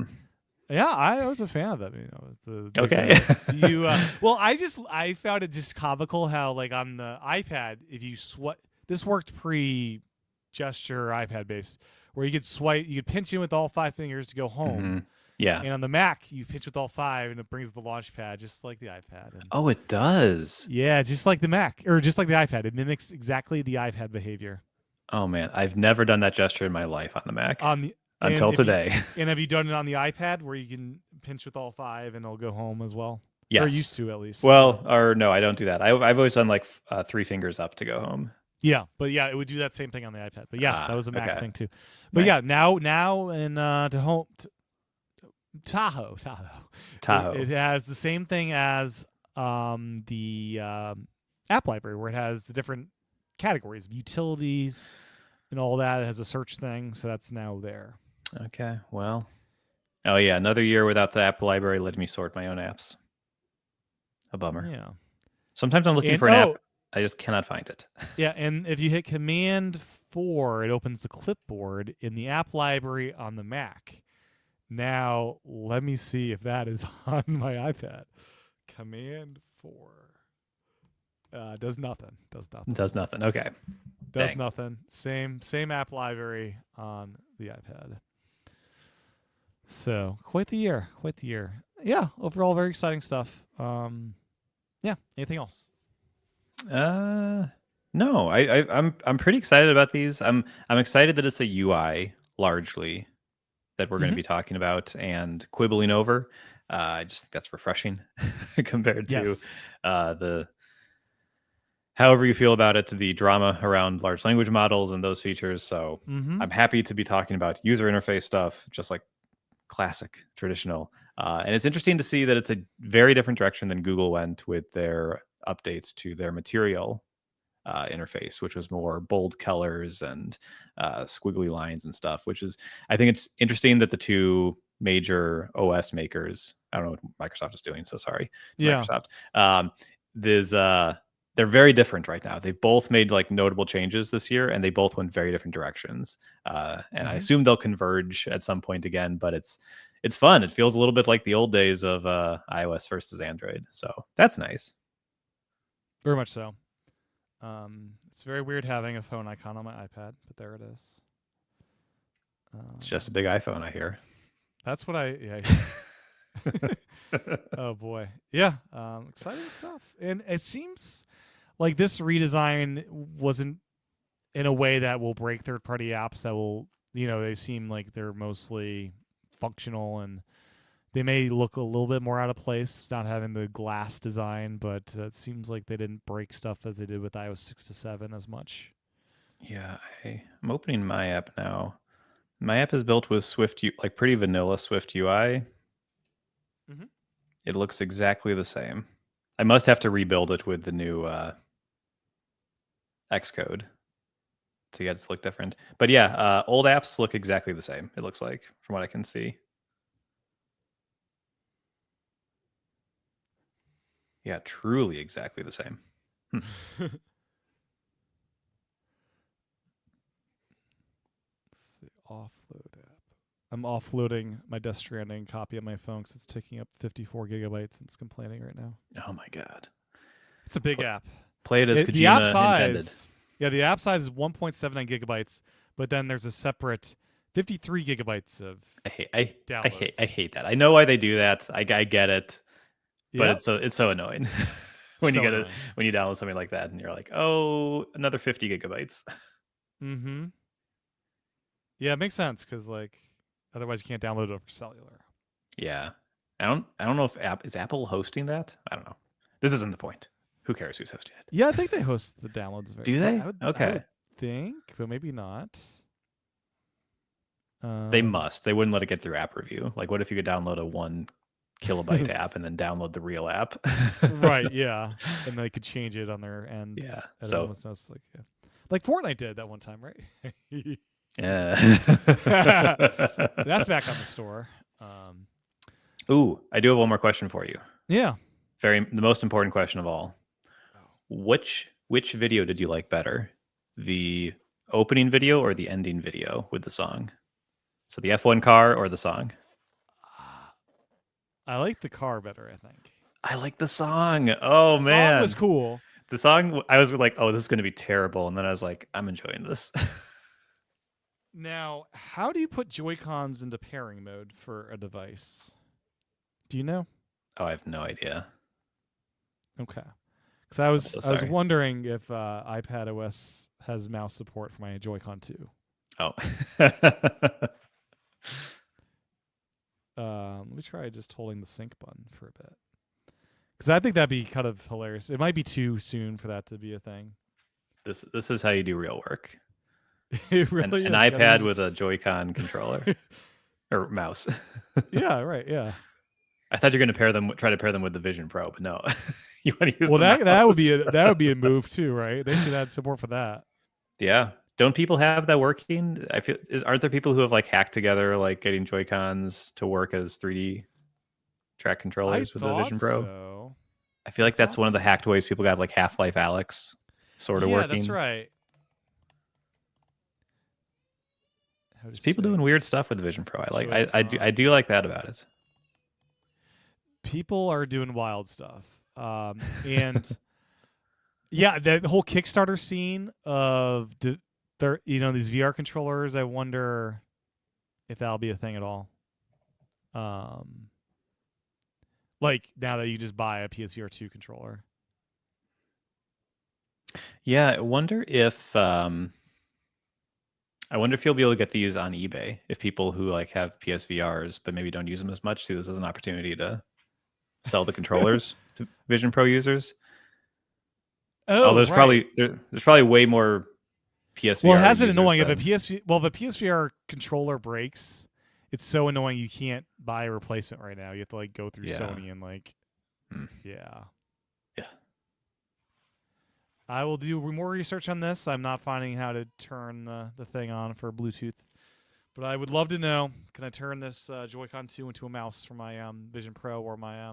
Yeah, I was a fan of it. Okay. Well, I found it just comical how like on the iPad, if you this worked pre-gesture iPad based, where you could pinch in with all 5 fingers to go home. Mm-hmm. Yeah. And on the Mac, you pinch with all 5, and it brings the Launchpad just like the iPad. Oh, it does. Yeah, just like the Mac, or just like the iPad. It mimics exactly the iPad behavior. Oh man, I've never done that gesture in my life on the Mac. Until today. And have you done it on the iPad where you can pinch with all 5 and it'll go home as well? Yes. Or used to, at least. Well, or no, I don't do that. I've always done like 3 fingers up to go home. Yeah, but yeah, it would do that same thing on the iPad. But yeah, that was a Mac thing too. But nice. Yeah, now in to home Tahoe. It has the same thing as the app library, where it has the different categories of utilities and all that. It has a search thing, so that's now there. Okay, well. Oh yeah, another year without the app library letting me sort my own apps. A bummer. Yeah. Sometimes I'm looking for an app, I just cannot find it. Yeah, and if you hit Command 4, it opens the clipboard in the app library on the Mac. Now, let me see if that is on my iPad. Command 4. Does nothing. Does nothing. Okay. Does nothing. Same app library on the iPad. So, quite the year. Yeah, overall very exciting stuff. Yeah, anything else? No. I'm pretty excited about these. I'm excited that it's a UI largely that we're going to be talking about and quibbling over. I just think that's refreshing compared to the however you feel about it, to the drama around large language models and those features. So I'm happy to be talking about user interface stuff, just like classic, traditional. And it's interesting to see that it's a very different direction than Google went with their updates to their material interface, which was more bold colors and squiggly lines and stuff, which is, I think it's interesting that the two major OS makers, I don't know what Microsoft is doing, so sorry, Microsoft, they're very different right now. They both made like notable changes this year, and they both went very different directions. And I assume they'll converge at some point again, but it's fun. It feels a little bit like the old days of iOS versus Android. So that's nice. Very much so. It's very weird having a phone icon on my iPad, but there it is. It's just a big iPhone, I hear. That's what Oh boy. Yeah. Exciting stuff. And it seems like this redesign wasn't in a way that will break third-party apps that will, they seem like they're mostly functional, and they may look a little bit more out of place not having the glass design, but it seems like they didn't break stuff as they did with iOS 6 to 7 as much. Yeah, I'm opening my app now. My app is built with Swift, like pretty vanilla Swift UI. Mm-hmm. It looks exactly the same. I must have to rebuild it with the new Xcode to get it to look different. But yeah, old apps look exactly the same, it looks like, from what I can see. Yeah, truly exactly the same. Let's see, offload app. I'm offloading my Death Stranding copy on my phone because it's taking up 54 gigabytes and it's complaining right now. Oh my god. It's a big app. Play it as Kojima the app size, intended. Yeah, the app size is 1.79 gigabytes, but then there's a separate 53 gigabytes of downloads. I hate that. I know why they do that. I get it. But it's so annoying when you when you download something like that and you're like, oh, another 50 gigabytes. Mm-hmm. Yeah, it makes sense because like otherwise you can't download it over cellular. Yeah, I don't know if is Apple hosting that. I don't know. This isn't the point. Who cares who's hosting it? Yeah, I think they host the downloads. Do they? Okay. I would think, but maybe not. They must. They wouldn't let it get through app review. Like, what if you could download a 1 kilobyte app and then download the real app? Right. Yeah, and they could change it on their end. Yeah. So like Fortnite did that one time, right? Yeah. That's back on the store. Ooh, I do have one more question for you. Yeah. The most important question of all. Which video did you like better? The opening video or the ending video with the song? So the F1 car or the song? I like the car better, I think. I like the song. Oh, man. The song was cool. The song, I was like, oh, this is going to be terrible. And then I was like, I'm enjoying this. Now, how do you put Joy-Cons into pairing mode for a device? Do you know? Oh, I have no idea. Okay. Because I was wondering if iPad OS has mouse support for my Joy-Con 2. Oh. Let me try just holding the sync button for a bit. Because I think that'd be kind of hilarious. It might be too soon for that to be a thing. This is how you do real work. It really an iPad with a Joy-Con controller or mouse. Yeah, right. Yeah. I thought you're going to try to pair them with the Vision Pro, but no. You want to use that would be a move too, right? They should add support for that. Yeah. Don't people have that working? I feel aren't there people who have like hacked together like getting Joy-Cons to work as 3D track controllers with the Vision Pro? So. I feel like that's one of the hacked ways people got like Half-Life Alyx sort of working. Yeah, that's right. There's people doing weird stuff with the Vision Pro. I do like that about it. People are doing wild stuff. And yeah, the whole Kickstarter scene of these VR controllers, I wonder if that'll be a thing at all. Like now that you just buy a PSVR 2 controller. Yeah, I wonder if you'll be able to get these on eBay if people who like have PSVRs but maybe don't use them as much see this as an opportunity to sell the controllers to Vision Pro users. Oh, there's right. there's probably way more PSVR. Well, it has been annoying if the PSVR controller breaks. it's so annoying you can't buy a replacement right now. You have to like go through Yeah. Sony and like, Yeah. I will do more research on this. I'm not finding how to turn the thing on for Bluetooth, but I would love to know. Can I turn this Joy-Con 2 into a mouse for my Vision Pro or my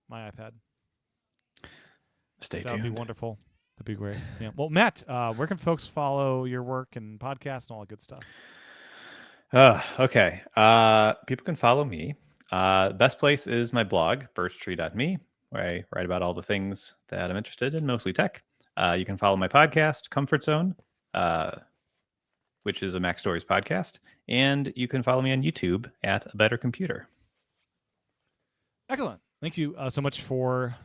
my iPad? Stay tuned. That'd be wonderful. That'd be great. Yeah. Well, Matt, where can folks follow your work and podcast and all that good stuff? Okay. People can follow me. Best place is my blog, birchtree.me, where I write about all the things that I'm interested in, mostly tech. You can follow my podcast, Comfort Zone, which is a Mac Stories podcast. And you can follow me on YouTube at A Better Computer. Excellent. Thank you so much for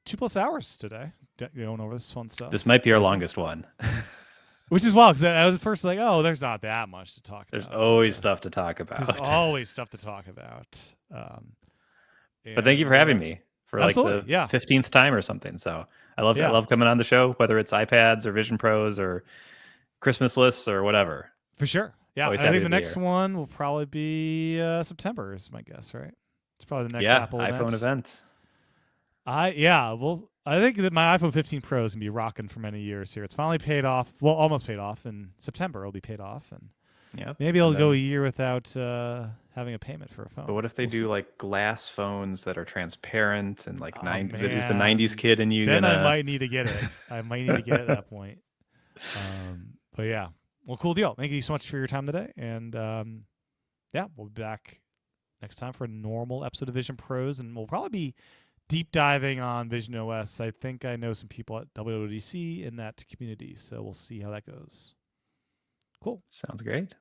2+ hours today going over this fun stuff. This might be our longest one. Which is wild, because I was first like, oh, there's not that much to talk There's about. always stuff to talk about. There's always stuff to talk about. But thank you for having me for like the 15th time or something. So I love coming on the show, whether it's iPads or Vision Pros or Christmas lists or whatever. For sure. Yeah. I think the next one will probably be September is my guess, right? It's probably the next Apple iPhone event. I think that my iPhone 15 Pro is going to be rocking for many years here. It's finally paid off. Well, almost paid off. In September, it'll be paid off. And maybe I'll go a year without having a payment for a phone. But what if they do like glass phones that are transparent and like is the 90s kid in you? Then I might need to get it. I might need to get it at that point. But yeah. Well, cool deal. Thank you so much for your time today. And we'll be back next time for a normal episode of Vision Pros. And we'll probably be deep diving on Vision OS. I think I know some people at WWDC in that community, so we'll see how that goes. Cool. Sounds great.